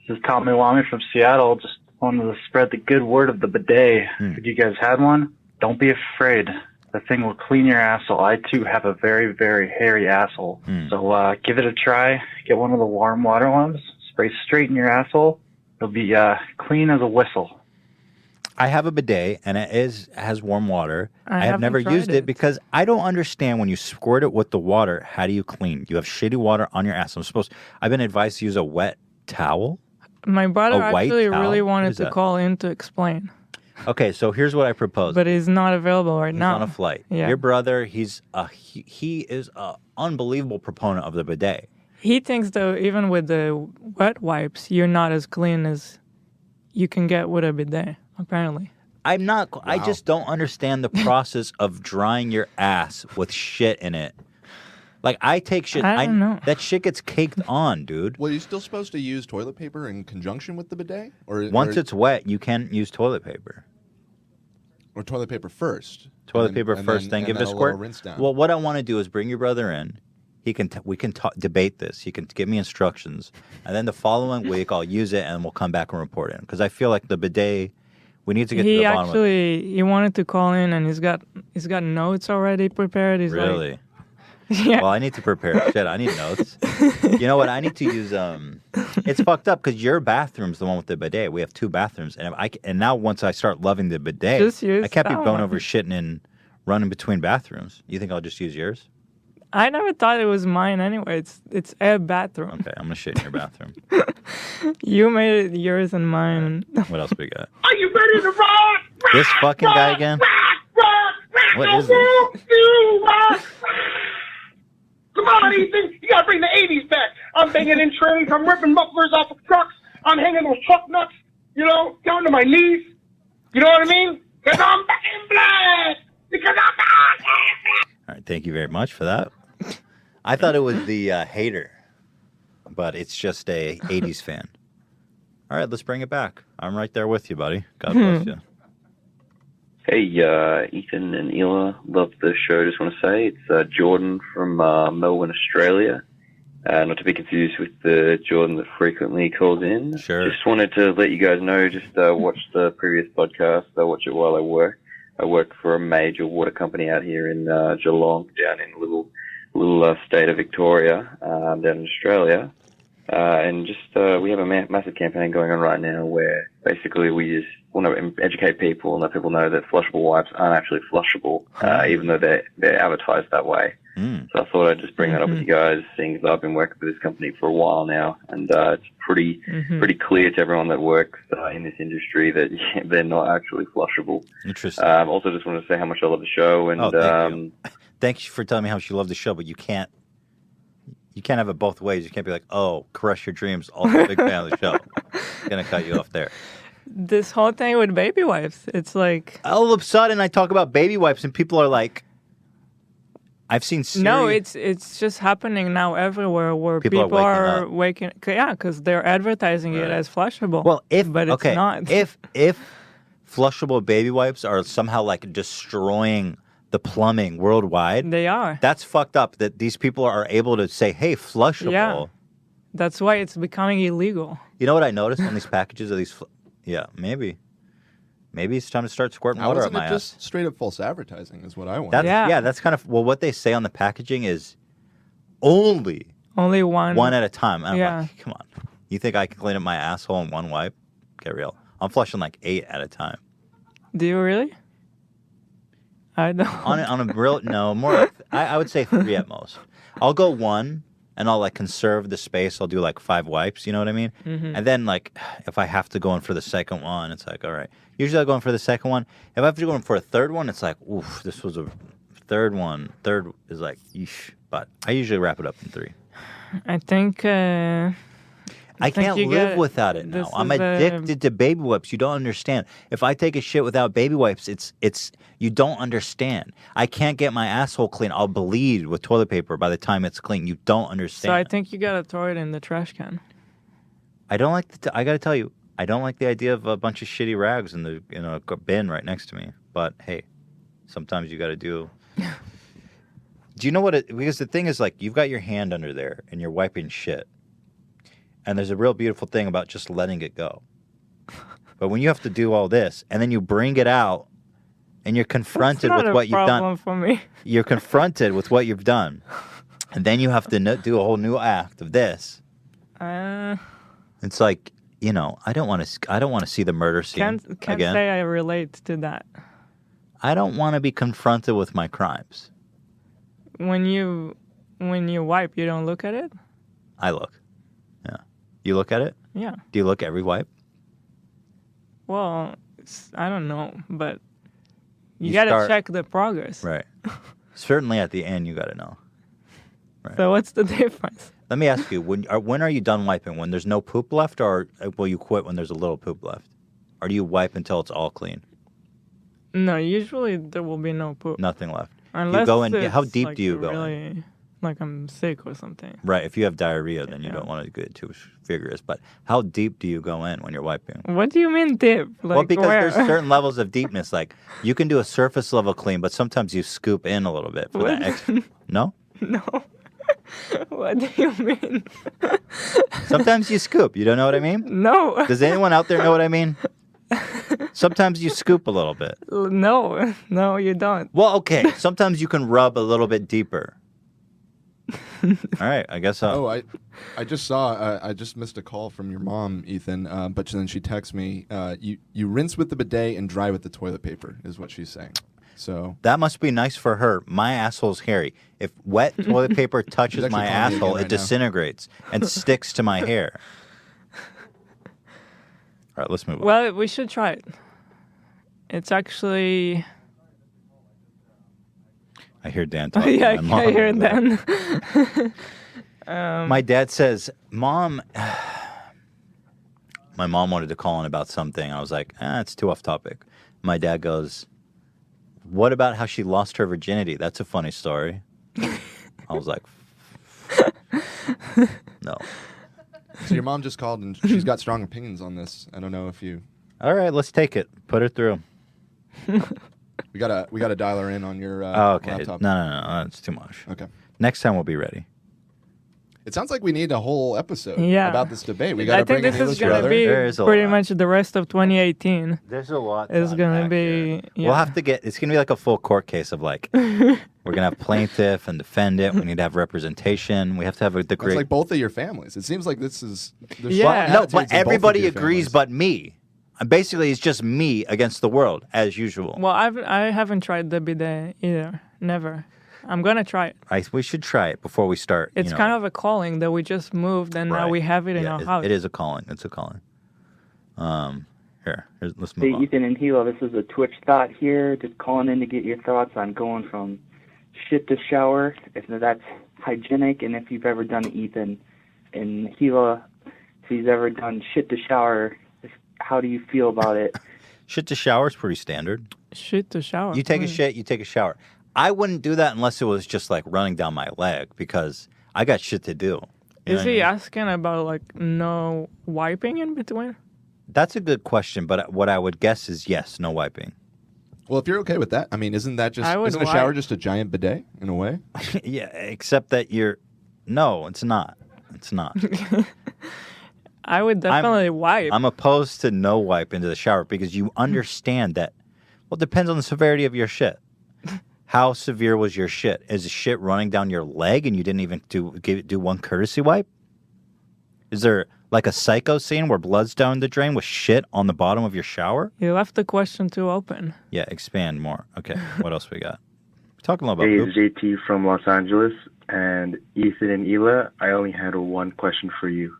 This is Tommy Wami from Seattle. Just wanted to spread the good word of the bidet. If you guys had one, don't be afraid. The thing will clean your asshole. I, too, have a very, very hairy asshole. So give it a try. Get one of the warm water ones. Spray straight in your asshole. It'll be clean as a whistle. I have a bidet, and it has warm water. I have haven't never tried used it because I don't understand when you squirt it with the water, how do you clean? You have shitty water on your ass. I've been advised to use a wet towel. My brother A white actually towel? really What wanted is to that? call in to explain. Okay, so here's what I propose. But he's not available right He's now. on a flight. Yeah. Your brother, he is a unbelievable proponent of the bidet. He thinks, though, even with the wet wipes, you're not as clean as you can get with a bidet, apparently. I'm not. I just don't understand the process of drying your ass with shit in it. Like I take shit. I don't know. That shit gets caked on, dude. Well, are you still supposed to use toilet paper in conjunction with the bidet, Once it's wet, you can use toilet paper. or toilet paper first? Toilet paper first, then give it a little squirt. rinse down. Well, what I want to do is bring your brother in. We can debate this. He can give me instructions, and then the following week I'll use it, and we'll come back and report it. Because I feel like the bidet, we need to get to the bottom of it. He wanted to call in, and he's got notes already prepared. He's Really? like, yeah. Well, I need to prepare. Shit, I need notes. You know what? I need to use. It's fucked up because your bathroom's the one with the bidet. We have two bathrooms, and now once I start loving the bidet, Just use I can't be that going one. over shitting and running between bathrooms. You think I'll just use yours? I never thought it was mine anyway. It's a bathroom. Okay, I'm gonna shit in your bathroom. You made it yours and mine. What else we got? Are you ready to rock? This fucking guy again? What is this? Come on, Ethan. You gotta bring the 80s back. I'm banging in trains. I'm ripping mufflers off of trucks. I'm hanging those truck nuts, down to my knees. You know what I mean? Because I'm back in black. Because I'm back in black. All right, thank you very much for that. I thought it was the hater, but it's just a 80s fan. All right, let's bring it back. I'm right there with you, buddy. God bless you. Hey, Ethan and Hila, love the show. Just want to say it's Jordan from Melbourne, Australia. Not to be confused with the Jordan that frequently calls in. Sure. Just wanted to let you guys know, just watch the previous podcast. I watch it while I work. I work for a major water company out here in Geelong, down in little state of Victoria, down in Australia. And just we have a massive campaign going on right now where basically we just want to educate people and let people know that flushable wipes aren't actually flushable, even though they're advertised that way. So I thought I'd just bring that up with you guys, seeing as I've been working for this company for a while now, and it's pretty clear to everyone that works in this industry that they're not actually flushable. Interesting. Also, just wanted to say how much I love the show, and thank you for telling me how much you love the show, but you can't have it both ways. You can't be like, oh, crush your dreams, also big fan of the show. I'm gonna cut you off there. This whole thing with baby wipes, it's like all of a sudden I talk about baby wipes and people are like, I've seen no, it's just happening now everywhere where people are waking because they're advertising it as flushable. Well, it's not. If flushable baby wipes are somehow like destroying the plumbing worldwide, they are. That's fucked up that these people are able to say, hey, flushable. Yeah. That's why it's becoming illegal. You know what I noticed on these packages of these? Maybe it's time to start squirting water up my ass. Just straight up false advertising is what I want. That's kind of what they say on the packaging is only one at a time. And I'm like, come on, you think I can clean up my asshole in one wipe? Get real. I'm flushing like 8 at a time. Do you really? I don't. On a real more. I would say 3 at most. I'll go 1. And I'll like conserve the space. I'll do like 5 wipes, you know what I mean? And then like if I have to go in for the second one, it's like, all right. Usually I'll go in for the second one. If I have to go in for a third one, it's like, oof, this was a third one. Third is like, yeesh. But I usually wrap it up in 3. I think I can't live without it now. I'm addicted to baby wipes. You don't understand. If I take a shit without baby wipes, it's you don't understand. I can't get my asshole clean. I'll bleed with toilet paper by the time it's clean. You don't understand. So I think you gotta throw it in the trash can. I don't like I gotta tell you, I don't like the idea of a bunch of shitty rags in a bin right next to me. But hey, sometimes you gotta do. Do you know what because the thing is like you've got your hand under there and you're wiping shit. And there's a real beautiful thing about just letting it go. But when you have to do all this and then you bring it out and you're confronted with what you've done. For me. You're confronted with what you've done. And then you have to do a whole new act of this. It's like, I don't want to see the murder scene can't again. Say I relate to that. I don't want to be confronted with my crimes. When you wipe, you don't look at it? I look. Yeah. You look at it? Yeah. Do you look every wipe? Well, I don't know, but you got to check the progress. Right. Certainly at the end, you got to know. Right. So what's the difference? Let me ask you, when are you done wiping? When there's no poop left, or will you quit when there's a little poop left? Or do you wipe until it's all clean? No, usually there will be no poop. Nothing left. Unless you go in. it's How deep like do you go really, in? Like I'm sick or something. Right. If you have diarrhea, then you don't want to get too vigorous. But how deep do you go in when you're wiping? What do you mean deep? Like, well, because where? there's certain levels of deepness. Like you can do a surface level clean, but sometimes you scoop in a little bit for that extra. No? No. What do you mean? Sometimes you scoop. You don't know what I mean? No. Does anyone out there know what I mean? Sometimes you scoop a little bit. No, you don't. Well, okay. Sometimes you can rub a little bit deeper. All right, I guess so. Oh, I just saw. I just missed a call from your mom, Ethan. But then she texted me. You rinse with the bidet and dry with the toilet paper, is what she's saying. So that must be nice for her. My asshole's hairy. If wet toilet paper touches my asshole, it disintegrates and sticks to my hair. All right, let's move on. Well, we should try it. It's actually. I hear Dan talking. Yeah, to my mom I hear Dan. My dad says, "Mom." My mom wanted to call in about something. I was like, it's too off topic. My dad goes, "What about how she lost her virginity? That's a funny story." I was like, no. So your mom just called and she's got strong opinions on this. I don't know if you. All right, let's take it. Put her through. We gotta dial her in on your okay. laptop. No, that's too much. Okay. Next time we'll be ready. It sounds like we need a whole episode Yeah. about this debate. We gotta I think bring in this Hila's is going to brother. be pretty much the rest of 2018. There's a lot. It's going to be. Yeah. We'll have to get. It's going to be like a full court case of like We're gonna have plaintiff and defendant. We need to have representation. We have to have the It's great. like both of your families. It seems like this is. No, but everybody agrees, but me. Basically, it's just me against the world as usual. Well, I haven't tried the bidet either. Never. I'm gonna try it. We should try it before we start. It's kind of a calling that we just moved and now we have it in our house. It is a calling. It's a calling. Let's move Hey, on. Ethan and Hila, this is a Twitch thought here. Just calling in to get your thoughts on going from shit to shower, if that's hygienic, and if you've ever done it, Ethan. And Hila, if he's ever done shit to shower, how do you feel about it? Shit to shower is pretty standard. Shit to shower. You take a shit, you take a shower. I wouldn't do that unless it was just like running down my leg because I got shit to do. You know Is what I he mean? asking about like no wiping in between? That's a good question, but what I would guess is yes, no wiping. Well, if you're okay with that, I mean, isn't that just I would isn't a shower wipe. just a giant bidet in a way? Yeah, except that no, it's not. It's not. I would definitely wipe. I'm opposed to no wipe into the shower because you understand that. Well, it depends on the severity of your shit. How severe was your shit? Is the shit running down your leg and you didn't even do one courtesy wipe? Is there like a Psycho scene where blood's down the drain with shit on the bottom of your shower? You left the question too open. Yeah, expand more. Okay, what else we got? We're talking a little Hey, about it's JT from Los Angeles, and Ethan and Hila, I only had one question for you.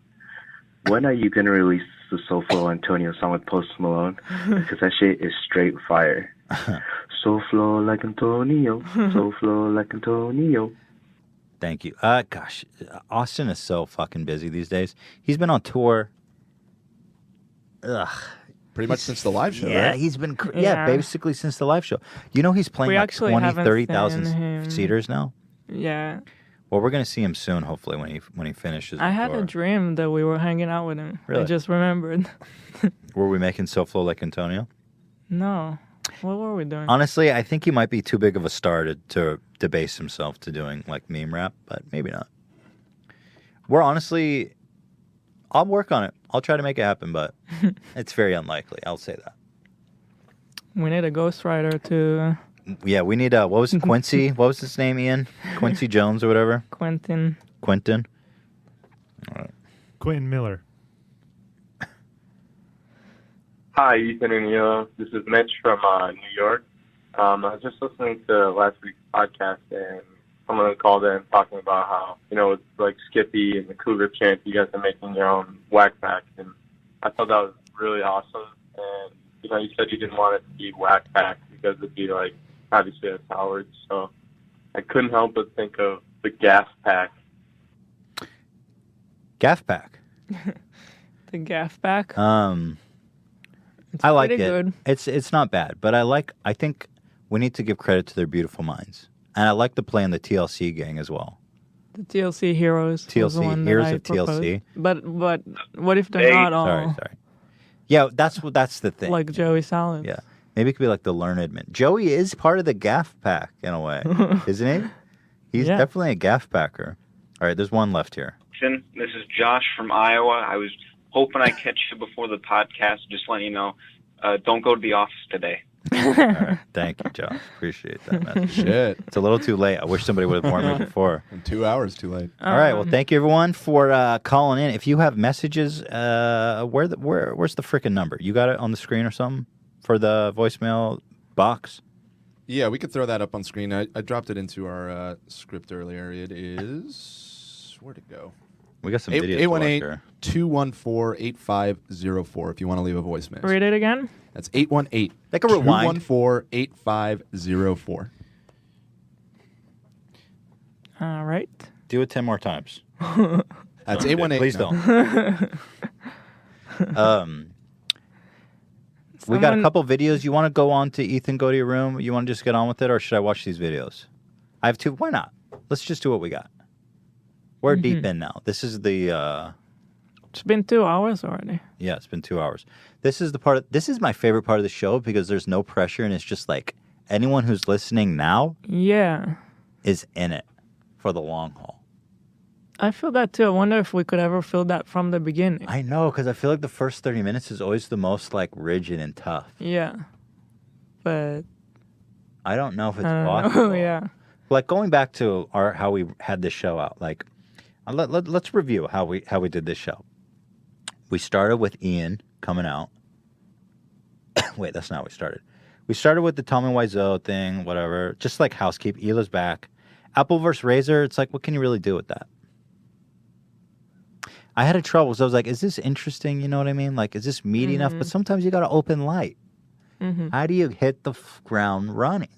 When are you going to release the Soul Flow Antonio song with Post Malone? Because that shit is straight fire. Soul flow like Antonio, soul flow like Antonio. Thank you. Gosh, Austin is so fucking busy these days. He's been on tour. Ugh. Pretty much since the live show, Yeah, right? he's been, Yeah. basically since the live show. You know he's playing We like actually 20, haven't 30,000 seen him. seaters now? Yeah. Well, we're going to see him soon, hopefully, when he finishes I the had a tour. dream that we were hanging out with him. I Really? just remembered. Were we making So Flow like Antonio? No. What were we doing? Honestly, I think he might be too big of a star to debase himself to doing like meme rap, but maybe not. I'll work on it. I'll try to make it happen, but it's very unlikely. I'll say that. We need a ghostwriter to Yeah, we need what was it, Quincy? What was his name, Ian? Quincy Jones or whatever? Quentin. Quentin? Quentin Miller. Hi, Ethan and Hila. This is Mitch from New York. I was just listening to last week's podcast, and someone called in talking about how, it's like Skippy and the Cougar Champ, you guys are making your own whack pack, and I thought that was really awesome. And, you said you didn't want it to be whack pack because it'd be like, obviously that's Howard, so I couldn't help but think of the gas pack. Gaff Pack. The gaff back. I like it. pretty good. It's not bad, but I think we need to give credit to their beautiful minds. And I like the play in the TLC gang as well. The TLC heroes. was the TLC, one that heroes I of TLC. proposed. But what if they're not all Sorry. Yeah, that's the thing. like Joey Salads? Yeah. Maybe it could be like the learned man. Joey is part of the gaff pack in a way, isn't he? He's Yeah. definitely a gaff packer. All right, there's one left here. This is Josh from Iowa. I was hoping I'd catch you before the podcast. Just letting you know, don't go to the office today. All right, thank you, Josh. Appreciate that message. Shit. It's a little too late. I wish somebody would have warned me before. And 2 hours too late. All right. Well, thank you everyone for calling in. If you have messages, where's the freaking number? You got it on the screen or something for the voicemail box? Yeah, we could throw that up on screen. I dropped it into our script earlier. It is... Where'd it go? We got some videos to watch here. 818-214-8504 if you want to leave a voicemail. Read it again. That's 818 Like a rewind. 214-8504. All right. Do it 10 more times. That's 818. Please don't. We got a couple videos. You want to go on to Ethan, go to your room? You want to just get on with it, or should I watch these videos? I have two. Why not? Let's just do what we got. We're deep in now. This is the... It's been 2 hours already. Yeah, it's been 2 hours. This is the part. This is my favorite part of the show because there's no pressure and it's just like anyone who's listening now Yeah. is in it for the long haul. I feel that too. I wonder if we could ever feel that from the beginning. I know, because I feel like the first 30 minutes is always the most like rigid and tough. Yeah. But I don't know if it's I don't possible. know. Yeah. like going back to how we had this show out. Like, let's review how we did this show. We started with Ian coming out. Wait, that's not how we started. We started with the Tommy Wiseau thing, whatever. Just like housekeeping. Hila's back. Apple versus Razor. It's like, what can you really do with that? I had a trouble, so I was like, is this interesting? You know what I mean? Like, is this meaty enough? But sometimes you got to open light. How do you hit the ground running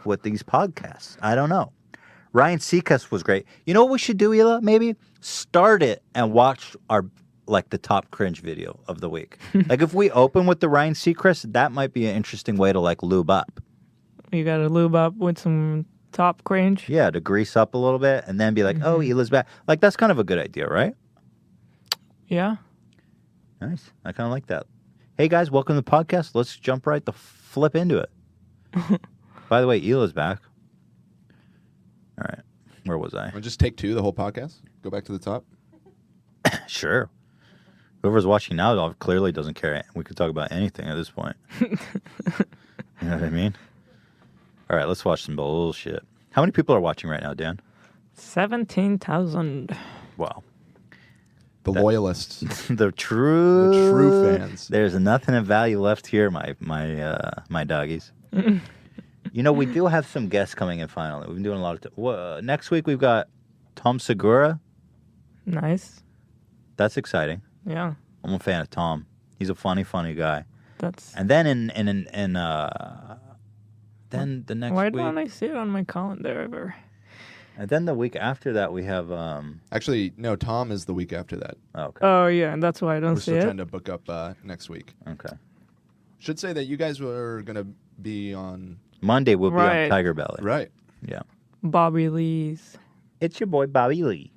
with these podcasts? I don't know. Ryan Seacrest was great. You know what we should do, Hila? Maybe start it and watch the top cringe video of the week. Like, if we open with the Ryan Seacrest, that might be an interesting way to, like, lube up. You got to lube up with some top cringe? Yeah, to grease up a little bit and then be like, oh, Hila's back. Like, that's kind of a good idea, right? Yeah. Nice. I kind of like that. Hey, guys, welcome to the podcast. Let's jump right the flip into it. By the way, Hila's back. All right. Where was I? We'll just take 2, the whole podcast? Go back to the top? Sure. Whoever's watching now clearly doesn't care. We could talk about anything at this point. You know what I mean? All right, let's watch some bullshit. How many people are watching right now, Dan? 17,000. Wow. The loyalists. The true fans. There's nothing of value left here, my doggies. You know, we do have some guests coming in finally. We've been doing a lot of... next week, we've got Tom Segura. Nice. That's exciting. Yeah. I'm a fan of Tom. He's a funny guy. That's... And then then the next Why week... don't I see it on my calendar ever? And then the week after that, we have... Actually, no, Tom is the week after that. Oh, okay. Oh, yeah, that's why I don't We're see still it. trying to book up next week. Okay. Should say that you guys were going to be on... Monday, we'll be on Tiger Belly. Right. Yeah. Bobby Lee's. It's your boy, Bobby Lee.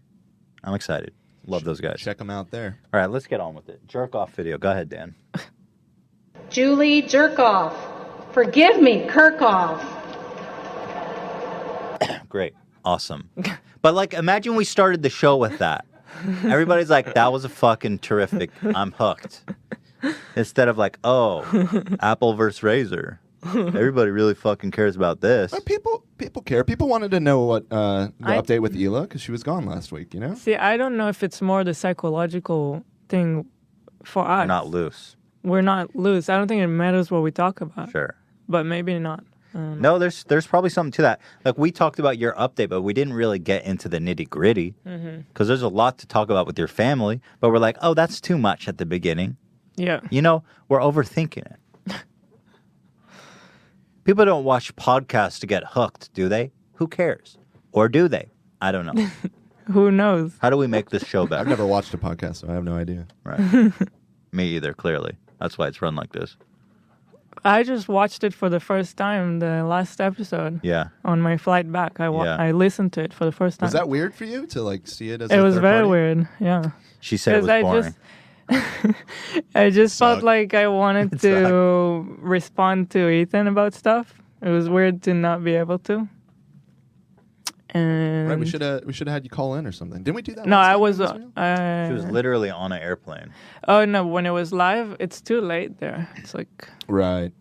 I'm excited. Love those guys. Check them out there. All right, let's get on with it. Jerk off video. Go ahead, Dan. Julie Jerkoff. Forgive me, Kirkhoff. Great. Awesome. But, like, imagine we started the show with that. Everybody's like, that was a fucking terrific. I'm hooked. Instead of like, oh, Apple versus Razor. Everybody really fucking cares about this. People care. People wanted to know what the update with Hila because she was gone last week, you know? See, I don't know if it's more the psychological thing for us. We're not loose. We're not loose. I don't think it matters what we talk about. Sure. But maybe not. No, there's probably something to that. Like, we talked about your update, but we didn't really get into the nitty-gritty. Because there's a lot to talk about with your family. But we're like, oh, that's too much at the beginning. Yeah. You know, we're overthinking it. People don't watch podcasts to get hooked, do they? Who cares? Or do they? I don't know. Who knows? How do we make this show better? I've never watched a podcast, so I have no idea. Right. Me either, clearly. That's why it's run like this. I just watched it for the first time, the last episode. Yeah. On my flight back, I listened to it for the first time. Was that weird for you to like see it as? It a was third very party? weird. Yeah. She said it was boring. I just felt like I wanted to respond to Ethan about stuff. It was weird to not be able to. And Right, we should have had you call in or something. Didn't we do that? No, last I time was. it Israel? She was literally on an airplane. Oh no! When it was live, it's too late there. It's like right,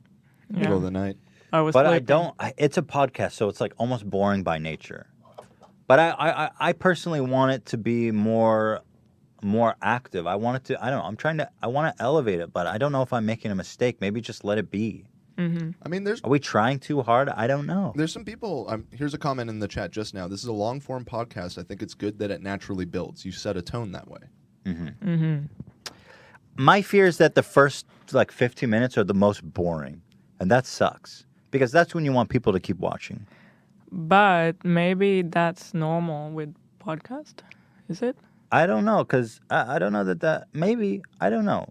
Yeah. middle of the night. I was. But I sleeping. don't. It's a podcast, so it's like almost boring by nature. But I personally want it to be more active. I want it to. I don't know. I want to elevate it, but I don't know if I'm making a mistake. Maybe just let it be. I mean, Are we trying too hard? I don't know. There's some people. Here's a comment in the chat just now. This is a long form podcast. I think it's good that it naturally builds. You set a tone that way. My fear is that the first like 15 minutes are the most boring, and that sucks because that's when you want people to keep watching. But maybe that's normal with podcast. Is it? I don't know because I don't know that maybe I don't know.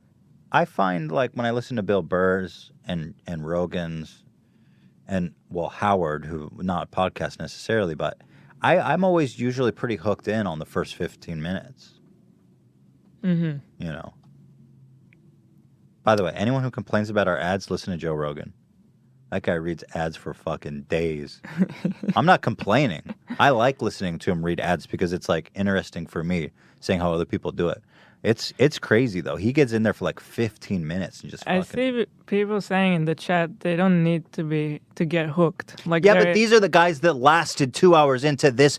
I find like when I listen to Bill Burr's and Rogan's and Howard, who not a podcast necessarily, but I'm always usually pretty hooked in on the first 15 minutes. You know. By the way, anyone who complains about our ads, listen to Joe Rogan. That guy reads ads for fucking days. I'm not complaining. I like listening to him read ads because it's like interesting for me, seeing how other people do it. It's crazy though. He gets in there for like 15 minutes and just. I see people saying in the chat they don't need to get hooked. Like yeah, but these are the guys that lasted 2 hours into this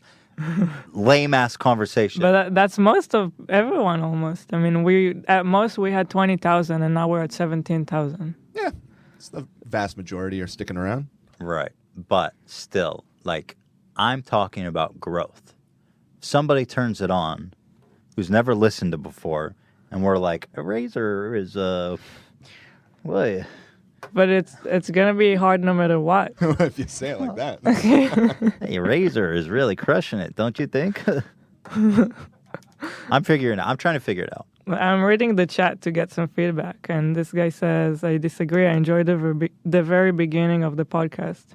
lame ass conversation. But that's most of everyone almost. I mean, at most we had 20,000, and now we're at 17,000. Yeah, it's the vast majority are sticking around. Right, but still, like, I'm talking about growth. Somebody turns it on who's never listened to before, and we're like, a razor is what? But it's gonna be hard no matter what. If you say it like that. Hey, razor is really crushing it, don't you think? I'm trying to figure it out. I'm reading the chat to get some feedback, and this guy says, I disagree. I enjoyed the very beginning of the podcast.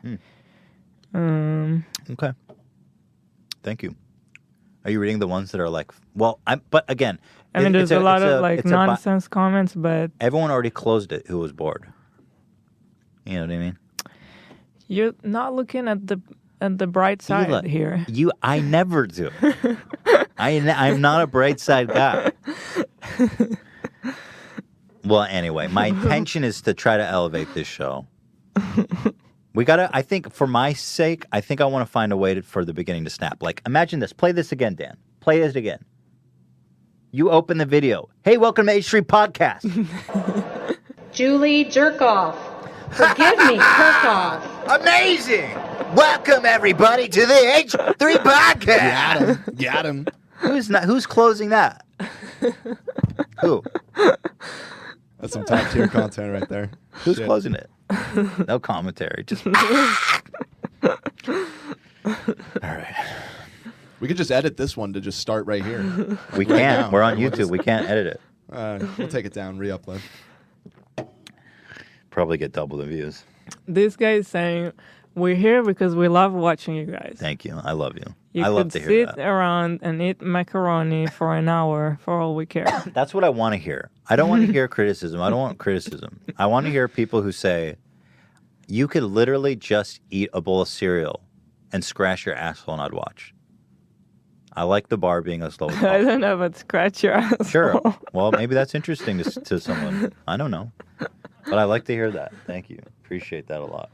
Okay. Thank you. Are you reading the ones that are like, well, but again, I mean, there's a lot of nonsense comments, but everyone already closed it who was bored. You know what I mean? You're not looking at the bright side here. I never do. I'm not a bright side guy. Well, anyway, my intention is to try to elevate this show. I think for my sake, I think I want to find a way for the beginning to snap. Like, imagine this. Play this again, Dan. Play this again. You open the video. Hey, welcome to H3 Podcast. Julie Jerkoff. Forgive me, Kirkhoff. Amazing. Welcome, everybody, to the H3 Podcast. Got him. Who's closing that? Who? That's some top tier content right there. Who's closing it? No commentary. Just. All right. We could just edit this one to just start right here. We can't. We're on YouTube. We can't edit it. We'll take it down, re-upload. Probably get double the views. This guy is saying, we're here because we love watching you guys. Thank you. I love you. I love to hear that. You could sit around and eat macaroni for an hour for all we care. That's what I want to hear. I don't want to hear criticism. I don't want criticism. I want to hear people who say, you could literally just eat a bowl of cereal and scratch your asshole and I'd watch. I like the bar being as low as possible. I don't know about scratch your asshole. Sure. Well, maybe that's interesting to someone. I don't know. But I like to hear that. Thank you. Appreciate that a lot.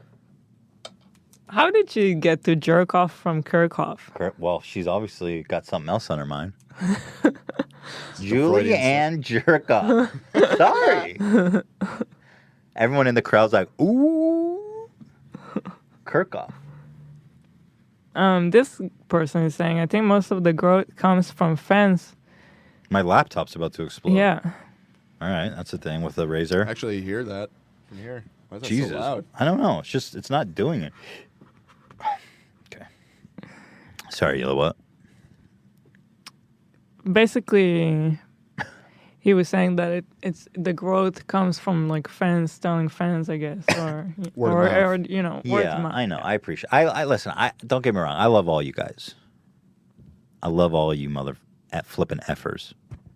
How did you get to jerk off from Kirkhoff? Well, she's obviously got something else on her mind. Julie Ann Jerkoff. Sorry. Everyone in the crowd's like, ooh. Kirkhoff. This person is saying, I think most of the growth comes from fans. My laptop's about to explode. Yeah. All right, that's the thing with the razor. Actually, you hear that from here. Why is that Jesus. so loud? I don't know. It's not doing it. Okay. Sorry, Hila, what? Basically, he was saying that it's the growth comes from like fans telling fans, I guess, or word of mouth. I know. I appreciate. I listen. Don't get me wrong. I love all you guys. I love all you flipping effers.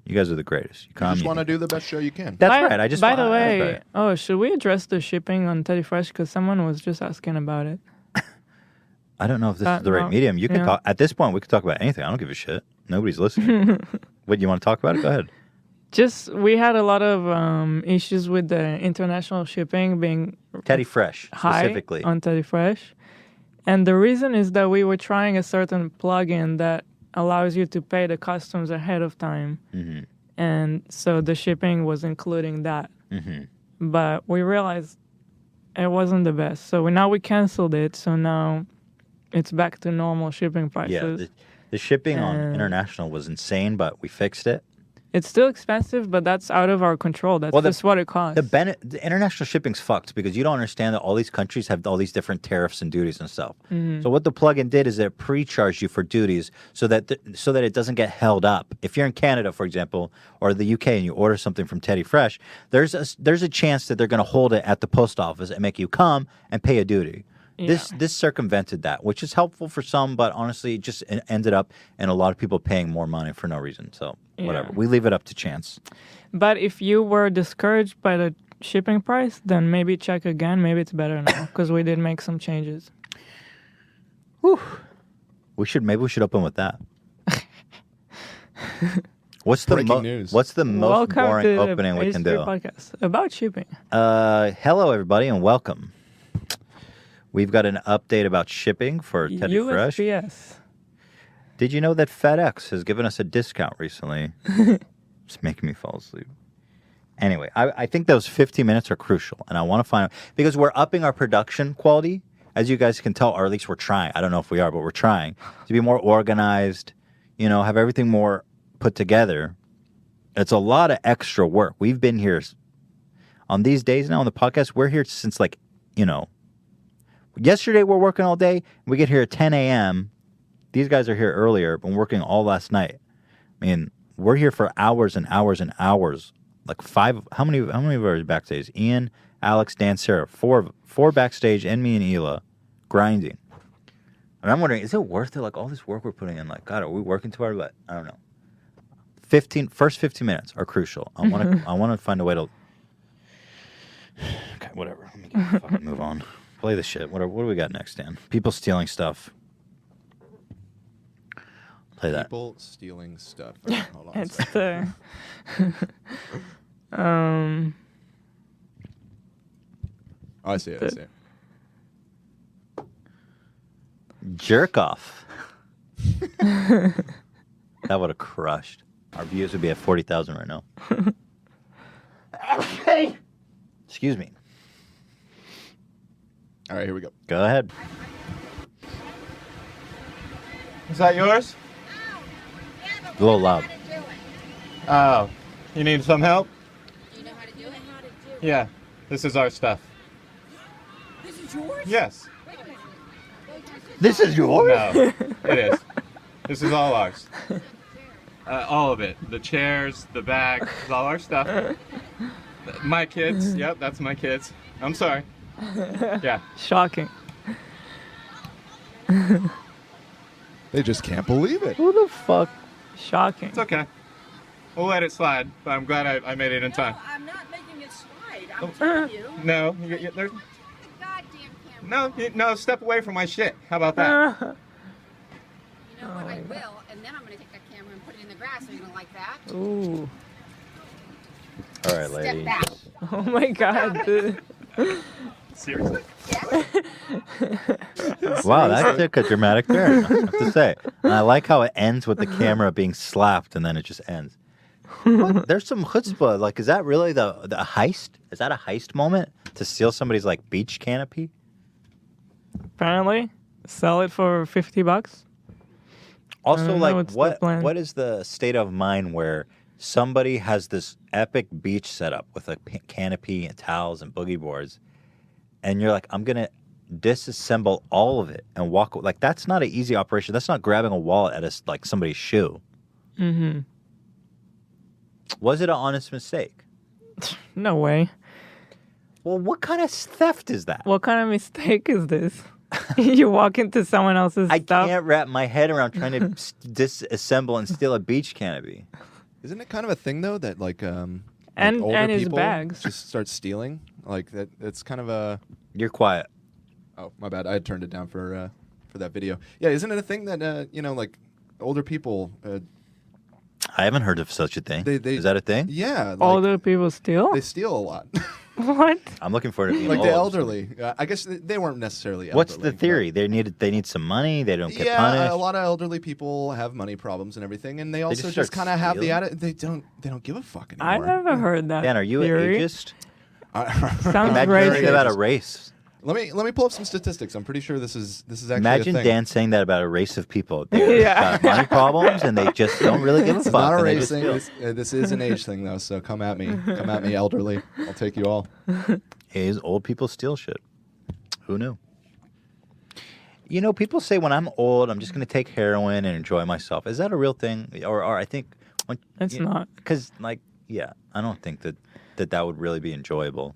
You guys are the greatest. You just want to do the best show you can. That's right. By the way, should we address the shipping on Teddy Fresh? Because someone was just asking about it. I don't know if this is the right medium. You can talk at this point. We can talk about anything. I don't give a shit. Nobody's listening. What, you want to talk about it? Go ahead. We had a lot of issues with the international shipping being Teddy Fresh specifically on Teddy Fresh, and the reason is that we were trying a certain plugin that allows you to pay the customs ahead of time, and so the shipping was including that. But we realized it wasn't the best, so now we canceled it. So now it's back to normal shipping prices. Yeah, the shipping on international was insane, but we fixed it. It's still expensive, but that's out of our control. That's just what it costs. The international shipping's fucked because you don't understand that all these countries have all these different tariffs and duties and stuff. So what the plugin did is it pre-charged you for duties so that it doesn't get held up. If you're in Canada, for example, or the UK, and you order something from Teddy Fresh, there's a chance that they're going to hold it at the post office and make you come and pay a duty. Yeah. This circumvented that, which is helpful for some, but honestly, it just ended up in a lot of people paying more money for no reason. So whatever, we leave it up to chance. But if you were discouraged by the shipping price, then maybe check again. Maybe it's better now because we did make some changes. Whew. Maybe we should open with that. What's the Breaking news. What's the most Welcome boring to opening we the can H3 do? podcast about shipping. Hello, everybody, and welcome. We've got an update about shipping for Teddy Fresh. USPS. Did you know that FedEx has given us a discount recently? It's making me fall asleep. Anyway, I think those 15 minutes are crucial, and I want to find out, because we're upping our production quality, as you guys can tell, or at least we're trying. I don't know if we are, but we're trying to be more organized, have everything more put together. It's a lot of extra work. We've been here on these days now on the podcast. We're here since yesterday we're working all day. We get here at 10 a.m. These guys are here earlier, but working all last night. I mean, we're here for hours and hours and hours. Like how many of our backstage? Ian, Alex, Dan, Sarah, four backstage, and me and Hila, grinding. And I'm wondering, is it worth it? Like all this work we're putting in, like, God, are we working too hard? But I don't know. First 15 minutes are crucial. I want to find a way to. Okay, whatever. Let me fucking move on. Play the shit. What do we got next, Dan? People stealing stuff. Play that. People stealing stuff. Right, hold on. It's the. Oh, I see it. Jerk off. That would have crushed. Our views would be at 40,000 right now. Excuse me. All right, here we go. Go ahead. Is that yours? A little loud. Oh, you need some help? Do you know how to do it? Yeah, this is our stuff. This is yours? Yes. This is yours? No, it is. This is all ours. All of it. The chairs, the bag, it's all our stuff. My kids. Yep, that's my kids. I'm sorry. Yeah. Shocking. They just can't believe it. Who the fuck? Shocking. It's okay. We'll let it slide, but I'm glad I made it in time. I'm not making it slide. I'm telling you. No, there's... No, step away from my shit. How about that? You know what? I will, and then I'm going to take that camera and put it in the grass. Are you going to like that? Ooh. All right, Step ladies. back. Oh my god, dude. Seriously? Wow, that took a dramatic turn, I have to say. And I like how it ends with the camera being slapped and then it just ends. What? There's some chutzpah. Like, is that really the heist? Is that a heist moment to steal somebody's beach canopy? Apparently, sell it for $50. Also, what is the state of mind where somebody has this epic beach setup with a canopy and towels and boogie boards, and you're like, I'm gonna disassemble all of it and walk? Like, that's not an easy operation. That's not grabbing a wallet at somebody's shoe. Mm-hmm. Was it an honest mistake? No way. Well, what kind of theft is that? What kind of mistake is this? You walk into someone else's stuff. I can't wrap my head around trying to disassemble and steal a beach canopy. Isn't it kind of a thing though that and older his people bags just start stealing? Like that. It's kind of a. You're quiet. Oh, my bad. I had turned it down for that video. Yeah, isn't it a thing that older people? I haven't heard of such a thing. Is that a thing? Yeah. Older people steal? They steal a lot. What? I'm looking for it to be like the elderly. I guess they weren't necessarily elderly. What's the theory? They need some money. They don't get punished. A lot of elderly people have money problems and everything, and they also just kind of have the attitude. They don't give a fuck anymore. I never heard that. Dan, are you theory? an ageist? Sounds Imagine racist. about a race. Let me pull up some statistics. I'm pretty sure this is actually Imagine a thing. Dan saying that about a race of people. They've got money problems and they just don't really give a fuck. It's not a and race thing. This is an age thing though. So come at me, elderly. I'll take you all. Is old people steal shit? Who knew? People say when I'm old, I'm just going to take heroin and enjoy myself. Is that a real thing? Or I think it's not. Because I don't think that would really be enjoyable.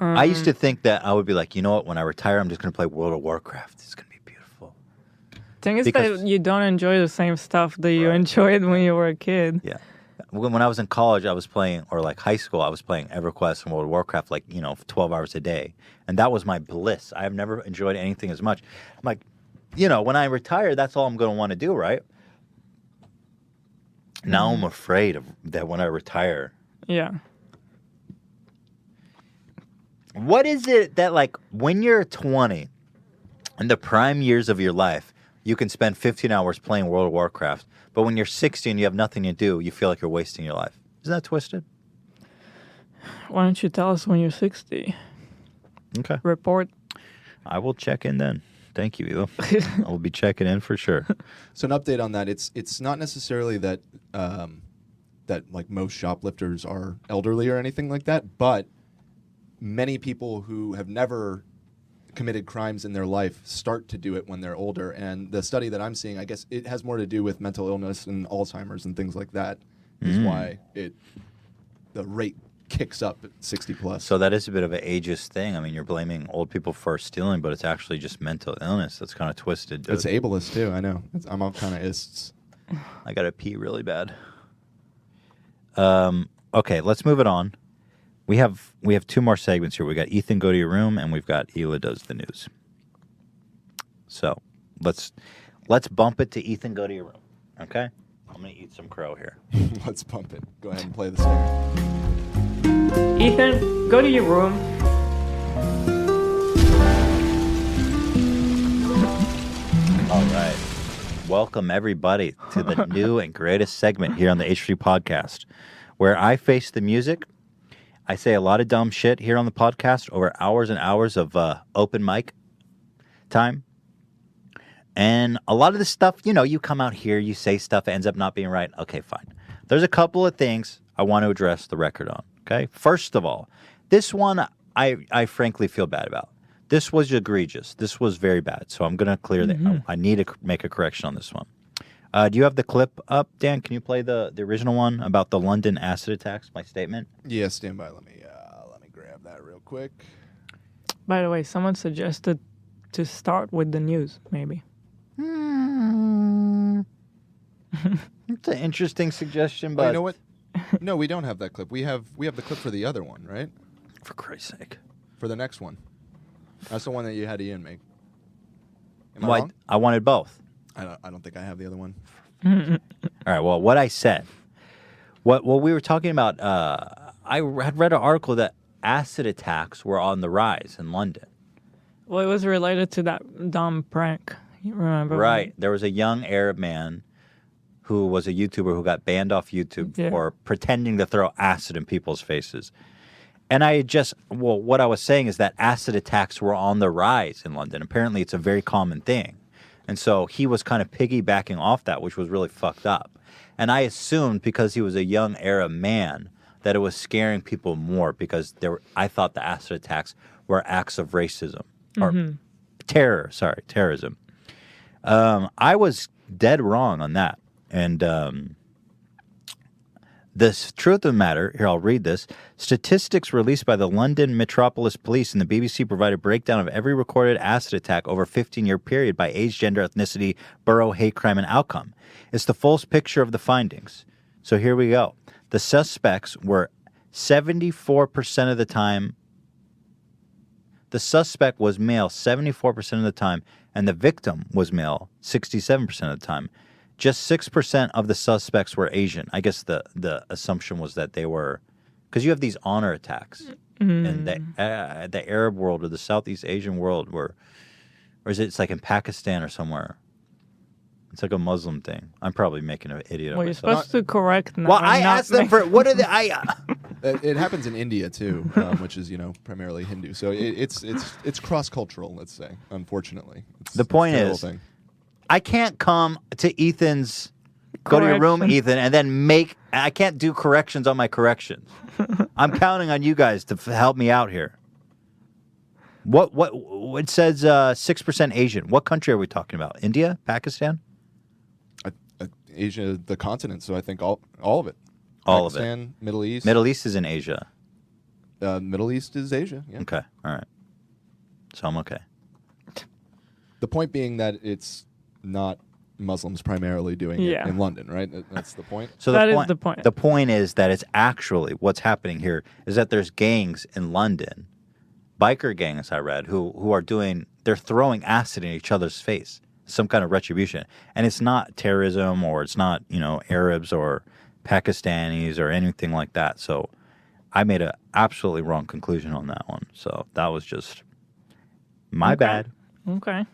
I used to think that I would be like, you know what? When I retire, I'm just going to play World of Warcraft. It's going to be beautiful. Thing is that you don't enjoy the same stuff that you enjoyed when you were a kid. Yeah. When I was in college, I was playing, or high school, I was playing EverQuest and World of Warcraft 12 hours a day. And that was my bliss. I've never enjoyed anything as much. I'm like, when I retire, that's all I'm going to want to do, right? Now I'm afraid of that when I retire. Yeah. What is it that, like, when you're 20, in the prime years of your life, you can spend 15 hours playing World of Warcraft, but when you're 60 and you have nothing to do, you feel like you're wasting your life? Isn't that twisted? Why don't you tell us when you're 60? Okay. Report. I will check in then. Thank you, Hila. I will be checking in for sure. So an update on that. It's not necessarily that that like most shoplifters are elderly or anything like that, but many people who have never committed crimes in their life start to do it when they're older. And the study that I'm seeing, I guess it has more to do with mental illness and Alzheimer's and things like that, is why the rate kicks up at 60 plus. So that is a bit of an ageist thing. I mean, you're blaming old people for stealing, but it's actually just mental illness. That's kind of twisted. Dude. It's ableist too, I know. I'm all kind of ists. I got to pee really bad. Okay, let's move it on. We have 2 more segments here. We got Ethan Go to Your Room, and we've got Hila Does the News. So let's bump it to Ethan Go to Your Room. Okay? I'm gonna eat some crow here. Let's bump it. Go ahead and play the song. Ethan, go to your room. All right. Welcome, everybody, to the new and greatest segment here on the H3 podcast, where I face the music. I say a lot of dumb shit here on the podcast over hours and hours of open mic time. And a lot of this stuff, you come out here, you say stuff, it ends up not being right. Okay, fine. There's a couple of things I want to address the record on, okay? First of all, this one I frankly feel bad about. This was egregious. This was very bad. So I'm going to clear that. I need to make a correction on this one. Do you have the clip up, Dan? Can you play the original one about the London acid attacks, my statement? Yeah, stand by. Let me grab that real quick. By the way, someone suggested to start with the news, maybe. It's an interesting suggestion, but... Oh, you know what? No, we don't have that clip. We have the clip for the other one, right? For Christ's sake. For the next one. That's the one that you had Ian make. Am I Well, wrong? I wanted both. I don't think I have the other one. All right, well, what I said, what we were talking about, I had read an article that acid attacks were on the rise in London. Well, it was related to that dumb prank. You remember? Right. There was a young Arab man who was a YouTuber who got banned off YouTube for pretending to throw acid in people's faces. And what I was saying is that acid attacks were on the rise in London. Apparently, it's a very common thing. And so he was kind of piggybacking off that, which was really fucked up. And I assumed because he was a young Arab man that it was scaring people more because I thought the acid attacks were acts of racism or terrorism. I was dead wrong on that. And the truth of the matter, here I'll read this. Statistics released by the London Metropolis Police and the BBC provide a breakdown of every recorded acid attack over a 15-year period by age, gender, ethnicity, borough, hate crime, and outcome. It's the full picture of the findings. So here we go. The suspects were 74% of the time. The suspect was male 74% of the time, and the victim was male 67% of the time. Just 6% of the suspects were Asian. I guess the assumption was that they were, because you have these honor attacks in the Arab world or the Southeast Asian world, or is it? It's like in Pakistan or somewhere. It's like a Muslim thing. I'm probably making an idiot. Well, of you're myself. supposed to correct now. Well, I asked them for what are they? It happens in India too, which is primarily Hindu. So it's cross cultural. Let's say, unfortunately. The point is, I can't come to Ethan's, go to your room, Ethan, and then I can't do corrections on my corrections. I'm counting on you guys to help me out here. What it says 6% Asian. What country are we talking about? India? Pakistan? Asia, the continent. So I think all of it. All Pakistan, of it. Middle East. Middle East is in Asia. Middle East is Asia. Yeah. Okay. All right. So I'm okay. The point being that it's not Muslims primarily doing it in London, right? That's the point. So that is the point. The point is that it's actually what's happening here is that there's gangs in London, biker gangs I read, who are they're throwing acid in each other's face. some kind of retribution. And it's not terrorism, or it's not, Arabs or Pakistanis or anything like that. So I made an absolutely wrong conclusion on that one. So that was just my bad. Okay.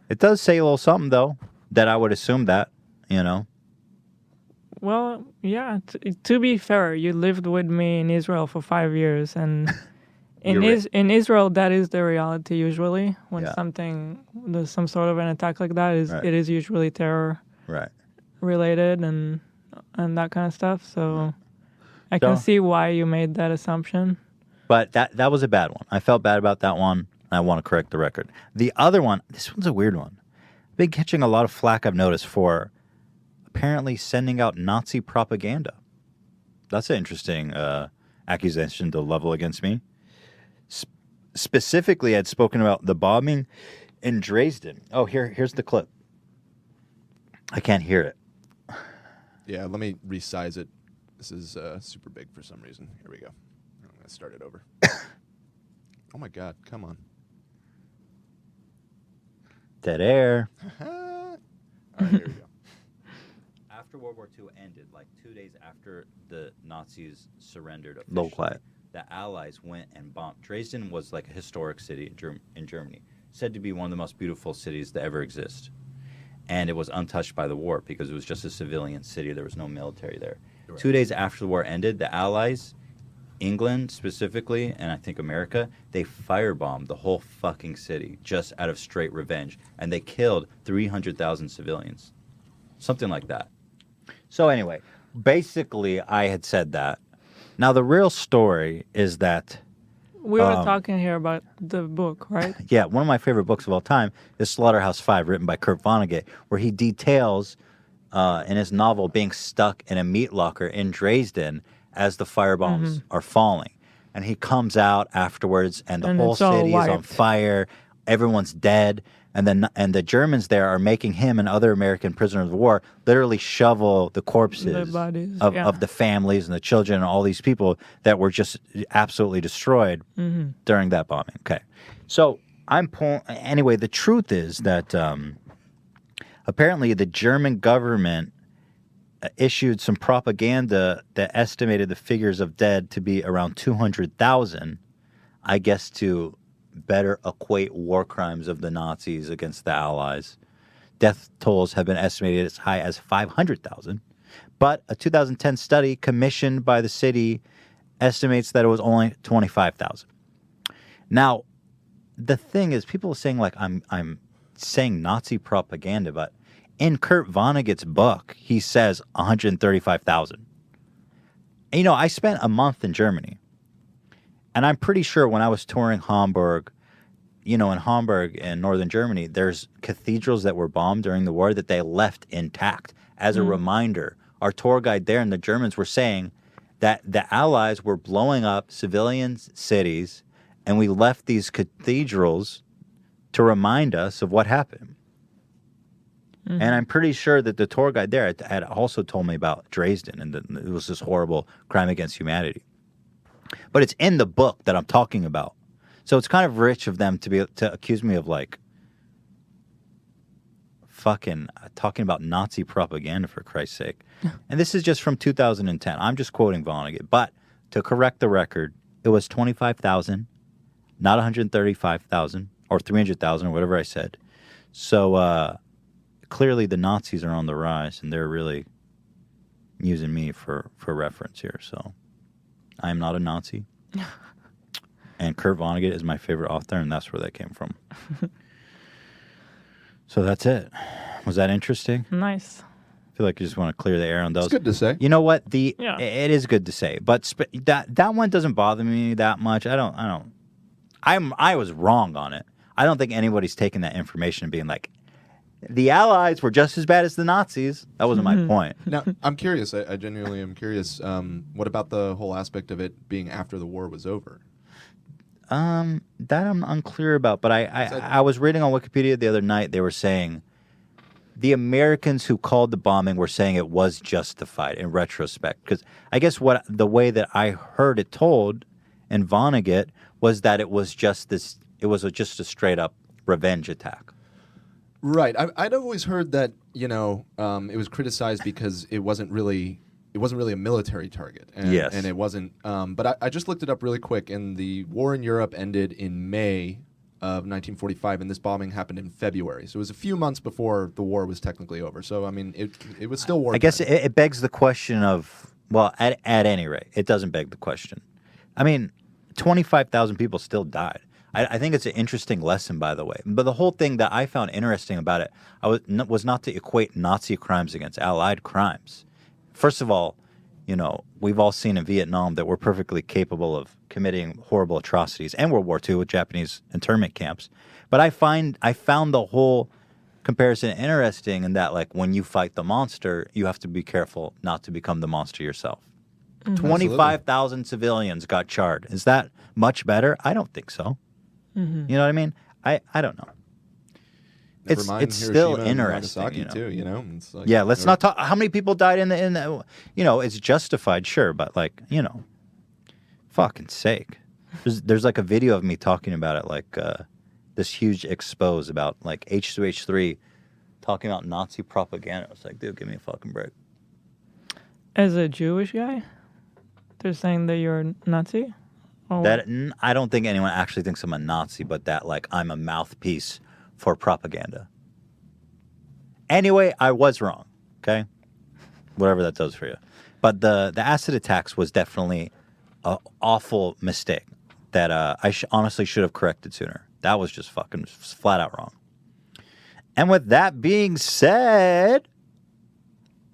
It does say a little something, though, that I would assume that, Well, yeah. To be fair, you lived with me in Israel for 5 years, and in Israel, that is the reality usually. When there's some sort of an attack like that, it is usually terror related and that kind of stuff. So I can see why you made that assumption. But that was a bad one. I felt bad about that one. And I want to correct the record. The other one, this one's a weird one. I've been catching a lot of flack, I've noticed, for apparently sending out Nazi propaganda. That's an interesting accusation to level against me. Specifically, I'd spoken about the bombing in Dresden. Oh, here's the clip. I can't hear it. Yeah, let me resize it. This is super big for some reason. Here we go. I'm going to start it over. Oh, my God. Come on. Dead air. All right, here we go. After World War II ended, like 2 days after the Nazis surrendered officially, the Allies went and bombed. Dresden was like a historic city in Germany, said to be one of the most beautiful cities to ever exist. And it was untouched by the war because it was just a civilian city. There was no military there. Right. 2 days after the war ended, the Allies, England specifically, and I think America, they firebombed the whole fucking city just out of straight revenge. And they killed 300,000 civilians. Something like that. So anyway, basically I had said that. Now the real story is that... We were talking here about the book, right? Yeah, one of my favorite books of all time is Slaughterhouse-Five, written by Kurt Vonnegut, where he details in his novel being stuck in a meat locker in Dresden as the firebombs are falling. And he comes out afterwards, and the whole city is on fire. Everyone's dead. And the Germans there are making him and other American prisoners of war literally shovel the corpses of the families and the children and all these people that were just absolutely destroyed during that bombing. Okay. So anyway, the truth is that apparently the German government issued some propaganda that estimated the figures of dead to be around 200,000, I guess, to better equate war crimes of the Nazis against the Allies. Death tolls have been estimated as high as 500,000. But a 2010 study commissioned by the city estimates that it was only 25,000. Now, the thing is, people are saying, like, I'm saying Nazi propaganda, but in Kurt Vonnegut's book, he says 135,000. And, I spent a month in Germany. And I'm pretty sure when I was touring Hamburg, in Hamburg in northern Germany, there's cathedrals that were bombed during the war that they left intact. As a reminder, our tour guide there and the Germans were saying that the Allies were blowing up civilian cities, and we left these cathedrals to remind us of what happened. And I'm pretty sure that the tour guide there had also told me about Dresden, and that it was this horrible crime against humanity. But it's in the book that I'm talking about. So it's kind of rich of them to accuse me of, like, fucking talking about Nazi propaganda, for Christ's sake. And this is just from 2010. I'm just quoting Vonnegut. But to correct the record, it was 25,000, not 135,000 or 300,000 or whatever I said. So clearly the Nazis are on the rise, and they're really using me for reference here. So I am not a Nazi. And Kurt Vonnegut is my favorite author, and that's where that came from. So that's it. Was that interesting? Nice. I feel like you just want to clear the air on those. It's good to say. You know what? It is good to say. But that one doesn't bother me that much. I was wrong on it. I don't think anybody's taking that information and being like, the Allies were just as bad as the Nazis. That wasn't my point. Now, I'm curious. I genuinely am curious. What about the whole aspect of it being after the war was over? That I'm unclear about. But I was reading on Wikipedia the other night. They were saying the Americans who called the bombing were saying it was justified in retrospect. Because I guess the way that I heard it told in Vonnegut was that it was just a straight up revenge attack. Right. I'd always heard that it was criticized because it wasn't really a military target. And, Yes. And it wasn't. But I just looked it up really quick, and the war in Europe ended in May of 1945, and this bombing happened in February. So it was a few months before the war was technically over. So I mean, it was still war. I guess it begs the question of, well, at any rate, it doesn't beg the question. I mean, 25,000 people still died. I think it's an interesting lesson, by the way. But the whole thing that I found interesting about it was not to equate Nazi crimes against Allied crimes. First of all, we've all seen in Vietnam that we're perfectly capable of committing horrible atrocities, and World War II with Japanese internment camps. But I found the whole comparison interesting in that, like, when you fight the monster, you have to be careful not to become the monster yourself. 25,000 civilians got charred. Is that much better? I don't think so. Mm-hmm. You know what I mean? I don't know. Never mind it's still Hiroshima and interesting. Nagasaki too, It's like, yeah, let's not talk. How many people died in the? It's justified, sure, but like, fucking sake. There's like a video of me talking about it, like this huge expose about like H2H3, talking about Nazi propaganda. I was like, dude, give me a fucking break. As a Jewish guy, they're saying that you're a Nazi. I don't think anyone actually thinks I'm a Nazi, but that like I'm a mouthpiece for propaganda. Anyway, I was wrong. Okay, whatever that does for you. But the acid attacks was definitely an awful mistake that I honestly should have corrected sooner. That was just fucking flat out wrong. And with that being said,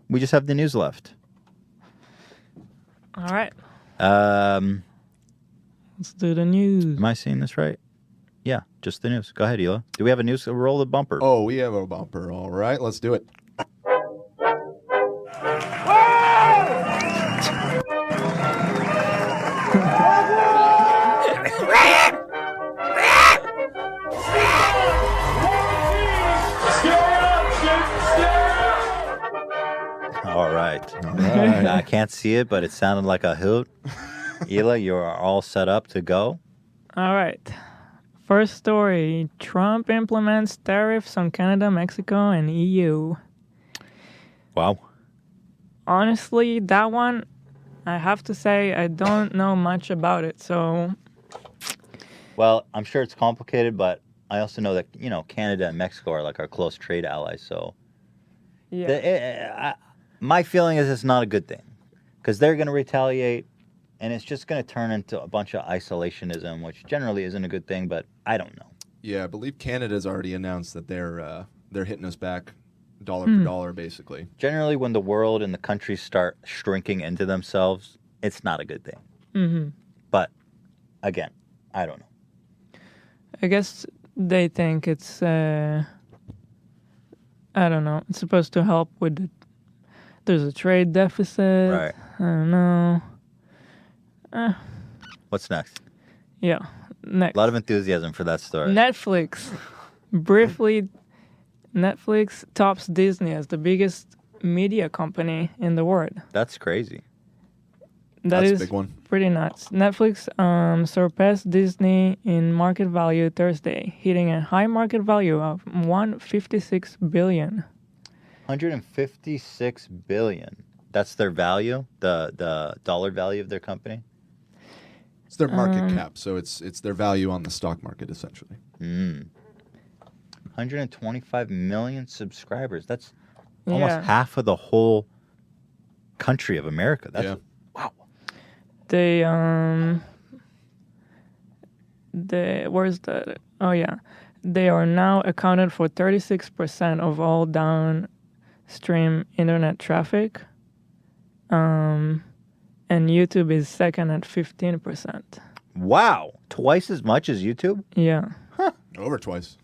we just have the news left. All right. Let's do the news. Am I seeing this right? Yeah, just the news. Go ahead, Hila. Do we have a news? Roll the bumper. Oh, we have a bumper. All right, let's do it. All right. I can't see it, but it sounded like a hoot. Hila, you are all set up to go. All right. First story. Trump implements tariffs on Canada, Mexico, and EU. Wow. Honestly, that one, I have to say, I don't know much about it. So, well, I'm sure it's complicated, but I also know that, Canada and Mexico are like our close trade allies. So, yeah. My feeling is it's not a good thing because they're going to retaliate. And it's just going to turn into a bunch of isolationism, which generally isn't a good thing, but I don't know. Yeah, I believe Canada's already announced that they're hitting us back dollar for dollar, basically. Generally, when the world and the countries start shrinking into themselves, it's not a good thing. Mm-hmm. But, again, I don't know. I guess they think it's, I don't know, it's supposed to help with there's a trade deficit. Right. I don't know. What's next? Yeah, next. A lot of enthusiasm for that story. Netflix. Briefly, Netflix tops Disney as the biggest media company in the world. That's crazy. That's a big one. Pretty nuts. Netflix surpassed Disney in market value Thursday, hitting a high market value of $156 billion. $156 billion. That's their value, the dollar value of their company? It's their market cap, so it's their value on the stock market, essentially. 125 million subscribers. That's almost half of the whole country of America. That's wow. They where's that? Oh yeah, they are now accounted for 36% of all downstream internet traffic. And YouTube is second at 15%. Wow. Twice as much as YouTube? Yeah. Huh. Over twice.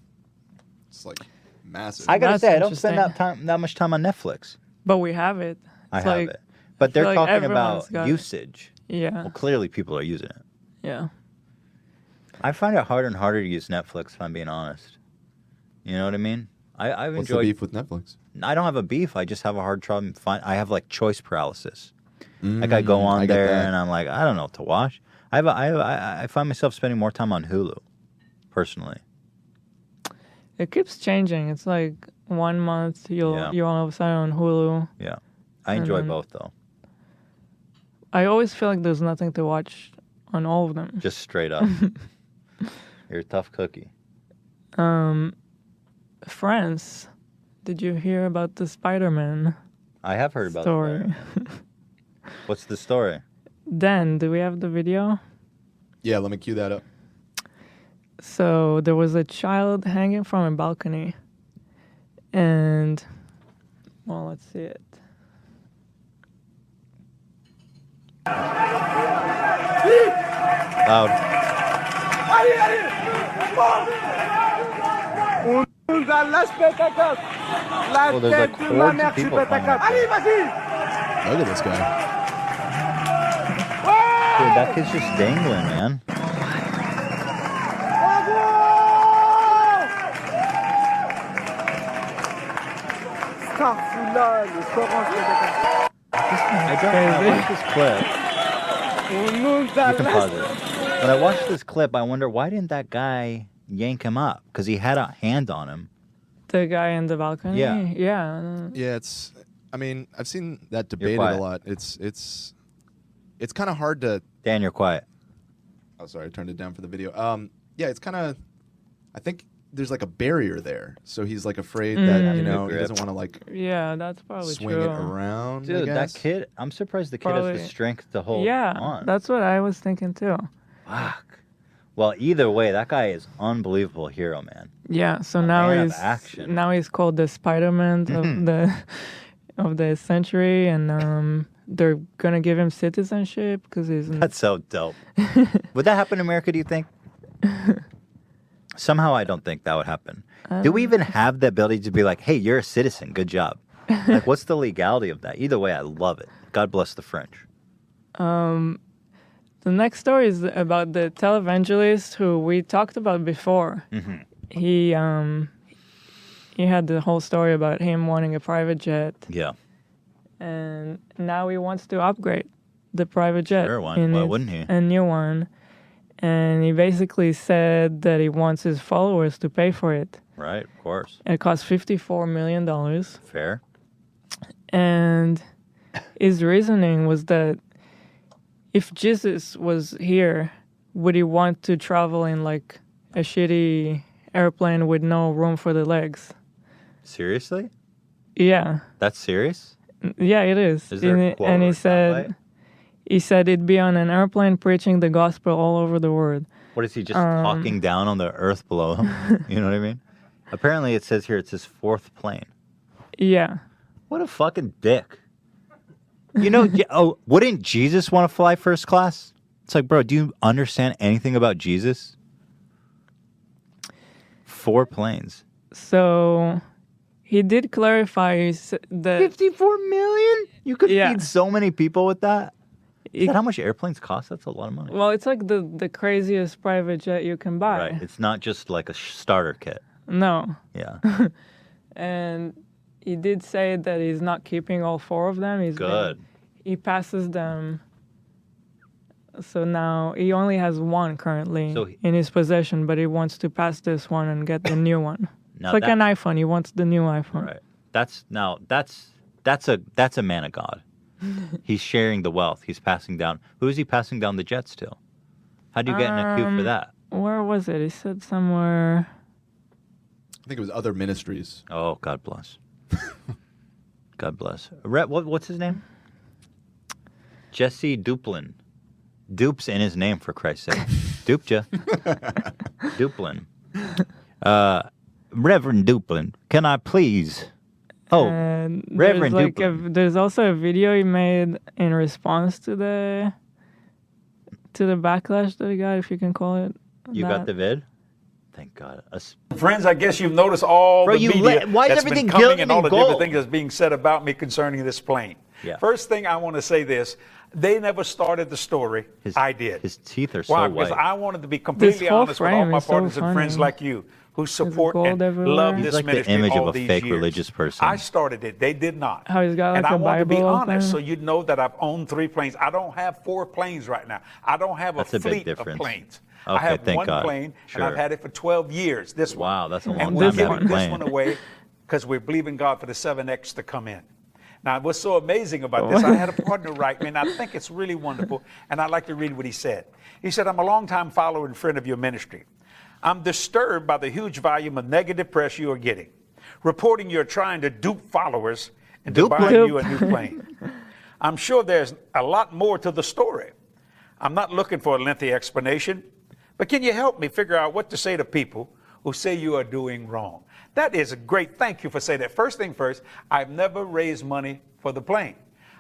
It's like massive. I gotta say, I don't spend that much time on Netflix. But we have it. I have it. But they're talking about got usage. Yeah. Well, clearly people are using it. Yeah. I find it harder and harder to use Netflix, if I'm being honest. You know what I mean? I've What's enjoyed. the beef with Netflix? I don't have a beef. I just have a hard time. I have like choice paralysis. Like I go on there and I'm like, I don't know what to watch. I find myself spending more time on Hulu, personally. It keeps changing. It's like 1 month you're all of a sudden on Hulu. Yeah. I enjoy both though. I always feel like there's nothing to watch on all of them. Just straight up. You're a tough cookie. Friends. Did you hear about the Spider-Man I have heard about story? What's the story? Dan, do we have the video? Yeah, let me cue that up. So there was a child hanging from a balcony. And, well, let's see it. Loud. Well, there's like hordes of people coming up there. Look at this guy. Dude, that kid's just dangling, man. I watched this clip. You can pause it. When I watched this clip, I wonder why didn't that guy yank him up? Because he had a hand on him. The guy in the balcony? Yeah. Yeah. Yeah, it's. I mean, I've seen that debated a lot. It's kind of hard to. Dan, you're quiet. Oh, sorry, I turned it down for the video. Yeah, it's kind of. I think there's like a barrier there, so he's like afraid that he doesn't want to like. Yeah, that's probably swing true. it around. Dude, that kid. I'm surprised the kid has the strength to hold on. That's what I was thinking too. Fuck. Well, either way, that guy is unbelievable hero, man. Yeah, so now he's called the Spider-Man of the century, and they're gonna give him citizenship because he's. That's so dope. Would that happen in America? Do you think? Somehow, I don't think that would happen. Do we even have the ability to be like, "Hey, you're a citizen. Good job." Like, what's the legality of that? Either way, I love it. God bless the French. The next story is about the televangelist who we talked about before. Mm-hmm. He had the whole story about him wanting a private jet. Yeah. And now he wants to upgrade the private jet. Sure, why wouldn't he? A new one. And he basically said that he wants his followers to pay for it. Right, of course. It costs $54 million. Fair. And his reasoning was that if Jesus was here, would he want to travel in like a shitty airplane with no room for the legs? Seriously? Yeah. That's serious? Yeah, it is. Is there a quote and or soundbite? he said it'd be on an airplane preaching the gospel all over the world. What is he just talking down on the earth below him? You know what I mean? Apparently, it says here it's his fourth plane. Yeah. What a fucking dick. You know, wouldn't Jesus want to fly first class? It's like, bro, do you understand anything about Jesus? 4 planes. So he did clarify that 54 million? You could feed so many people with that? Is that how much airplanes cost? That's a lot of money. Well, it's like the craziest private jet you can buy. Right. It's not just like a starter kit. No. Yeah. And he did say that he's not keeping all 4 of them. He passes them. So now he only has 1 currently in his possession, but he wants to pass this one and get the new one. It's like an iPhone. He wants the new iPhone. Right. That's a man of God. He's sharing the wealth. He's passing down. Who is he passing down the jets to? How do you get in a queue for that? Where was it? He said somewhere. I think it was other ministries. Oh, God bless. God bless. What's his name? Jesse Duplin. Dupe's in his name, for Christ's sake. Duped ya. Duplin. Reverend Duplin, can I please? Oh, Reverend Duplin. There's also a video he made in response to the backlash that he got, if you can call it. You got the vid? Thank God. Friends, I guess you've noticed all the media why is that's everything been coming gilded and all in the gold? different things that's being said about me concerning this plane. Yeah. First thing I want to say this. They never started the story. I did. His teeth are so Why? white. Because I wanted to be completely honest with all my partners and friends like you. who support and everywhere. love He's this like the ministry image all of a these fake years. religious person. I started it. They did not. How he's got like and I a want to be Bible honest, so open. you know that I've owned 3 planes. I don't have 4 planes right now. I don't have That's a a big fleet of difference. planes. Okay, I have thank one God. plane, Sure. and I've had it for 12 years. This one. Wow, that's a long And time we're to have a giving this plane. one away because we're believing God for the 7X to come in. Now, what's so amazing about this, I had a partner write me, and I think it's really wonderful, and I'd like to read what he said. He said, I'm a longtime follower and friend of your ministry. I'm disturbed by the huge volume of negative press you are getting, reporting you're trying to dupe followers into buying you a new plane. I'm sure there's a lot more to the story. I'm not looking for a lengthy explanation, but can you help me figure out what to say to people who say you are doing wrong? That is a great, thank you for saying that. First thing first, I've never raised money for the plane.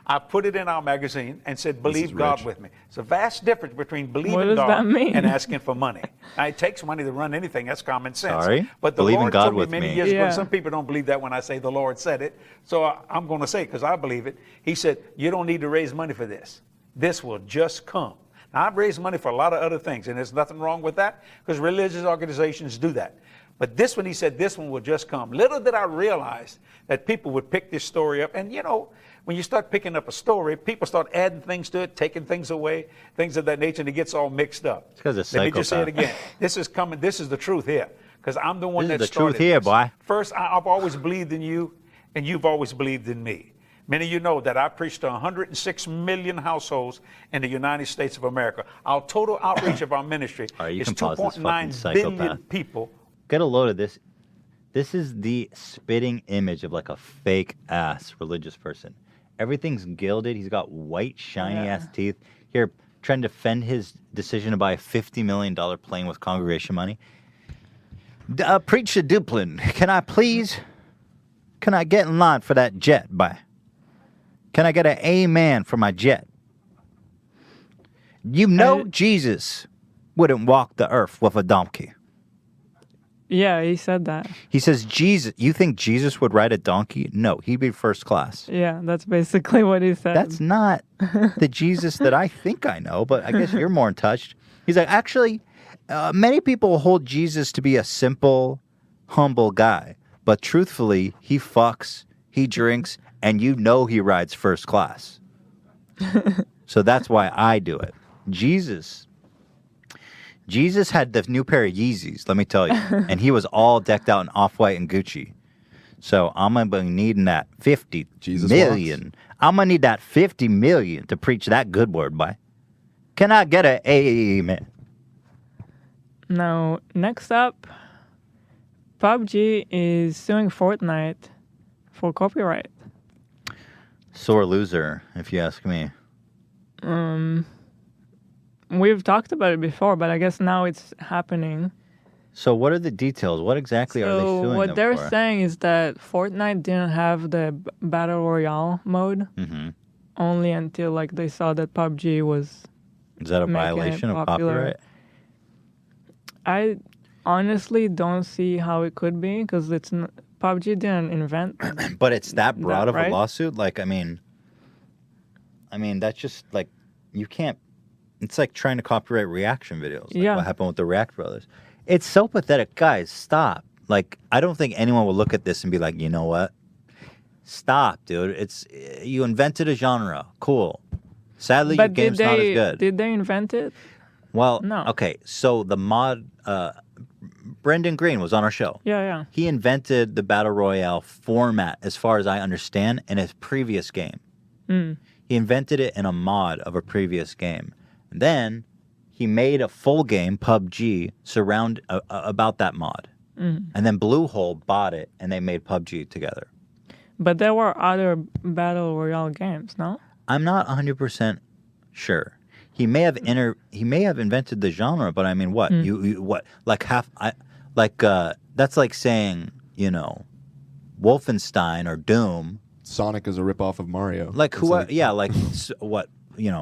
I put it in our magazine and said, believe God with me. It's a vast difference between What believing does that God mean? and asking for money. Now, it takes money to run anything. That's common sense. Sorry? But the Believe in Lord God told me with many me. years ago, Yeah. and some people don't believe that when I say the Lord said it. So I'm going to say it because I believe it. He said, you don't need to raise money for this. This will just come. Now, I've raised money for a lot of other things, and there's nothing wrong with that because religious organizations do that. But this one, he said, this one will just come. Little did I realize that people would pick this story up. And, you know, when you start picking up a story, people start adding things to it, taking things away, things of that nature, and it gets all mixed up. It's 'cause it's Let me just say it psychopath. again. This is coming. This is the truth here because I'm the one This that is the started truth here, this. boy. First, I've always believed in you, and you've always believed in me. Many of you know that I preached to 106 million households in the United States of America. Our total outreach of our ministry All right, you is can pause this fucking 2.9 billion psychopath. people. Get a load of this. This is the spitting image of like a fake ass religious person. Everything's gilded. He's got white, shiny ass teeth. Here, trying to defend his decision to buy a $50 million plane with congregation money. Preacher Duplin, can I get in line for that jet, boy? Can I get an amen for my jet? You know Jesus wouldn't walk the earth with a donkey. Yeah, he said that. He says, Jesus, you think Jesus would ride a donkey? No, he'd be first class. Yeah, that's basically what he said. That's not the Jesus that I think I know, but I guess you're more in touch. He's like, actually, many people hold Jesus to be a simple, humble guy. But truthfully, he fucks, he drinks, and you know he rides first class. So that's why I do it. Jesus had the new pair of Yeezys, let me tell you. And he was all decked out in Off-White and Gucci. So I'm going to be needing that 50 million. I'm going to need that 50 million to preach that good word, boy. Can I get an amen? Now, next up, PUBG is suing Fortnite for copyright. Sore loser, if you ask me. We've talked about it before, but I guess now it's happening. So what are the details? What exactly are they suing So what them they're for? saying is that Fortnite didn't have the Battle Royale mode only until like they saw that PUBG was Is that a making it violation of popular. copyright? I honestly don't see how it could be because it's PUBG didn't invent. But it's that broad of right? a lawsuit? Like, I mean, that's just like, you can't, it's like trying to copyright reaction videos. Like Yeah. what happened with the React brothers. It's so pathetic. Guys, stop. Like, I don't think anyone will look at this and be like, you know what? Stop, dude. You invented a genre. Cool. Sadly, your But game's not as good. Did they invent it? Well, No. okay. So the mod, Brendan Green was on our show. Yeah. He invented the Battle Royale format, as far as I understand, in his previous game. Mm. He invented it in a mod of a previous game. And then he made a full game, PUBG, about that mod. Mhm. And then Bluehole bought it, and they made PUBG together. But there were other Battle Royale games, no? I'm not 100% sure. He may have invented the genre, but I mean, what? Hmm. You what? Like that's like saying, Wolfenstein or Doom. Sonic is a ripoff of Mario. Like what?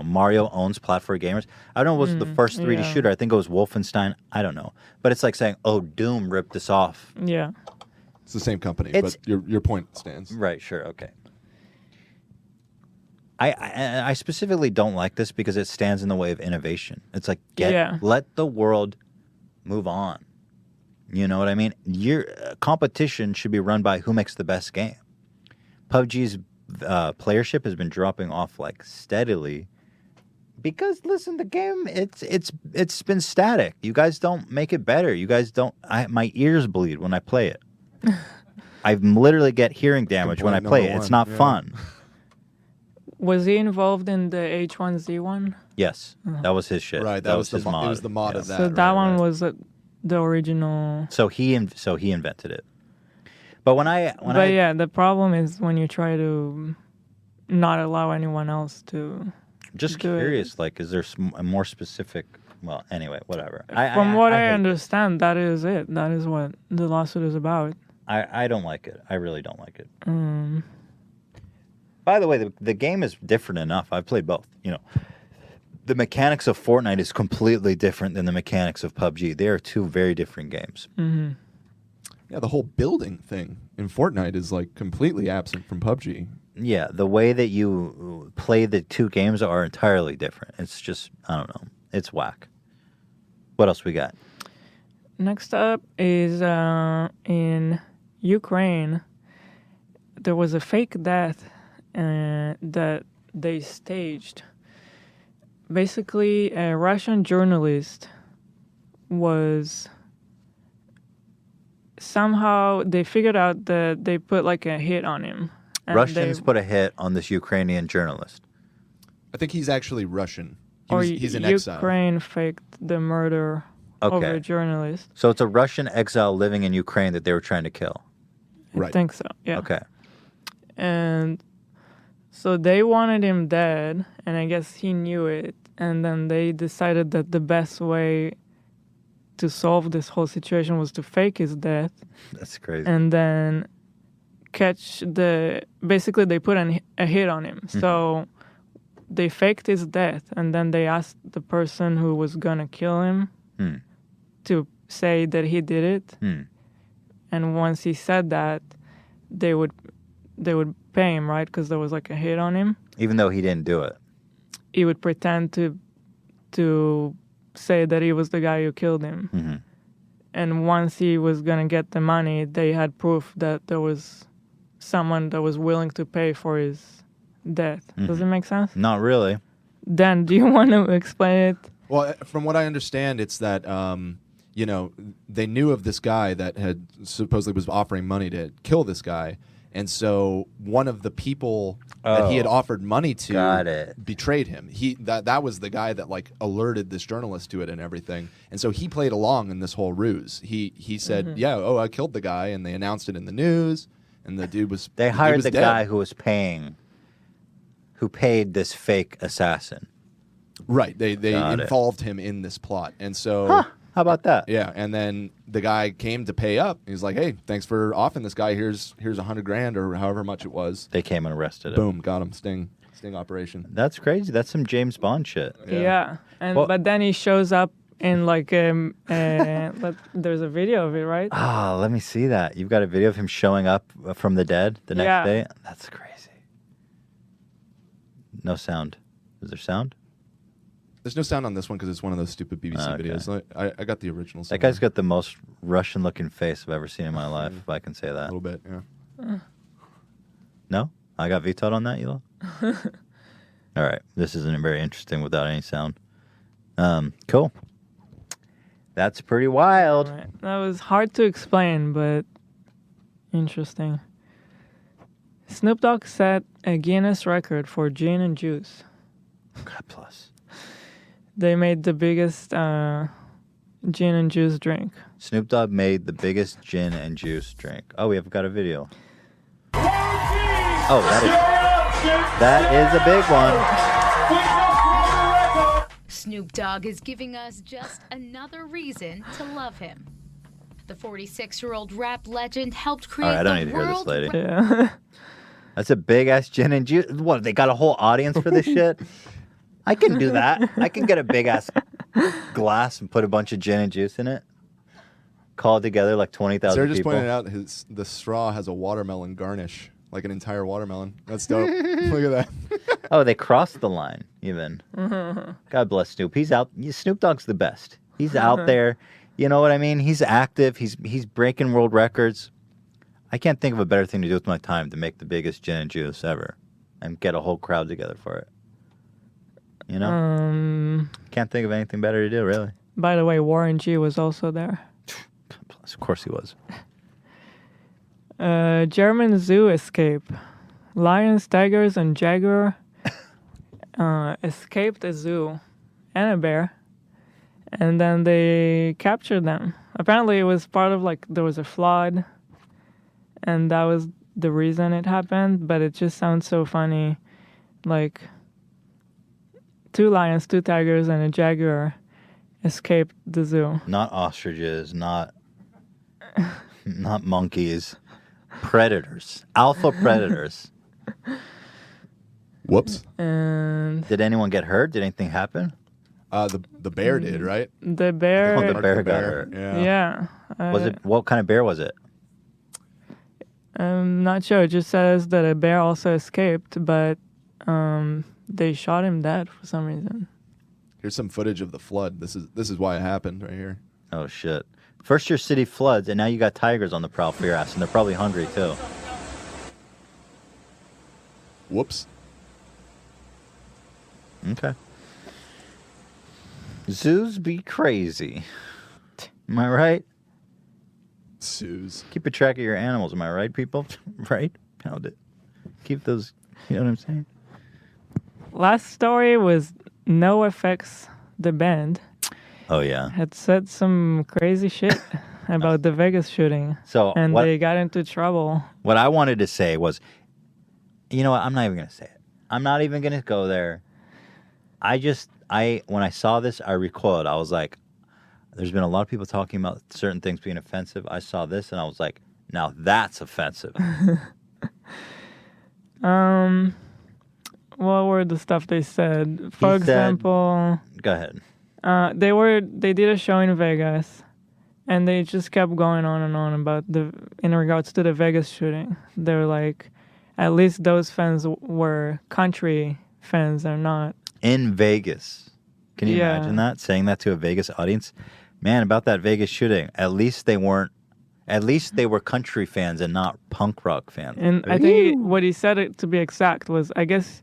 Mario owns platform gamers. I don't know what was the first 3D yeah. shooter. I think it was Wolfenstein. I don't know. But it's like saying, oh, Doom ripped this off. Yeah. It's the same company, It's- but your point stands. Right, sure, okay. I specifically don't like this because it stands in the way of innovation. It's like, let the world move on. You know what I mean? Your competition should be run by who makes the best game. PUBG's playership has been dropping off like steadily because listen, the game it's been static. You guys don't make it better. You guys don't. My ears bleed when I play it. I literally get hearing damage when I play it. It's not fun. Was he involved in the H1Z1? Yes, that was his shit. Right, that was his mod. It was the mod of that. So that one was the original. So he invented it. But yeah, the problem is when you try to not allow anyone else to. Just curious, like, is there a more specific? Well, anyway, whatever. From what I understand, that is it. That is what the lawsuit is about. I don't like it. I really don't like it. By the way, the game is different enough. I've played both. You know, the mechanics of Fortnite is completely different than the mechanics of PUBG. They are two very different games. Mm-hmm. Yeah, the whole building thing in Fortnite is like completely absent from PUBG. Yeah, the way that you play the two games are entirely different. It's just, I don't know. It's whack. What else we got? Next up is in Ukraine, there was a fake death that they staged. Basically, a Russian journalist was... Somehow, they figured out that they put like a hit on him. Russians put a hit on this Ukrainian journalist. I think he's actually Russian. He's in exile. exile. Ukraine faked the murder of a journalist. So it's a Russian exile living in Ukraine that they were trying to kill. I think so, yeah. Okay. And so they wanted him dead, and I guess he knew it. And then they decided that the best way to solve this whole situation was to fake his death. That's crazy. And then basically they put a hit on him. Mm-hmm. So they faked his death, and then they asked the person who was gonna kill him to say that he did it. And once he said that, they would pay him, right? Because there was like a hit on him. Even though he didn't do it. He would pretend to say that he was the guy who killed him. Mm-hmm. And once he was going to get the money, they had proof that there was someone that was willing to pay for his death. Mm-hmm. Does it make sense? Not really. Dan, do you want to explain it? Well, from what I understand, it's that, you know, they knew of this guy that had supposedly was offering money to kill this guy. And so one of the people that he had offered money to betrayed him. That was the guy that like alerted this journalist to it and everything. And so he played along in this whole ruse. He said, I killed the guy, and they announced it in the news, and the dude was They hired the guy who was who paid this fake assassin. Right. They involved him in this plot. And so how about that? Yeah, and then the guy came to pay up. He's like, "Hey, thanks for offing this guy. Here's $100,000 or however much it was." They came and arrested him. Boom, got him. Sting operation. That's crazy. That's some James Bond shit. Yeah. But then he shows up in like there's a video of it, right? Let me see that. You've got a video of him showing up from the dead the next day? That's crazy. No sound. Is there sound? There's no sound on this one because it's one of those stupid BBC videos. I got the original. That guy's got the most Russian-looking face I've ever seen in my life, if I can say that. A little bit, yeah. No? I got vetoed on that, Hila? All right. This isn't very interesting without any sound. Cool. That's pretty wild. Right. That was hard to explain, but interesting. Snoop Dogg set a Guinness record for gin and juice. God bless. They made the biggest gin and juice drink. Snoop Dogg made the biggest gin and juice drink. Oh, we have got a video. Oh, that is a big one. Snoop Dogg is giving us just another reason to love him. The 46-year-old rap legend helped create I don't need the to hear this world. lady. Yeah. That's a big ass gin and juice. What? They got a whole audience for this shit? I can do that. I can get a big ass glass and put a bunch of gin and juice in it. Call it together like 20,000 people. Sarah just pointed out the straw has a watermelon garnish, like an entire watermelon. That's dope. Look at that. Oh, they crossed the line even. God bless Snoop. He's out. Snoop Dogg's the best. He's out there You know what I mean? He's active. He's breaking world records. I can't think of a better thing to do with my time to make the biggest gin and juice ever and get a whole crowd together for it. You know? Can't think of anything better to do, really. By the way, Warren G was also there. Of course he was. German zoo escape. Lions, tigers, and jaguar escaped a zoo and a bear, and then they captured them. Apparently, it was part of there was a flood, and that was the reason it happened. But it just sounds so funny, 2 lions, 2 tigers, and a jaguar escaped the zoo. Not ostriches, not monkeys. Predators. Alpha predators. Whoops. And did anyone get hurt? Did anything happen? The bear did, right? The bear. Oh, the bear got hurt. Yeah. Was it what kind of bear was it? I'm not sure. It just says that a bear also escaped, but they shot him dead for some reason. Here's some footage of the flood. This is why it happened right here. Oh shit. First your city floods, and now you got tigers on the prowl for your ass, and they're probably hungry too. Whoops. Okay. Zoos be crazy. Am I right? Zoos. Keep a track of your animals, am I right, people? Right? Pound it. Keep those, you know what I'm saying? Last story was NoFX, the band. Oh, yeah. Had said some crazy shit about the Vegas shooting. And they got into trouble. What I wanted to say was, you know what? I'm not even going to say it. I'm not even going to go there. When I saw this, I recoiled. I was like, there's been a lot of people talking about certain things being offensive. I saw this and I was like, now that's offensive. What were the stuff they said? For example, go ahead. They did a show in Vegas, and they just kept going on and on about in regards to the Vegas shooting. They were like, at least those fans were country fans, or not in Vegas. Can you imagine that? Saying that to a Vegas audience? Man, about that Vegas shooting, at least they were country fans and not punk rock fans. And I think what he said, to be exact, was, I guess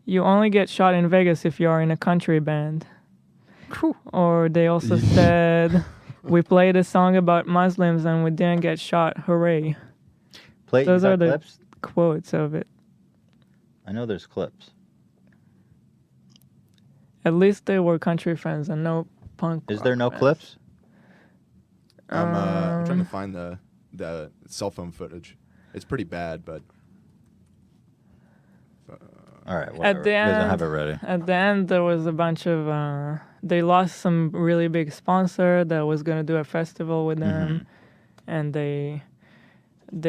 you only get shot in Vegas if you are in a country band. Or they also said, we played a song about Muslims and we didn't get shot. Hooray. Those are the clips? Quotes of it. I know there's clips. At least they were country fans and no punk. Is there no fans. clips? I'm trying to find the cell phone footage. It's pretty bad, but... all right, whatever. At the end, doesn't have it ready. At the end, there was a bunch of... they lost some really big sponsor that was going to do a festival with them. And they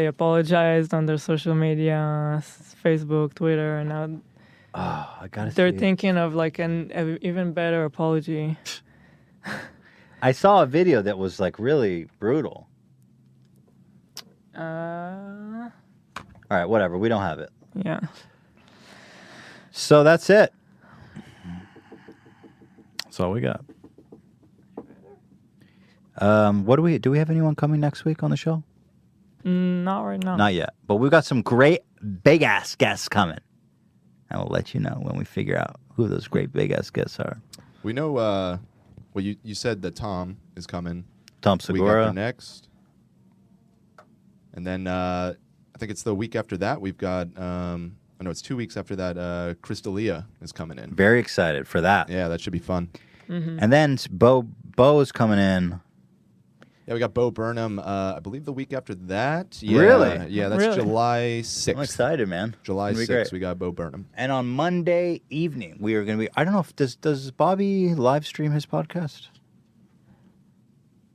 apologized on their social media, Facebook, Twitter, and now they're thinking of an even better apology. I saw a video that was really brutal. All right, whatever. We don't have it. Yeah. So that's it. That's all we got. What do we have anyone coming next week on the show? Not right now. Not yet. But we've got some great big ass guests coming. And we'll let you know when we figure out who those great big ass guests are. We know, well, you said that Tom is coming. Tom Segura. Week after next. And then I think it's the week after that. We've got, it's 2 weeks after that, Crystalia is coming in. Very excited for that. Yeah, that should be fun. And then Bo is coming in. Yeah, we got Bo Burnham, I believe the week after that. Yeah, really? Yeah, that's July 6th. I'm excited, man. July 6th, we got Bo Burnham. And on Monday evening, we are going to be, I don't know if, does Bobby live stream his podcast?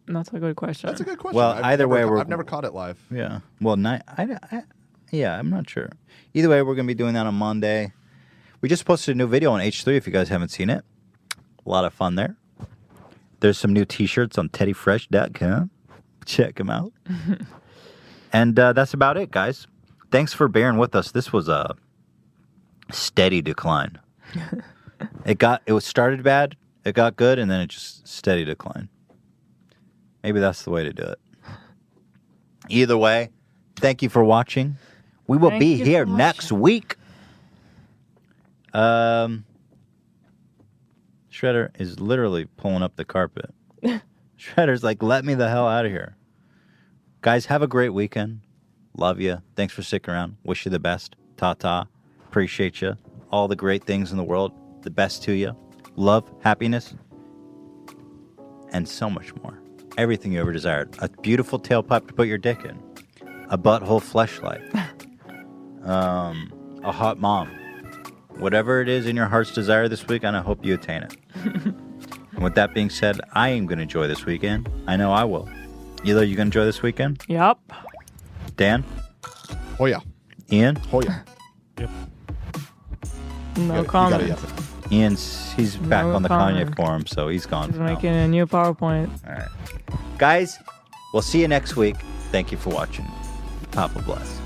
That's a good question. That's a good question. Well, either way, I've never caught it live. Yeah. Well, I'm not sure. Either way, we're going to be doing that on Monday. We just posted a new video on H3 if you guys haven't seen it. A lot of fun there. There's some new t-shirts on teddyfresh.com. Check them out. And that's about it, guys. Thanks for bearing with us. This was a steady decline. It started bad, it got good, and then it just steady decline. Maybe that's the way to do it. Either way, thank you for watching. We will be here next week. Shredder is literally pulling up the carpet. Shredder's like, let me the hell out of here. Guys, have a great weekend. Love you. Thanks for sticking around. Wish you the best. Ta-ta. Appreciate you. All the great things in the world. The best to you. Love, happiness, and so much more. Everything you ever desired. A beautiful tailpipe to put your dick in. A butthole fleshlight. A hot mom. Whatever it is in your heart's desire this weekend, I hope you attain it. And with that being said, I am going to enjoy this weekend. I know I will. Hila, you going to enjoy this weekend? Yep. Dan? Oh, yeah. Ian? Oh, yeah. Yep. No comment. He's back on the comment. Kanye forum, so he's gone. He's making a new PowerPoint. All right. Guys, we'll see you next week. Thank you for watching. Papa bless.